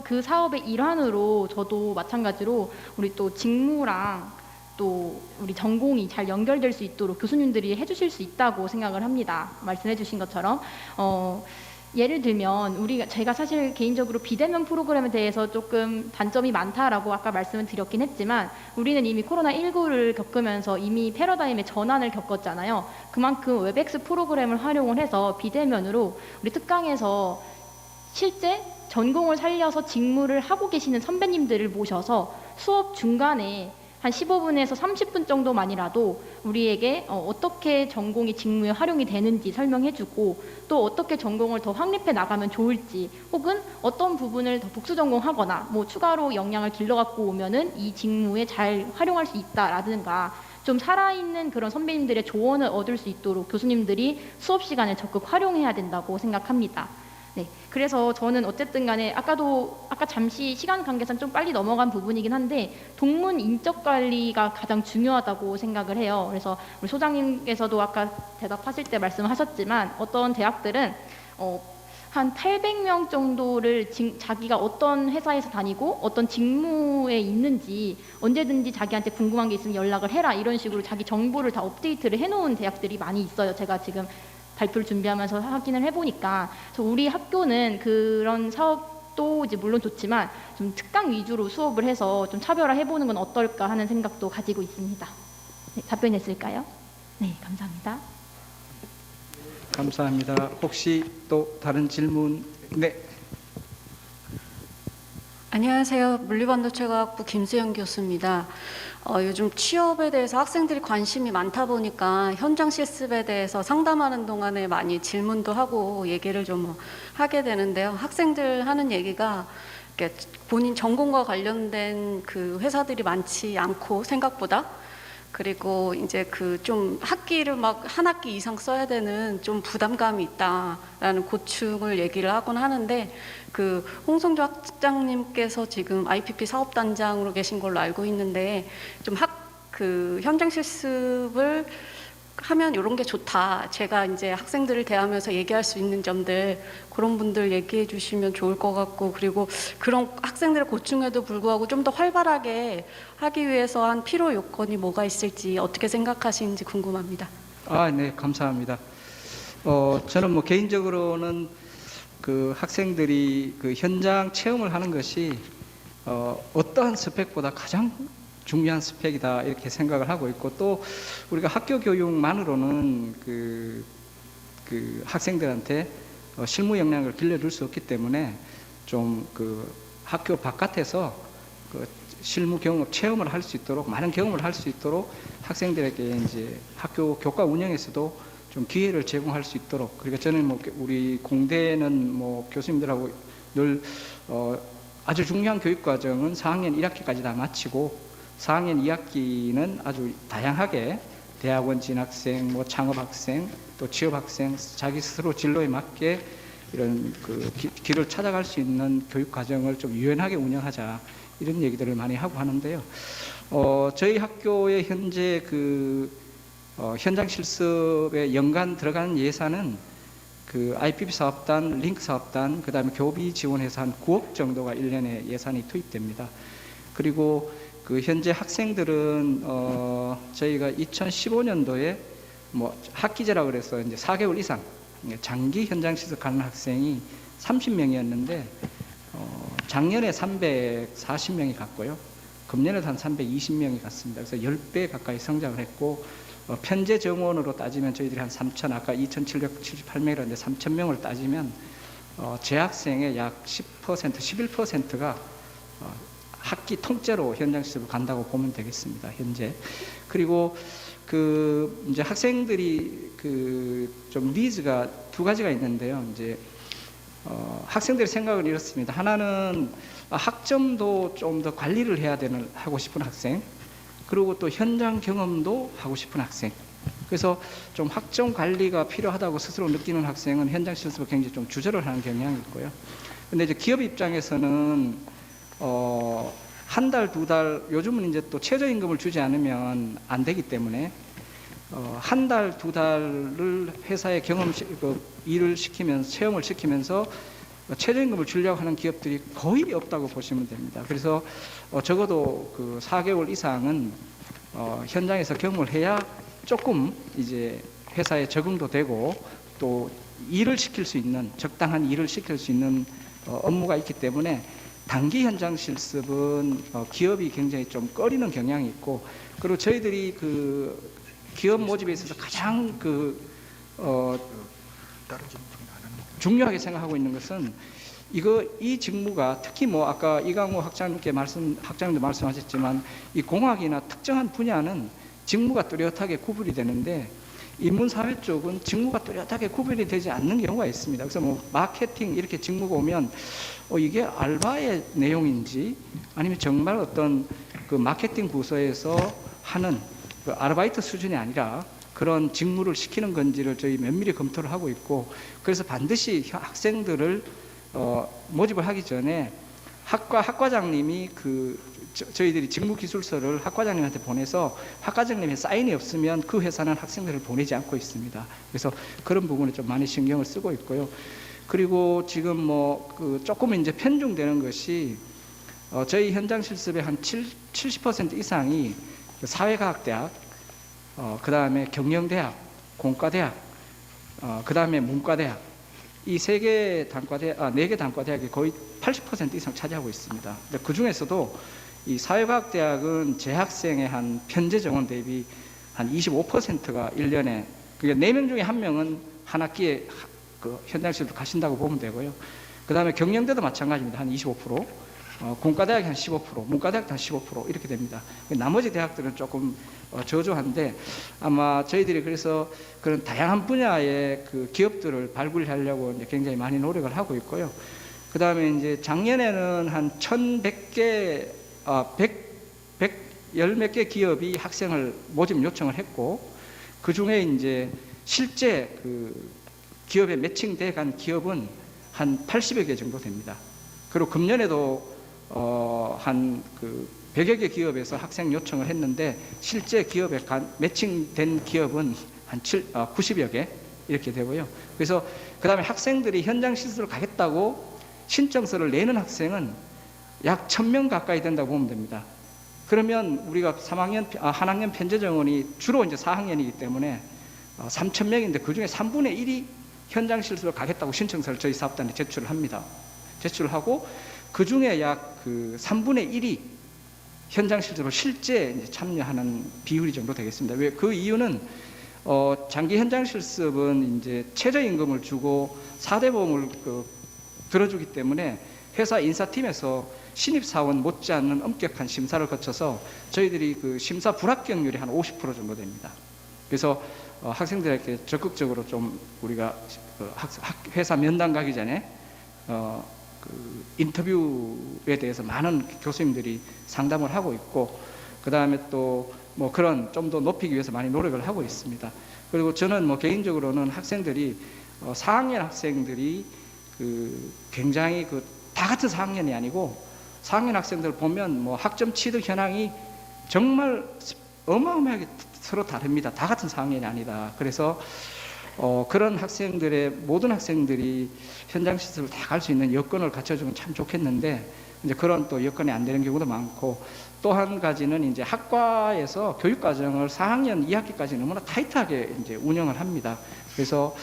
그 사업의 일환으로 저도 마찬가지로 우리 또 직무랑 또 우리 전공이 잘 연결될 수 있도록 교수님들이 해주실 수 있다고 생각을 합니다. 말씀해 주신 것처럼 예를 들면 제가 사실 개인적으로 비대면 프로그램에 대해서 조금 단점이 많다라고 아까 말씀을 드렸긴 했지만 우리는 이미 코로나19를 겪으면서 이미 패러다임의 전환을 겪었잖아요. 그만큼 웹엑스 프로그램을 활용을 해서 비대면으로 우리 특강에서 실제 전공을 살려서 직무를 하고 계시는 선배님들을 모셔서 수업 중간에 한 15분에서 30분 정도만이라도 우리에게 어떻게 전공이 직무에 활용이 되는지 설명해주고 또 어떻게 전공을 더 확립해 나가면 좋을지 혹은 어떤 부분을 더 복수 전공하거나 뭐 추가로 역량을 길러갖고 오면은 이 직무에 잘 활용할 수 있다라든가 좀 살아있는 그런 선배님들의 조언을 얻을 수 있도록 교수님들이 수업 시간을 적극 활용해야 된다고 생각합니다. 네, 그래서 저는 어쨌든 간에 아까 잠시 시간 관계상 좀 빨리 넘어간 부분이긴 한데 동문 인적 관리가 가장 중요하다고 생각을 해요. 그래서 우리 소장님께서도 아까 대답하실 때 말씀하셨지만 어떤 대학들은 한 800명 정도를 자기가 어떤 회사에서 다니고 어떤 직무에 있는지 언제든지 자기한테 궁금한 게 있으면 연락을 해라 이런 식으로 자기 정보를 다 업데이트를 해놓은 대학들이 많이 있어요. 제가 지금 발표를 준비하면서 확인을 해보니까 그래서 우리 학교는 그런 사업도 이제 물론 좋지만 좀 특강 위주로 수업을 해서 좀 차별화해보는 건 어떨까 하는 생각도 가지고 있습니다. 네, 답변했을까요? 네, 감사합니다. 감사합니다. 혹시 또 다른 질문? 네. 안녕하세요. 물리반도체과학부 김수영 교수입니다. 요즘 취업에 대해서 학생들이 관심이 많다 보니까 현장 실습에 대해서 상담하는 동안에 많이 질문도 하고 얘기를 좀 하게 되는데요. 학생들 하는 얘기가 이렇게 본인 전공과 관련된 그 회사들이 많지 않고 생각보다 그리고 이제 그 좀 학기를 막 한 학기 이상 써야 되는 좀 부담감이 있다라는 고충을 얘기를 하곤 하는데 그 홍성주 학장님께서 지금 IPP 사업단장으로 계신 걸로 알고 있는데 좀 그 현장 실습을 하면 이런 게 좋다. 제가 이제 학생들을 대하면서 얘기할 수 있는 점들 그런 분들 얘기해 주시면 좋을 것 같고 그리고 그런 학생들의 고충에도 불구하고 좀 더 활발하게 하기 위해서 한 필요 요건이 뭐가 있을지 어떻게 생각하시는지 궁금합니다. 네, 감사합니다. 저는 뭐 개인적으로는 그 학생들이 그 현장 체험을 하는 것이 어떠한 스펙보다 가장 중요한 스펙이다 이렇게 생각을 하고 있고 또 우리가 학교 교육만으로는 그 학생들한테 실무 역량을 길러줄 수 없기 때문에 좀 그 학교 바깥에서 그 실무 경험 체험을 할 수 있도록 많은 경험을 할 수 있도록 학생들에게 이제 학교 교과 운영에서도 좀 기회를 제공할 수 있도록 그러니까 저는 뭐 우리 공대는 뭐 교수님들하고 늘 아주 중요한 교육 과정은 4학년 1학기까지 다 마치고 4학년 2학기는 아주 다양하게 대학원 진학생, 뭐 창업학생, 또 취업학생, 자기 스스로 진로에 맞게 이런 그 길을 찾아갈 수 있는 교육 과정을 좀 유연하게 운영하자 이런 얘기들을 많이 하고 하는데요. 저희 학교의 현재 그 현장 실습에 연간 들어가는 예산은 그 IPP 사업단, 링크 사업단, 그 다음에 교비 지원해서 한 9억 정도가 1년에 예산이 투입됩니다. 그리고 그 현재 학생들은 저희가 2015년도에 뭐 학기제라 그래서 이제 4개월 이상 장기 현장 실습 가는 학생이 30명이었는데 작년에 340명이 갔고요. 금년에도 한 320명이 갔습니다. 그래서 10배 가까이 성장을 했고 편제 정원으로 따지면 저희들이 한 3,000 아까 2,778명이라는데 3,000명을 따지면 재학생의 약 10%, 11%가 학기 통째로 현장 실습을 간다고 보면 되겠습니다. 현재. 그리고 그 이제 학생들이 그 좀 니즈가 두 가지가 있는데요. 이제 학생들의 생각은 이렇습니다. 하나는 학점도 좀 더 관리를 해야 되는 하고 싶은 학생. 그리고 또 현장 경험도 하고 싶은 학생. 그래서 좀 학점 관리가 필요하다고 스스로 느끼는 학생은 현장 실습을 굉장히 좀 주저를 하는 경향이 있고요. 근데 이제 기업 입장에서는 한 달, 두 달, 요즘은 이제 또 최저임금을 주지 않으면 안 되기 때문에 한 달, 두 달을 회사에 일을 시키면서 체험을 시키면서 최저임금을 주려고 하는 기업들이 거의 없다고 보시면 됩니다. 그래서 적어도 그 4개월 이상은 현장에서 경험을 해야 조금 이제 회사에 적응도 되고 또 일을 시킬 수 있는 적당한 일을 시킬 수 있는 업무가 있기 때문에 단기 현장 실습은 기업이 굉장히 좀 꺼리는 경향이 있고, 그리고 저희들이 그 기업 모집에 있어서 가장 중요하게 생각하고 있는 것은 이 직무가 특히 뭐 아까 이강호 학장님도 말씀하셨지만 이 공학이나 특정한 분야는 직무가 뚜렷하게 구분이 되는데 인문사회 쪽은 직무가 뚜렷하게 구분이 되지 않는 경우가 있습니다. 그래서 뭐 마케팅 이렇게 직무가 오면 이게 알바의 내용인지 아니면 정말 어떤 그 마케팅 부서에서 하는 그 아르바이트 수준이 아니라 그런 직무를 시키는 건지를 저희 면밀히 검토를 하고 있고, 그래서 반드시 학생들을 모집을 하기 전에 학과장님이 저희들이 직무기술서를 학과장님한테 보내서 학과장님의 사인이 없으면 그 회사는 학생들을 보내지 않고 있습니다. 그래서 그런 부분에 좀 많이 신경을 쓰고 있고요. 그리고 지금 조금 이제 편중되는 것이 저희 현장 실습의 한 70% 이상이 사회과학대학, 그 다음에 경영대학, 공과대학, 그 다음에 문과대학, 이 4개 단과대학이 거의 80% 이상 차지하고 있습니다. 그 중에서도 이 사회과학대학은 재학생의 한 편제 정원 대비 한 25%가 1년에, 그러니까 4명 중에 1명은 한 학기에 그 현장실습 가신다고 보면 되고요. 그 다음에 경영대도 마찬가지입니다. 한 25%, 공과대학이 한 15%, 문과대학도 한 15% 이렇게 됩니다. 나머지 대학들은 조금 저조한데 아마 저희들이 그래서 그런 다양한 분야의 그 기업들을 발굴하려고 이제 굉장히 많이 노력을 하고 있고요. 그 다음에 이제 작년에는 한 1,100개, 110몇 개 기업이 학생을 모집 요청을 했고, 그 중에 이제 실제 그 기업에 매칭돼 간 기업은 한 80여 개 정도 됩니다. 그리고 금년에도 한 100여 개 기업에서 학생 요청을 했는데 실제 기업에 매칭된 기업은 한 90여 개 이렇게 되고요. 그래서 그 다음에 학생들이 현장 실습을 가겠다고 신청서를 내는 학생은 약 1,000명 가까이 된다고 보면 됩니다. 그러면 우리가 한 학년 편제 정원이 주로 이제 4학년이기 때문에 3,000명인데 그 중에 3분의 1이 현장 실습을 가겠다고 신청서를 저희 사업단에 제출을 합니다. 제출을 하고 그 중에 약 3분의 1이 현장 실습을 실제 이제 참여하는 비율이 정도 되겠습니다. 왜? 그 이유는 장기 현장 실습은 이제 최저임금을 주고 4대 보험을 들어주기 때문에 회사 인사팀에서 신입사원 못지않는 엄격한 심사를 거쳐서 저희들이 그 심사 불합격률이 한 50% 정도 됩니다. 그래서 학생들에게 적극적으로 좀 우리가 회사 면담 가기 전에 인터뷰에 대해서 많은 교수님들이 상담을 하고 있고, 그 다음에 또 뭐 그런 좀 더 높이기 위해서 많이 노력을 하고 있습니다. 그리고 저는 개인적으로는 학생들이 4학년 학생들이 굉장히 다 같은 4학년이 아니고 4학년 학생들 보면 학점 취득 현황이 정말 어마어마하게 서로 다릅니다. 다 같은 4학년이 아니다. 그래서 그런 모든 학생들이 현장 실습을 다 갈 수 있는 여건을 갖춰주면 참 좋겠는데 이제 그런 또 여건이 안 되는 경우도 많고, 또 한 가지는 이제 학과에서 교육 과정을 4학년 2학기까지 너무나 타이트하게 이제 운영을 합니다. 그래서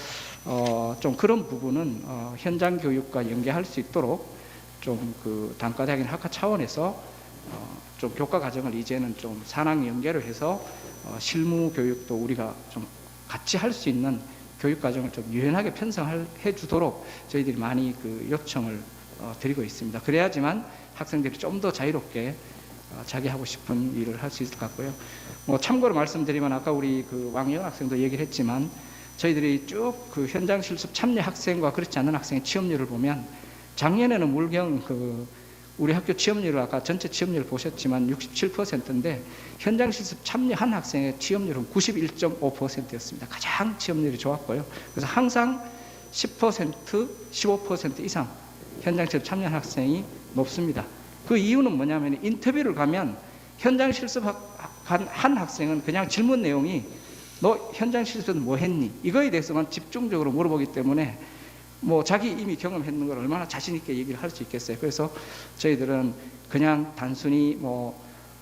좀 그런 부분은 현장 교육과 연계할 수 있도록 좀 단과대학이나 학과 차원에서 좀 교과 과정을 이제는 좀 산학 연계를 해서 실무 교육도 우리가 좀 같이 할 수 있는 교육 과정을 좀 유연하게 편성해 주도록 저희들이 많이 요청을 드리고 있습니다. 그래야지만 학생들이 좀 더 자유롭게 자기 하고 싶은 일을 할 수 있을 것 같고요. 참고로 말씀드리면 아까 우리 왕영 학생도 얘기를 했지만 저희들이 쭉 현장 실습 참여 학생과 그렇지 않은 학생의 취업률을 보면 작년에는 물경 우리 학교 취업률을 아까 전체 취업률을 보셨지만 67%인데 현장 실습 참여한 학생의 취업률은 91.5%였습니다. 가장 취업률이 좋았고요. 그래서 항상 10%, 15% 이상 현장 실습 참여한 학생이 높습니다. 그 이유는 뭐냐면 인터뷰를 가면 현장 실습한 학생은 그냥 질문 내용이 너 현장 실습은 뭐 했니? 이거에 대해서만 집중적으로 물어보기 때문에 자기 이미 경험했는 걸 얼마나 자신 있게 얘기를 할 수 있겠어요. 그래서 저희들은 그냥 단순히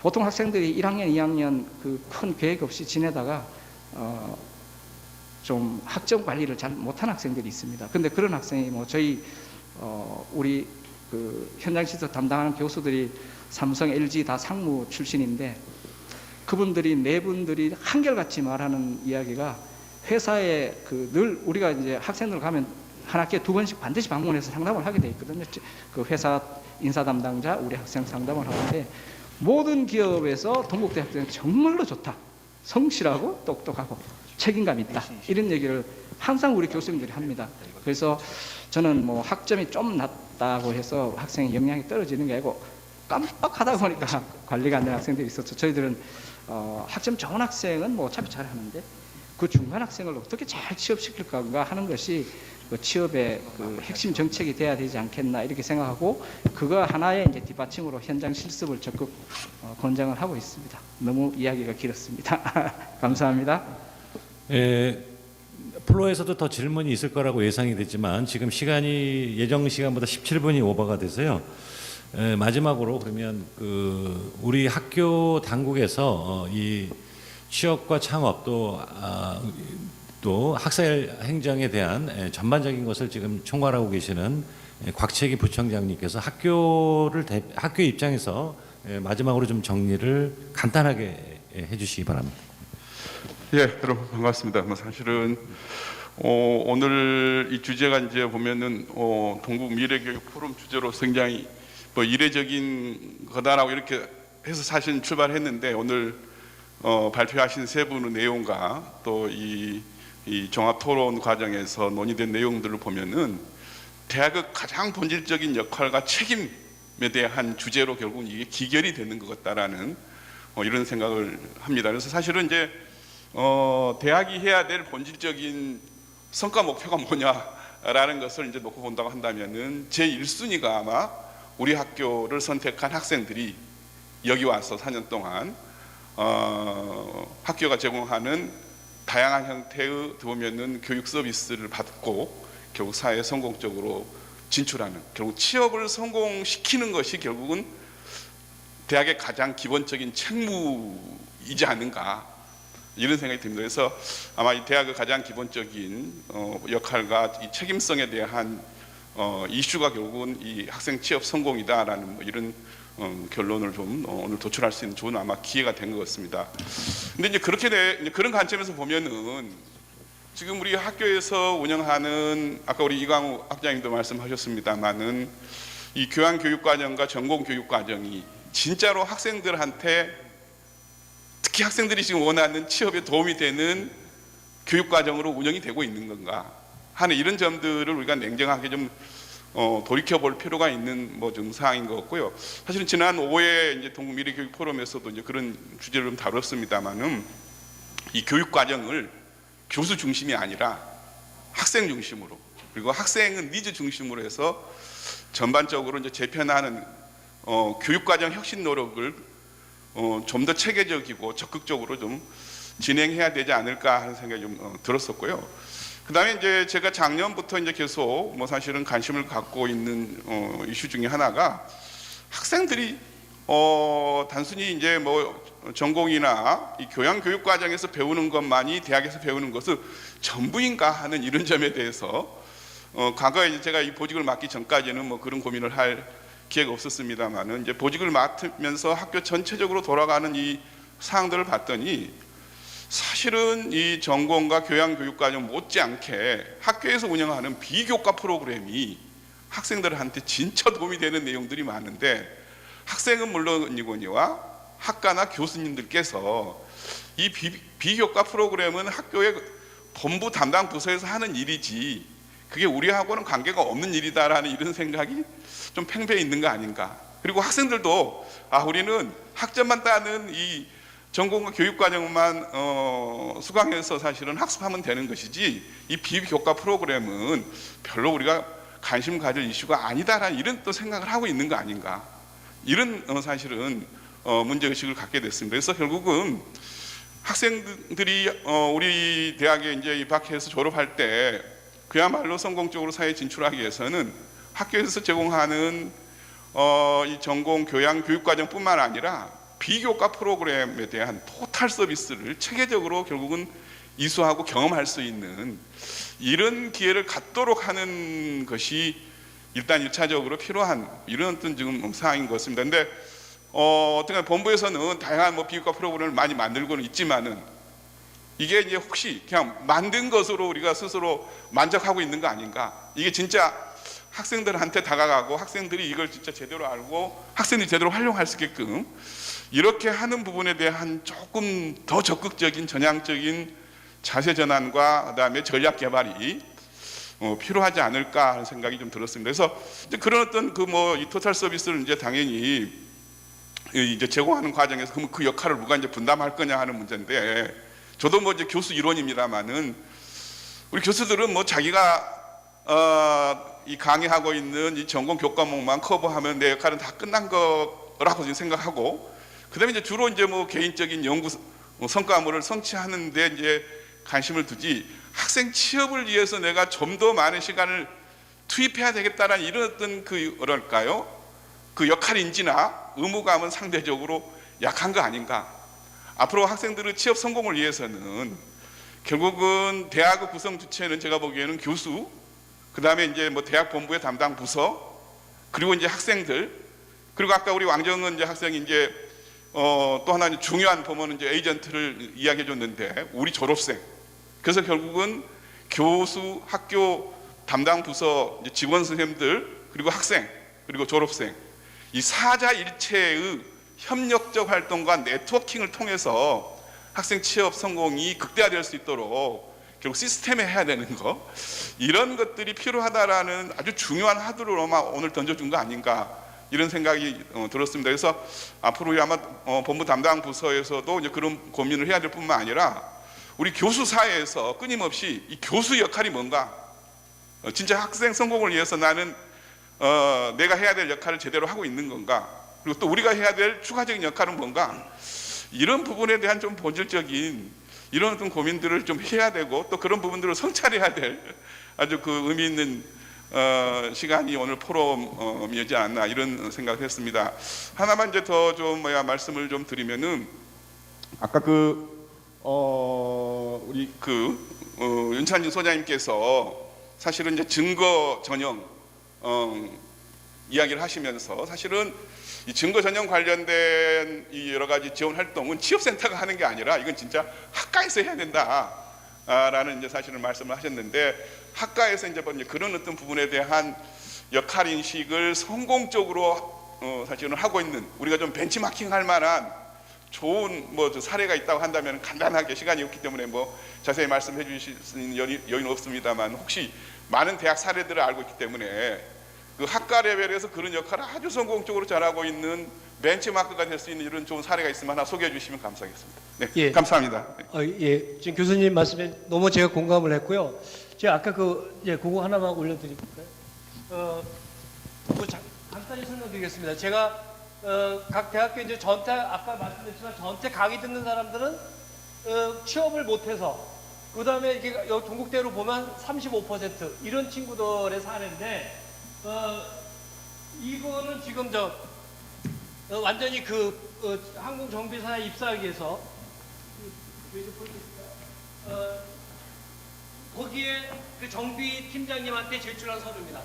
보통 학생들이 1학년, 2학년 큰 계획 없이 지내다가 좀 학점 관리를 잘 못한 학생들이 있습니다. 근데 그런 학생이 뭐 저희 우리 그 현장 시설 담당하는 교수들이 삼성, LG 다 상무 출신인데 그분들이 네 분들이 한결같이 말하는 이야기가 회사에 그 늘 우리가 이제 학생들 가면 한 학기에 2번씩 반드시 방문해서 상담을 하게 돼 있거든요. 그 회사 인사 담당자, 우리 학생 상담을 하는데 모든 기업에서 동국대 학생은 정말로 좋다. 성실하고 똑똑하고 책임감 있다. 이런 얘기를 항상 우리 교수님들이 합니다. 그래서 저는 뭐 학점이 좀 낮다고 해서 학생의 역량이 떨어지는 게 아니고 깜빡하다 보니까 관리가 안 되는 학생들이 있었죠. 저희들은 학점 좋은 학생은 뭐 어차피 잘하는데 그 중간 학생을 어떻게 잘 취업시킬 건가 하는 것이 그 취업의 그 핵심 정책이 돼야 되지 않겠나 이렇게 생각하고 그거 하나의 이제 뒷받침으로 현장 실습을 적극 권장을 하고 있습니다. 너무 이야기가 길었습니다. 감사합니다. 플로에서도 더 질문이 있을 거라고 예상이 됐지만 지금 시간이 예정 시간보다 17분이 오버가 돼서요. 마지막으로 그러면 그 우리 학교 당국에서 이 취업과 창업 또 학생 행정에 대한 전반적인 것을 지금 총괄하고 계시는 곽채기 부총장님께서 학교 입장에서 마지막으로 좀 정리를 간단하게 해주시기 바랍니다. 예, 여러분 반갑습니다. 사실은 오늘 이 주제가 이제 보면은 동국 미래교육 포럼 주제로 굉장히 뭐 이례적인 거다라고 이렇게 해서 사실 출발했는데 오늘 발표하신 세 분의 내용과 또 이 종합 토론 과정에서 논의된 내용들을 보면은 대학의 가장 본질적인 역할과 책임에 대한 주제로 결국 이게 기결이 되는 것 같다라는 이런 생각을 합니다. 그래서 사실은 이제 대학이 해야 될 본질적인 성과 목표가 뭐냐라는 것을 이제 놓고 본다고 한다면은 제 1순위가 아마 우리 학교를 선택한 학생들이 여기 와서 4년 동안 학교가 제공하는 다양한 형태의 보면은 교육 서비스를 받고 결국 사회에 성공적으로 진출하는 결국 취업을 성공시키는 것이 결국은 대학의 가장 기본적인 책무이지 않은가 이런 생각이 듭니다. 그래서 아마 이 대학의 가장 기본적인 역할과 이 책임성에 대한 이슈가 결국은 이 학생 취업 성공이다라는 뭐 이런 결론을 좀 오늘 도출할 수 있는 좋은 아마 기회가 된 것 같습니다. 근데 이제 이제 그런 관점에서 보면은 지금 우리 학교에서 운영하는 아까 우리 이광우 학장님도 말씀하셨습니다만은 이 교양 교육 과정과 전공 교육 과정이 진짜로 학생들한테 특히 학생들이 지금 원하는 취업에 도움이 되는 교육 과정으로 운영이 되고 있는 건가 하는 이런 점들을 우리가 냉정하게 좀 돌이켜 볼 필요가 있는 뭐 좀 사항인 것 같고요. 사실은 지난 5회 이제 동국 미래교육 포럼에서도 이제 그런 주제를 좀 다뤘습니다만은 이 교육 과정을 교수 중심이 아니라 학생 중심으로 그리고 학생은 니즈 중심으로 해서 전반적으로 이제 재편하는 교육 과정 혁신 노력을 좀 더 체계적이고 적극적으로 좀 진행해야 되지 않을까 하는 생각이 좀 들었었고요. 그다음에 이제 제가 작년부터 이제 계속 뭐 사실은 관심을 갖고 있는 이슈 중에 하나가 학생들이 단순히 이제 뭐 전공이나 이 교양 교육 과정에서 배우는 것만이 대학에서 배우는 것은 전부인가 하는 이런 점에 대해서 과거에 이제 제가 이 보직을 맡기 전까지는 뭐 그런 고민을 할 기회가 없었습니다만은 이제 보직을 맡으면서 학교 전체적으로 돌아가는 이 사항들을 봤더니 사실은 이 전공과 교양 교육 과정 못지않게 학교에서 운영하는 비교과 프로그램이 학생들한테 진짜 도움이 되는 내용들이 많은데 학생은 물론이거니와 학과나 교수님들께서 이 비교과 프로그램은 학교의 본부 담당 부서에서 하는 일이지 그게 우리하고는 관계가 없는 일이다라는 이런 생각이 좀 팽배해 있는 거 아닌가. 그리고 학생들도 우리는 학점만 따는 이 전공과 교육과정만 수강해서 사실은 학습하면 되는 것이지 이 비교과 프로그램은 별로 우리가 관심 가질 이슈가 아니다라는 이런 또 생각을 하고 있는 거 아닌가 이런 사실은 문제의식을 갖게 됐습니다. 그래서 결국은 학생들이 우리 대학에 이제 입학해서 졸업할 때 그야말로 성공적으로 사회에 진출하기 위해서는 학교에서 제공하는 이 전공 교양 교육과정뿐만 아니라 비교과 프로그램에 대한 토탈 서비스를 체계적으로 결국은 이수하고 경험할 수 있는 이런 기회를 갖도록 하는 것이 일단 1차적으로 필요한 이런 어떤 지금 상황인 것 같습니다. 근데 어떻게 본부에서는 다양한 뭐 비교과 프로그램을 많이 만들고는 있지만은 이게 이제 혹시 그냥 만든 것으로 우리가 스스로 만족하고 있는 거 아닌가? 이게 진짜 학생들한테 다가가고 학생들이 이걸 진짜 제대로 알고 학생들이 제대로 활용할 수 있게끔 이렇게 하는 부분에 대한 조금 더 적극적인 전향적인 자세 전환과 그다음에 전략 개발이 필요하지 않을까 하는 생각이 좀 들었습니다. 그래서 이제 그런 어떤 그 뭐 이 토탈 서비스를 이제 당연히 이제 제공하는 과정에서 그럼 그 역할을 누가 이제 분담할 거냐 하는 문제인데, 저도 뭐 이제 교수 일원입니다만은 우리 교수들은 뭐 자기가 이 강의하고 있는 이 전공 교과목만 커버하면 내 역할은 다 끝난 거라고 생각하고, 그다음에 이제 주로 이제 뭐 개인적인 연구 성과물을 성취하는 데 이제 관심을 두지, 학생 취업을 위해서 내가 좀 더 많은 시간을 투입해야 되겠다라는 이런 어떤 그 뭐랄까요? 그 역할 인지나 의무감은 상대적으로 약한 거 아닌가. 앞으로 학생들의 취업 성공을 위해서는 결국은 대학의 구성 주체는 제가 보기에는 교수, 그 다음에 이제 뭐 대학 본부의 담당 부서, 그리고 이제 학생들, 그리고 아까 우리 왕정은 이제 학생이 이제 또 하나 이제 중요한 부분은 이제 에이전트를 이야기해 줬는데 우리 졸업생. 그래서 결국은 교수, 학교 담당 부서, 이제 직원 선생님들, 그리고 학생, 그리고 졸업생, 이 사자일체의 협력적 활동과 네트워킹을 통해서 학생 취업 성공이 극대화될 수 있도록 결국 시스템에 해야 되는 거, 이런 것들이 필요하다라는 아주 중요한 화두를 아마 오늘 던져준 거 아닌가 이런 생각이 들었습니다. 그래서 앞으로 아마 본부 담당 부서에서도 이제 그런 고민을 해야 될 뿐만 아니라 우리 교수 사회에서 끊임없이 이 교수 역할이 뭔가, 진짜 학생 성공을 위해서 나는 내가 해야 될 역할을 제대로 하고 있는 건가, 그리고 또 우리가 해야 될 추가적인 역할은 뭔가, 이런 부분에 대한 좀 본질적인 이런 어떤 고민들을 좀 해야 되고, 또 그런 부분들을 성찰해야 될 아주 그 의미 있는 시간이 오늘 포럼이지 않나 이런 생각을 했습니다. 하나만 이제 더 좀 말씀을 좀 드리면은, 아까 우리 윤찬진 소장님께서 사실은 이제 증거 전형 이야기를 하시면서, 사실은 이 증거 전형 관련된 이 여러 가지 지원 활동은 취업센터가 하는 게 아니라 이건 진짜 학과에서 해야 된다라는 이제 사실은 말씀을 하셨는데, 학과에서 이제 그런 어떤 부분에 대한 역할 인식을 성공적으로 사실은 하고 있는, 우리가 좀 벤치마킹할 만한 좋은 사례가 있다고 한다면, 간단하게 시간이 없기 때문에 자세히 말씀해 주실 수 있는 여유는 없습니다만, 혹시 많은 대학 사례들을 알고 있기 때문에 그 학과 레벨에서 그런 역할을 아주 성공적으로 잘하고 있는 벤치마크가 될 수 있는 이런 좋은 사례가 있으면 하나 소개해 주시면 감사하겠습니다. 네, 예. 감사합니다. 예, 지금 교수님 말씀에 너무 제가 공감을 했고요. 제가 아까 그거 하나만 올려드릴까요? 간단히 설명드리겠습니다. 제가 각 대학교 이제 전체, 아까 말씀드렸지만 전체 강의 듣는 사람들은 취업을 못해서, 그 다음에 이게 동국대로 보면 35% 이런 친구들의 사례인데, 이거는 지금 완전히 항공정비사에 입사하기 위해서 거기에 그 정비 팀장님한테 제출한 서류입니다.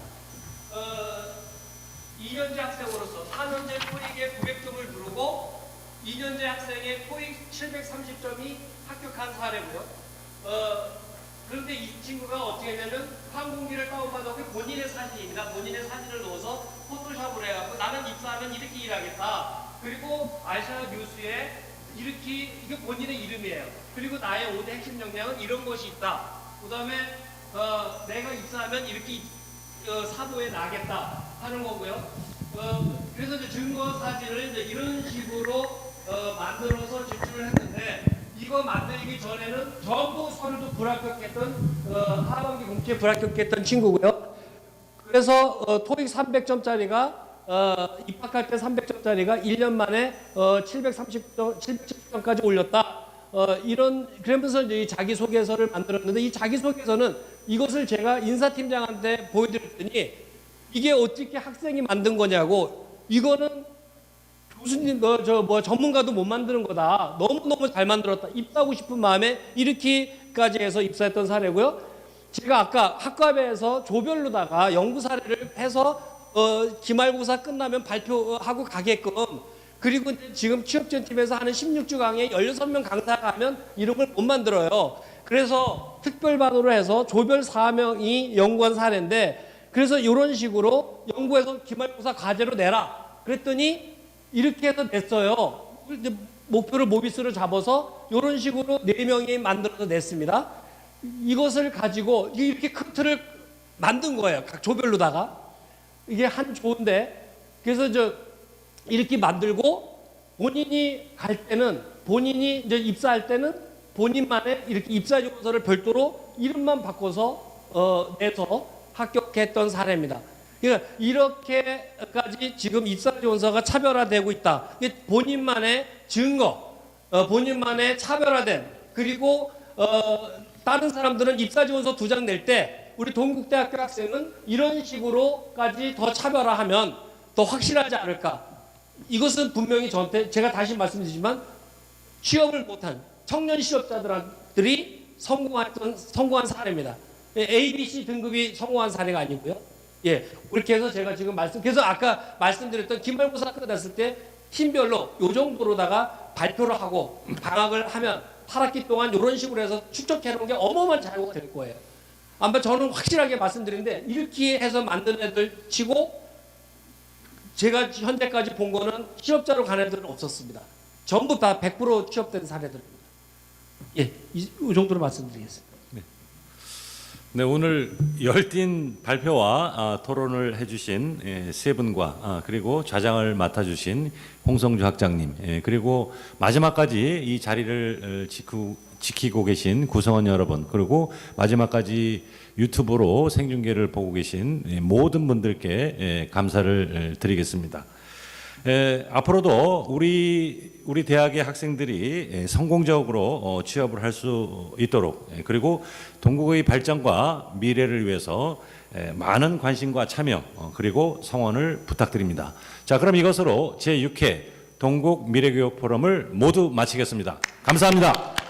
2년제 학생으로서 4년제 토익에 900점을 누르고 2년제 학생의 토익 730점이 합격한 사례고요. 그런데 이 친구가 어떻게 했냐면 항공기를 다운받아서 본인의 사진입니다. 본인의 사진을 넣어서 포토샵을 해갖고 나는 입사하면 이렇게 일하겠다. 그리고 아시아 뉴스에 이렇게, 이게 본인의 이름이에요. 그리고 나의 5대 핵심 역량은 이런 것이 있다. 그 다음에 내가 입사하면 이렇게 사도에 나겠다 하는 거고요. 그래서 이제 증거 사진을 이제 이런 식으로 만들어서 제출을 했는데, 이거 만들기 전에는 전부 서류도 불합격했던 하반기 공채 불합격했던 친구고요. 그래서 토익 300점짜리가 입학할 때 300점짜리가 1년 만에 730점까지 올렸다. 그러면서 이제 자기소개서를 만들었는데, 이 자기소개서는 이것을 제가 인사팀장한테 보여드렸더니 이게 어떻게 학생이 만든 거냐고, 이거는 교수님, 전문가도 못 만드는 거다. 너무너무 잘 만들었다. 입사하고 싶은 마음에 이렇게 90까지 해서 입사했던 사례고요. 제가 아까 학과배에서 조별로다가 연구 사례를 해서 기말고사 끝나면 발표하고 가게끔, 그리고 지금 취업지원팀에서 하는 16주 강의에 16명 강사가 하면 이런 걸 못 만들어요. 그래서 특별반으로 해서 조별 4명이 연구한 사례인데, 그래서 이런 식으로 연구해서 기말고사 과제로 내라 그랬더니 이렇게 해서 냈어요. 이제 목표를 모비스로 잡아서 이런 식으로 4명이 만들어서 냈습니다. 이것을 가지고 이렇게 큰 틀을 만든 거예요. 각 조별로다가. 이게 한 조인데, 그래서 이렇게 만들고 본인이 갈 때는, 본인이 이제 입사할 때는 본인만의 이렇게 입사지원서를 별도로 이름만 바꿔서 내서 합격했던 사례입니다. 그러니까 이렇게까지 지금 입사지원서가 차별화되고 있다. 이게 본인만의 증거, 본인만의 차별화된, 그리고 다른 사람들은 입사지원서 2장 낼 때 우리 동국대학교 학생은 이런 식으로까지 더 차별화하면 더 확실하지 않을까. 이것은 분명히 저한테, 제가 다시 말씀드리지만, 취업을 못한 청년 실업자들이 성공한 사례입니다. ABC 등급이 성공한 사례가 아니고요. 예, 그렇게 해서 제가 지금 그래서 아까 말씀드렸던 기말고사 끝났을 때 팀별로 요 정도로다가 발표를 하고 방학을 하면 8학기 동안 이런 식으로 해서 축적해 놓은 게 어마어마한 자료가 될 거예요. 아마 저는 확실하게 말씀드리는데, 이렇게 해서 만든 애들 치고 제가 현재까지 본 거는 취업자로 간 애들은 없었습니다. 전부 다 100% 취업된 사례들입니다. 예, 이 정도로 말씀드리겠습니다. 네, 오늘 열띤 발표와 토론을 해주신 세 분과 그리고 좌장을 맡아주신 홍성주 학장님, 그리고 마지막까지 이 자리를 지키고 계신 구성원 여러분, 그리고 마지막까지 유튜브로 생중계를 보고 계신 모든 분들께 감사를 드리겠습니다. 앞으로도 우리 대학의 학생들이 성공적으로 취업을 할 수 있도록, 그리고 동국의 발전과 미래를 위해서 많은 관심과 참여, 그리고 성원을 부탁드립니다. 자, 그럼 이것으로 제6회 동국 미래교육 포럼을 모두 마치겠습니다. 감사합니다.